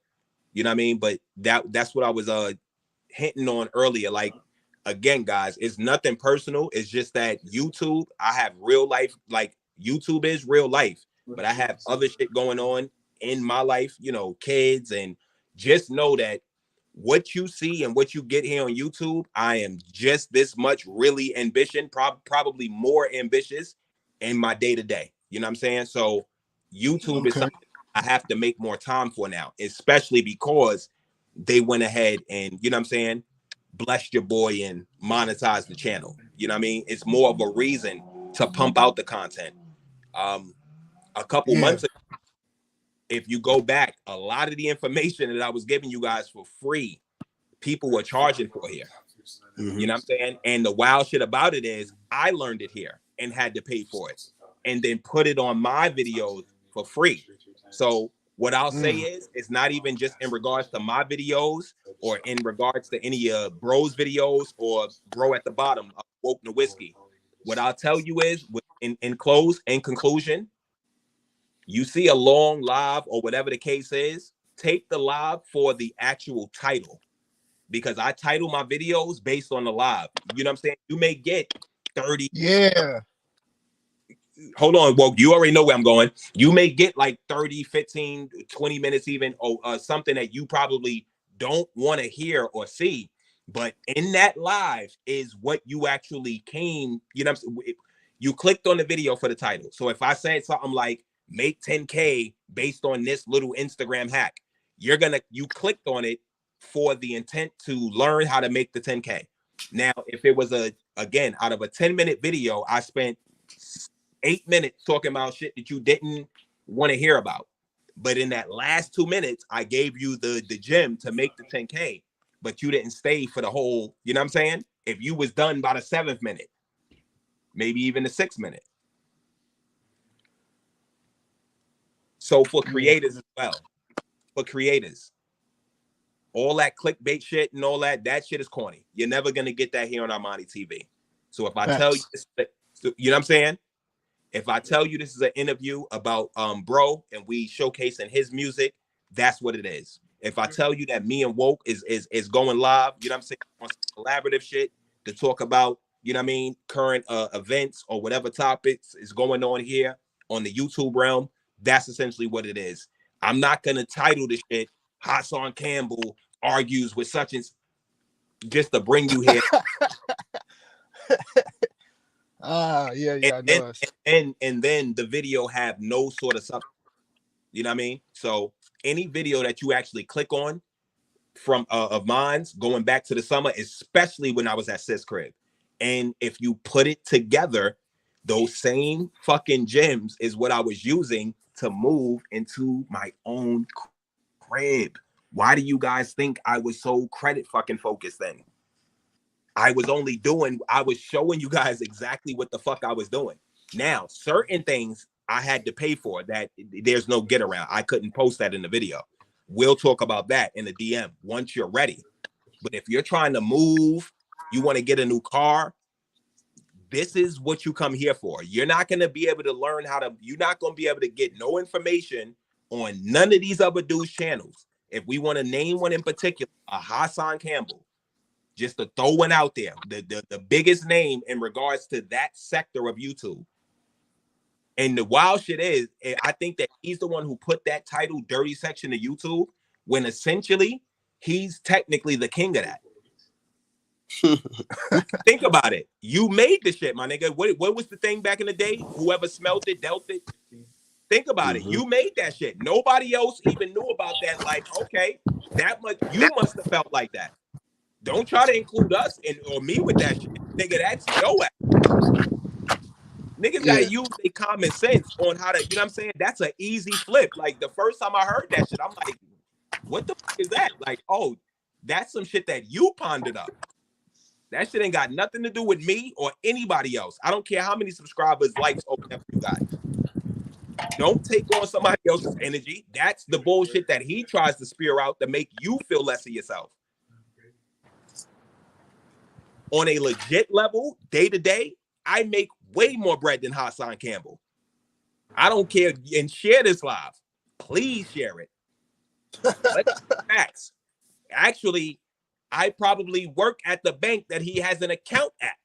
you know what I mean? But that's what I was hinting on earlier. Like, again, guys, it's nothing personal. It's just that YouTube, I have real life, like YouTube is real life, but I have other shit going on in my life, you know, kids, and just know that what you see and what you get here on YouTube, I am just this much really probably more ambitious in my day-to-day. You know what I'm saying? So YouTube is something I have to make more time for now, especially because they went ahead and, you know what I'm saying, blessed your boy and monetized the channel. You know what I mean? It's more of a reason to pump out the content. A couple months ago, if you go back, a lot of the information that I was giving you guys for free, people were charging for here. You know what I'm saying? And the wild shit about it is I learned it here and had to pay for it and then put it on my videos for free. So what I'll say is, it's not even just in regards to my videos or in regards to any bro's videos or bro at the bottom of Woke the Whiskey. What I'll tell you is, in conclusion, you see a long live or whatever the case is, take the live for the actual title, because I title my videos based on the live. You know what I'm saying? You may get 30. Yeah. Hold on, Woke. You already know where I'm going. You may get like 30, 15, 20 minutes even, or something that you probably don't want to hear or see. But in that live is what you actually came, you know what I'm saying? You clicked on the video for the title. So if I said something like, make 10K based on this little Instagram hack, you clicked on it for the intent to learn how to make the 10K. Now, if it was again, out of a 10-minute video, I spent 8 minutes talking about shit that you didn't want to hear about. But in that last 2 minutes, I gave you the gem to make the 10K, but you didn't stay for the whole, you know what I'm saying? If you was done by the 7th minute, maybe even the 6th minute. So for creators as well, all that clickbait shit and all that shit is corny. You're never going to get that here on ArmaniTV. So if I tell you, you know what I'm saying? If I tell you this is an interview about bro and we showcasing his music, that's what it is. If I tell you that me and Woke is going live, you know what I'm saying, on some collaborative shit to talk about, you know what I mean, current events or whatever topics is going on here on the YouTube realm, that's essentially what it is. I'm not gonna title this shit Hassan Campbell argues with such and just to bring you here. I know. And then the video have no sort of substance. You know what I mean? So any video that you actually click on from of mine's going back to the summer, especially when I was at Sis Crib, and if you put it together, those same fucking gems is what I was using to move into my own crib. Why do you guys think I was so credit fucking focused then? I was showing you guys exactly what the fuck I was doing. Now, certain things I had to pay for that there's no get around. I couldn't post that in the video. We'll talk about that in the DM once you're ready. But if you're trying to move, you want to get a new car, this is what you come here for. You're not going to be able to learn you're not going to be able to get no information on none of these other dudes' channels. If we want to name one in particular, a Hassan Campbell, just to throw one out there, the biggest name in regards to that sector of YouTube. And the wild shit is, I think that he's the one who put that title dirty section of YouTube, when essentially he's technically the king of that. Think about it. You made the shit, my nigga. What was the thing back in the day? Whoever smelt it, dealt it. Think about it. You made that shit. Nobody else even knew about that. Like, okay, that much you must have felt like that. Don't try to include us or me with that shit. Nigga, that's your ass. Niggas gotta use their common sense on how to, you know what I'm saying? That's an easy flip. Like the first time I heard that shit, I'm like, what the fuck is that? Like, oh, that's some shit that you pondered up. That shit ain't got nothing to do with me or anybody else. I don't care how many subscribers, likes, or whatever you got. Don't take on somebody else's energy. That's the bullshit that he tries to spear out to make you feel less of yourself. On a legit level, day to day, I make way more bread than Hassan Campbell. I don't care. And share this live. Please share it. Facts. Actually, I probably work at the bank that he has an account at.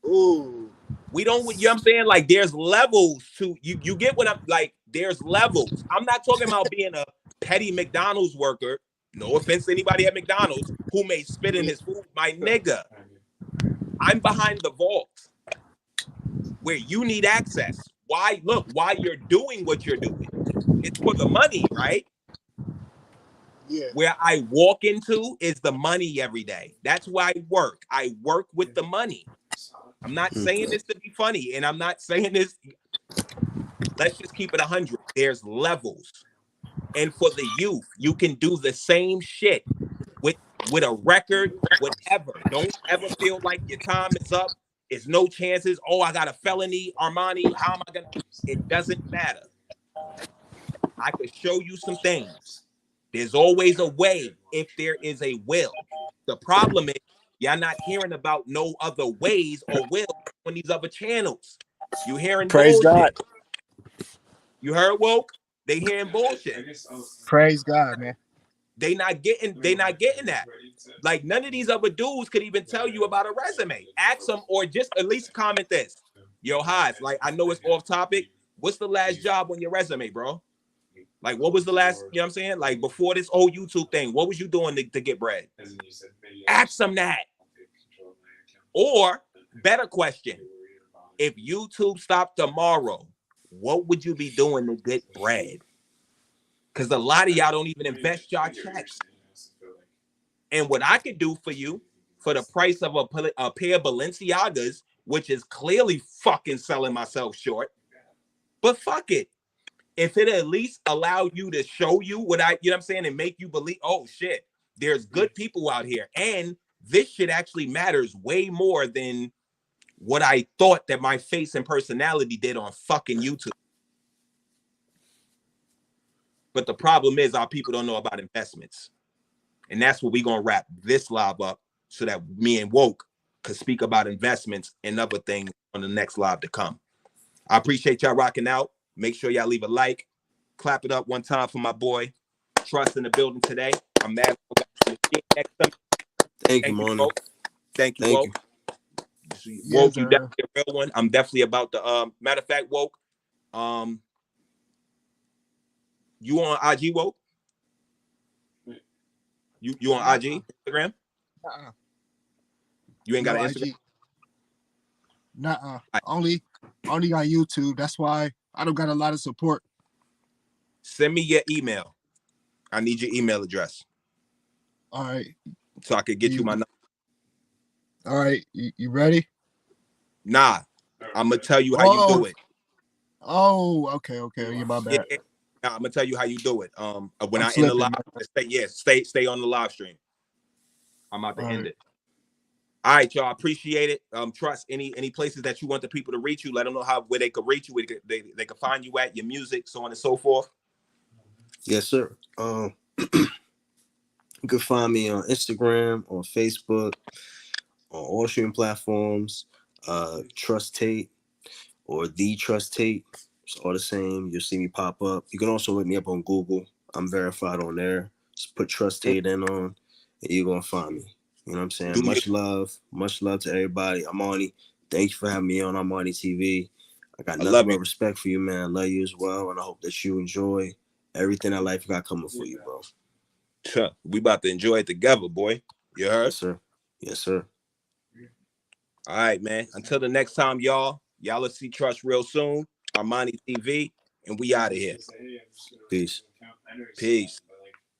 Ooh. We don't, you know what I'm saying? Like, there's levels to, you get what I'm, like, there's levels. I'm not talking about being a petty McDonald's worker. No offense to anybody at McDonald's who may spit in his food. My nigga, I'm behind the vault where you need access. Why? Look, why you're doing what you're doing. It's for the money, right? Yeah. Where I walk into is the money every day. That's why I work. I work with the money. I'm not saying this to be funny, and I'm not saying this. Let's just keep it 100. There's levels. And for the youth, you can do the same shit with a record, whatever. Don't ever feel like your time is up. It's no chances. Oh, I got a felony, Armani. How am I gonna? It doesn't matter. I could show you some things. There's always a way if there is a will. The problem is y'all not hearing about no other ways or will on these other channels. You hearing Praise bullshit. God. You heard woke? They hearing bullshit. Praise God, man. They not getting that. Like none of these other dudes could even tell you about a resume. Ask them or just at least comment this. Yo, Highs, like I know it's off topic. What's the last job on your resume, bro? Like what was the last, you know what I'm saying? Like before this whole YouTube thing, what was you doing to get bread? Ask them that. Or better question, if YouTube stopped tomorrow, what would you be doing to get bread? Because a lot of y'all don't even invest y'all checks. And what I could do for you for the price of a pair of Balenciagas, which is clearly fucking selling myself short, but fuck it. If it at least allow you to show you what you know what I'm saying, and make you believe, oh shit, there's good people out here. And this shit actually matters way more than what I thought that my face and personality did on fucking YouTube. But the problem is our people don't know about investments. And that's what we're going to wrap this live up so that me and Woke could speak about investments and other things on the next live to come. I appreciate y'all rocking out. Make sure y'all leave a like. Clap it up one time for my boy. Trust in the building today. I'm mad. Thank you, Mona. Thank you, Woke. Woke, you definitely a real one. I'm definitely about the matter of fact, Woke. You on IG, Woke? You on IG, Instagram? You ain't got an Instagram? IG. Nuh-uh. Only on YouTube. That's why I don't got a lot of support. Send me your email. I need your email address. All right. So I could get you my number. All right. You ready? Nah. I'm gonna tell you how you do it. Oh, okay. Yeah, my bad. Yeah. Now, I'm gonna tell you how you do it. When I'm I end the slipping. live, stay on the live stream. I'm about to end it. All right, y'all. Appreciate it. Trust any places that you want the people to reach you. Let them know where they could reach you. They can find you at your music, so on and so forth. Yes, sir. You can find me on Instagram, on Facebook, on all streaming platforms. Trust Tate or The Trust Tate. It's all the same. You'll see me pop up. You can also look me up on Google. I'm verified on there. Just put Trust Tate in on, and you're gonna find me. You know what I'm saying? Much love to everybody. Armani, thank you for having me on ArmaniTV. I got nothing but respect for you, man. I love you as well, and I hope that you enjoy everything that life got coming for you, bro. We about to enjoy it together, boy. You heard? Yes, sir. Yes, sir. All right, man. Until the next time, y'all will see Trust real soon. ArmaniTV, and we out of here. Peace. Peace.